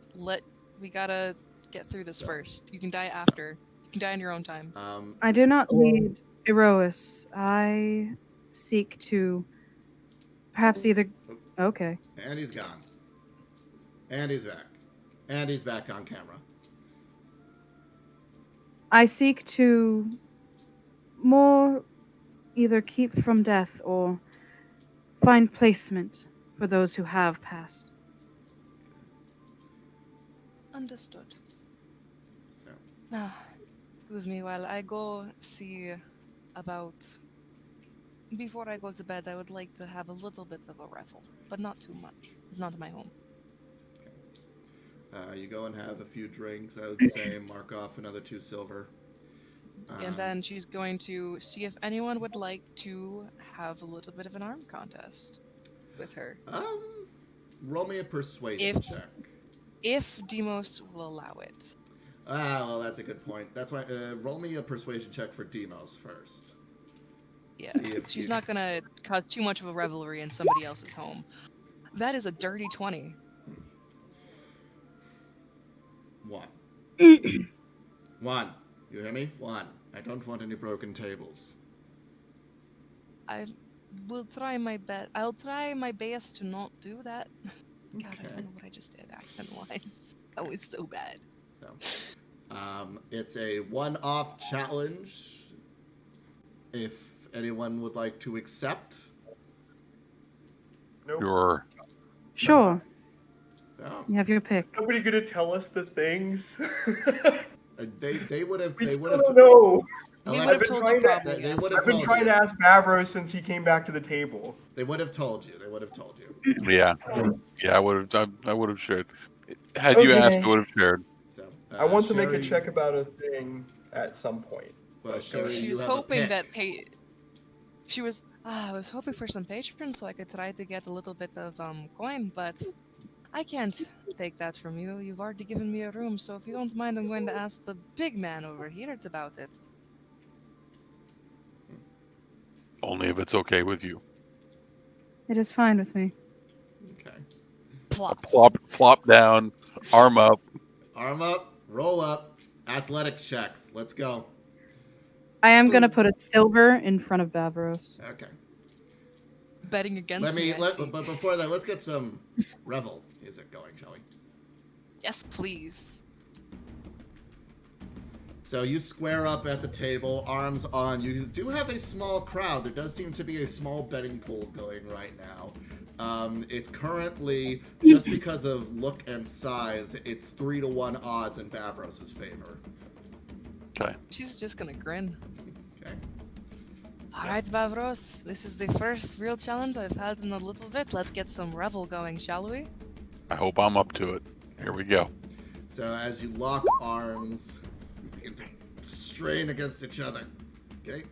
We gotta get through this first. You can die after. You can die in your own time. I do not lead Erois. I seek to perhaps either. Okay. And he's gone. And he's back. And he's back on camera. I seek to more either keep from death or find placement for those who have passed. Understood. So, Excuse me while I go see about... Before I go to bed, I would like to have a little bit of a revel, but not too much. It's not my home. you go and have a few drinks. I would say mark off another 2 silver. And then she's going to see if anyone would like to have a little bit of an arm contest with her. Roll me a persuasion check. If Demos will allow it. Well, that's a good point. That's why. Roll me a persuasion check for Demos first. Yeah, See if she's you- not gonna cause too much of a revelry in somebody else's home. That is a dirty 20. 1. 1. You hear me? 1. I don't want any broken tables. I will try my best. I'll try my best to not do that. God, I Okay. don't know what I just did accent-wise. That was so bad. So, it's a one-off challenge. If anyone would like to accept. Nope. Sure. Sure. No. You have your pick. Nobody gonna tell us the things. They would have. We They still would have. don't know. We Alexa- would have been told trying you to- probably. They would have I've been told trying you. to ask Bavros since he came back to the table. They would have told you. They would have told you. Yeah. Yeah, I would have. I would have shared. Had you asked, Okay. I would have shared. So, I want to make a Sherry- check about a thing at some point. Well, Sherry, She you was have a hoping pick. that she was. I was hoping for some patrons so I could try to get a little bit of coin, but I can't take that from you. You've already given me a room, so if you don't mind, I'm going to ask the big man over here about it. Only if it's okay with you. It is fine with me. Okay. Plop. Plop down, arm up. Arm up, roll up, athletics checks. Let's go. I am going to put a silver in front of Bavros. Okay. Betting against me. I see. But before that, let's get some revel music going, shall we? Yes, please. So you square up at the table, arms on. You do have a small crowd. There does seem to be a small betting pool going right now. It's currently, just because of look and size, it's 3-1 odds in Bavros' favor. Okay. She's just gonna grin. Okay. All right, Bavros, this is the first real challenge I've had in a little bit. Let's get some revel going, shall we? I hope I'm up to it. Here we go. So as you lock arms, you begin to strain against each other. Okay?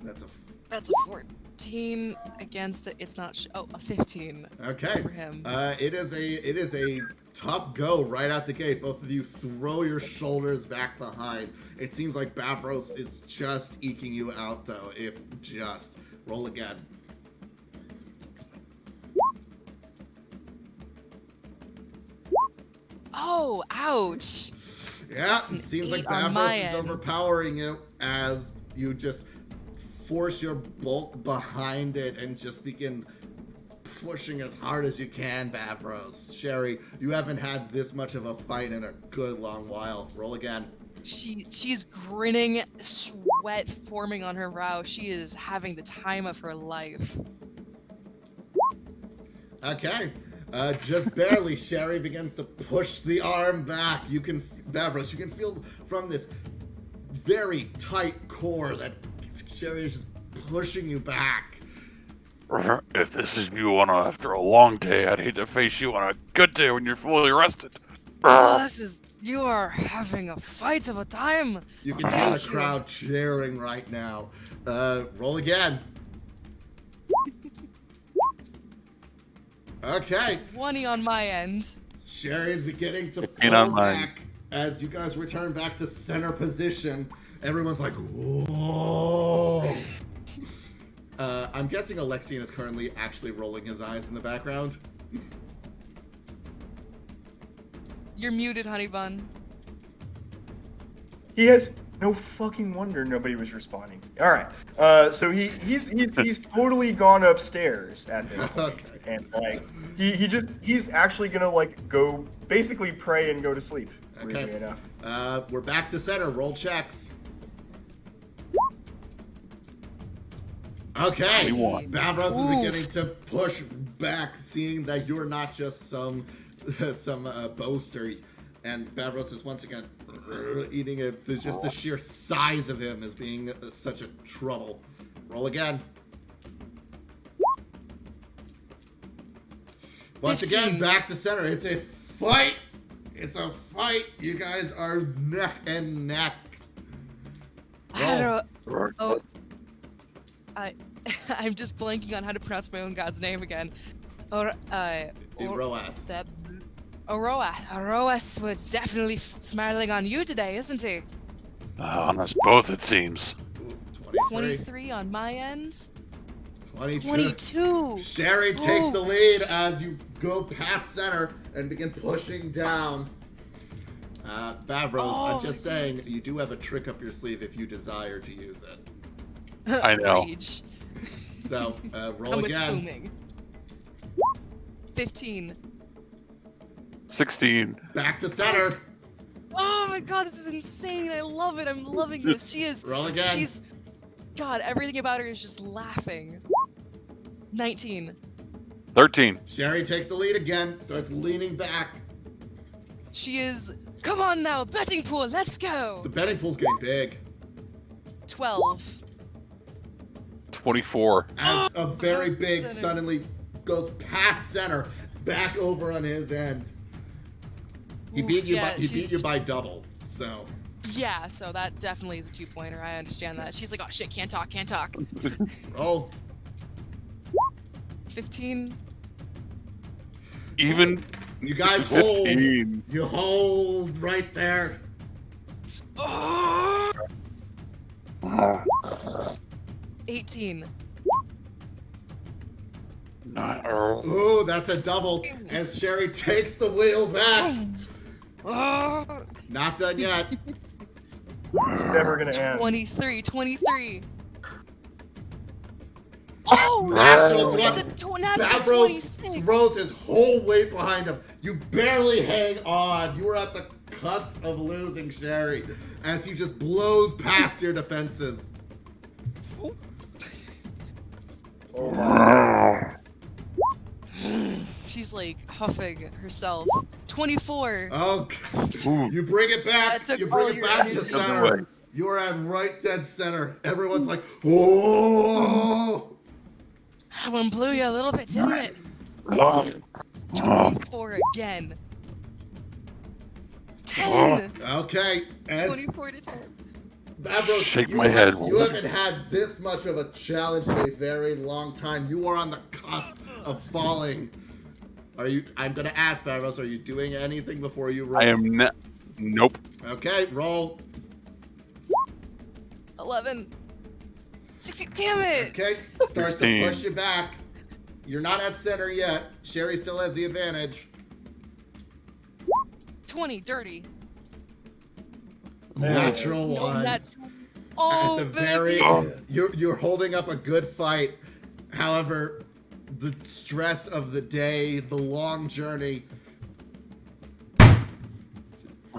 That's That's a 14 against it. It's not. A 15 okay. for him. It is a tough go right out the gate. Both of you throw your shoulders back behind. It seems like Bavros is just eking you out, though. If just roll again. Oh, ouch! Yeah, That's it an seems like 8 on my Bavros is end. overpowering you as you just force your bulk behind it and just begin pushing as hard as you can, Bavros. Sherry, you haven't had this much of a fight in a good long while. Roll again. She's grinning, sweat forming on her brow. She is having the time of her life. Okay. Just barely, Sherry begins to push the arm back. You can, Bavros, you can feel from this very tight core that Sherry is just pushing you back. If this is you after a long day, I'd hate to face you on a good day when you're fully rested. Oh, you are having a fight of a time. You can hear Thank the you. crowd cheering right now. Roll again. Okay. 20 on my end. Sherry's beginning to 15 pull on mine. back as you guys return back to center position. Everyone's like, whoa. I'm guessing Alexian is currently actually rolling his eyes in the background. You're muted, honey bun. He has no fucking wonder nobody was responding. All right. So he's totally gone upstairs at this point, Okay. and like he's actually gonna like go basically pray and go to sleep. Weirdly Okay. enough. We're back to center. Roll checks. Okay. 21. Bavros is Oof. beginning to push back, seeing that you're not just some boaster. And Bavros is once again eating it. There's just the sheer size of him as being such a trouble. Roll again. Once 15. again, back to center. It's a fight. It's a fight. You guys are neck and neck. Roll. Oh, I'm just blanking on how to pronounce my own god's name again. Roas. Oroas was definitely smiling on you today, isn't he? On us both, it seems. 23. 23 on my end. 22. 22. Sherry takes the lead as you go past center and begin pushing down. Bavros, I'm just saying, you do have a trick up your sleeve if you desire to use it. I know. Rage. So, roll I'm again. assuming. 15. 16. Back to center. Oh my god, this is insane. I love it. I'm loving this. She is. Roll again. God, everything about her is just laughing. 19. 13. Sherry takes the lead again, starts leaning back. She is. Come on now, betting pool, let's go. The betting pool's getting big. 12. 24. As a very big center. suddenly goes past center, back over on his end. He Oof, beat you yeah, by he beat she's- you by double. So Yeah, so that definitely is a 2-pointer. I understand that. She's like, oh shit, can't talk. roll. 15. Even You guys hold. 15. You hold right there. Oh! 18. Ooh, that's a double. As Sherry takes the wheel back. Oh! Not done yet. It's never gonna end. 23. Oh! Natural It's a 20. natural Bavros 26. throws his whole weight behind him. You barely hang on. You were at the cusp of losing Sherry as he just blows past your defenses. Oh my. She's like huffing herself. 24. Oh, Ooh. you bring it back. That took You bring all it your back to energy. Other center. way. You are at right dead center. Everyone's like, oh. That one blew you a little bit, didn't it? Oh. 24 again. 10. Okay. As 24 to 10. Bavros, Shake you my head. You haven't had this much of a challenge in a very long time. You are on the cusp of falling. Are you? I'm gonna ask Bavros. Are you doing anything before you roll? I am not. Nope. Okay, roll. 11. 16. Damn it. Okay, starts to 15. push you back. You're not at center yet. Sherry still has the advantage. 20. Dirty. Natural No, one. natural. Oh, At the baby. very, Oh. you're holding up a good fight. However, the stress of the day, the long journey,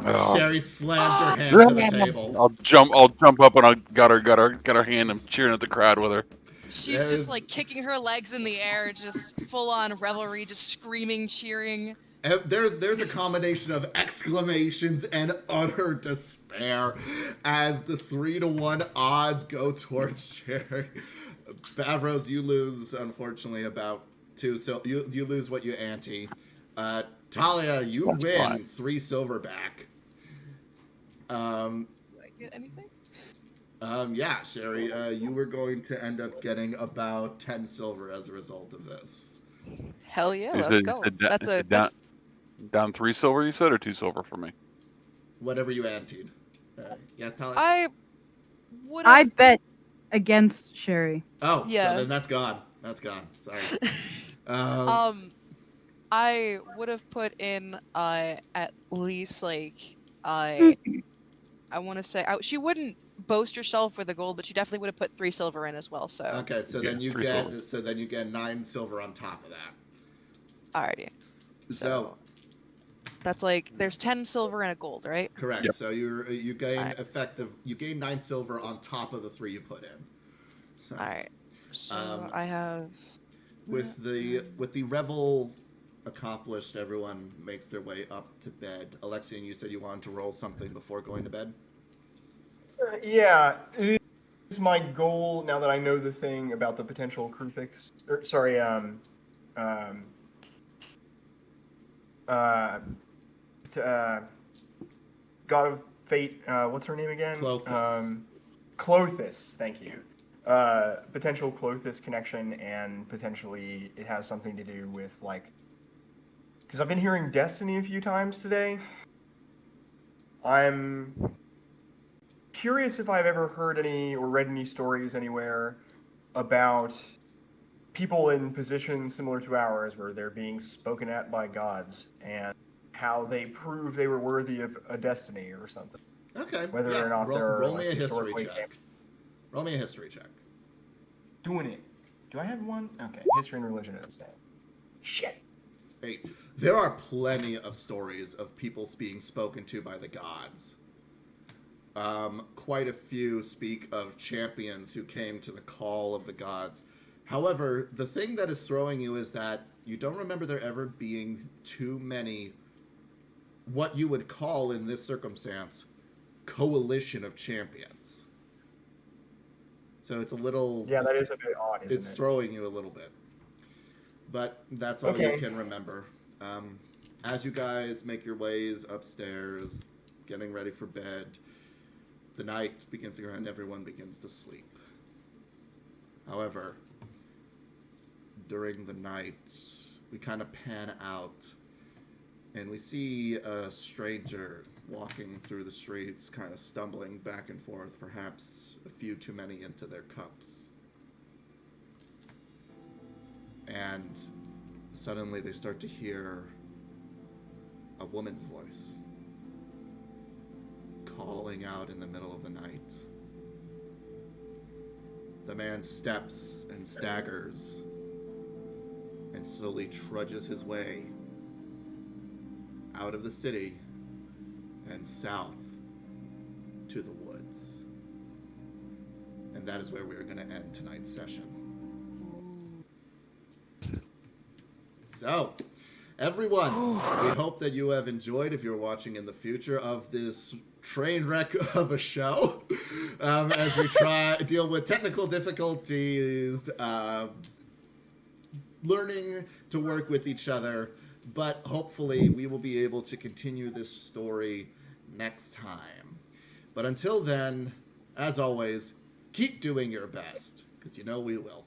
Oh. Sherry slams her hand to the table. I'll jump up and I got her hand. I'm cheering at the crowd with her. She's There's- just like kicking her legs in the air, just full on revelry, just screaming, cheering. And there's a combination of exclamations and utter despair as the 3-1 odds go towards Sherry. Bavros, you lose unfortunately about 2, so you lose what you ante. Talia, you That's win fine. 3 silver back. Do I get anything? Yeah, Sherry, you were going to end up getting about 10 silver as a result of this. Hell yeah, Is let's it- go. is it That's a down, that's, down 3 silver, you said, or 2 silver for me? Whatever you anteed. Yes, Talia? I would I have. bet against Sherry. Oh, Yeah. so then that's gone. That's gone. Sorry. I would have put in at least like I I want to say she wouldn't boast herself with the gold, but she definitely would have put 3 silver in as well. So Okay, so Yeah, then you 3 get silver. 9 silver on top of that. alrighty. So That's like there's 10 silver and a gold, right? correct. Yep. So you gain Alright. you gain 9 silver on top of the 3 you put in. So All right. So Um, I have. with the revel accomplished, everyone makes their way up to bed. Alexian, you said you wanted to roll something before going to bed? Yeah, it is my goal now that I know the thing about the potential crew fix. Sorry, um, uh, God of Fate. What's her name again? Clothis. Clothis. Thank you. Potential Clothis connection, and potentially it has something to do with like, because I've been hearing Destiny a few times today. I'm curious if I've ever heard any or read any stories anywhere about people in positions similar to ours where they're being spoken at by gods and how they prove they were worthy of a destiny or something. Okay. Whether yeah. or not they're roll like me a history historically check. Roll me a history check. doing it. Do I have one? Okay, history and religion are the same. Shit. 8. There are plenty of stories of people being spoken to by the gods. Quite a few speak of champions who came to the call of the gods. However, the thing that is throwing you is that you don't remember there ever being too many, what you would call in this circumstance, coalition of champions. So it's a little... Yeah, that is a bit odd, isn't it's it? throwing you a little bit. But that's all Okay. you can remember. As you guys make your ways upstairs, getting ready for bed, the night begins to go and everyone begins to sleep. However, during the night, we kind of pan out and we see a stranger walking through the streets, kind of stumbling back and forth, perhaps a few too many into their cups. And suddenly they start to hear a woman's voice calling out in the middle of the night. The man steps and staggers and slowly trudges his way out of the city and south to the woods. And that is where we are going to end tonight's session. So, everyone, we hope that you have enjoyed, if you're watching in the future, of this train wreck of a show as we try to deal with technical difficulties, learning to work with each other, but hopefully we will be able to continue this story next time. But until then, as always, keep doing your best, because you know we will.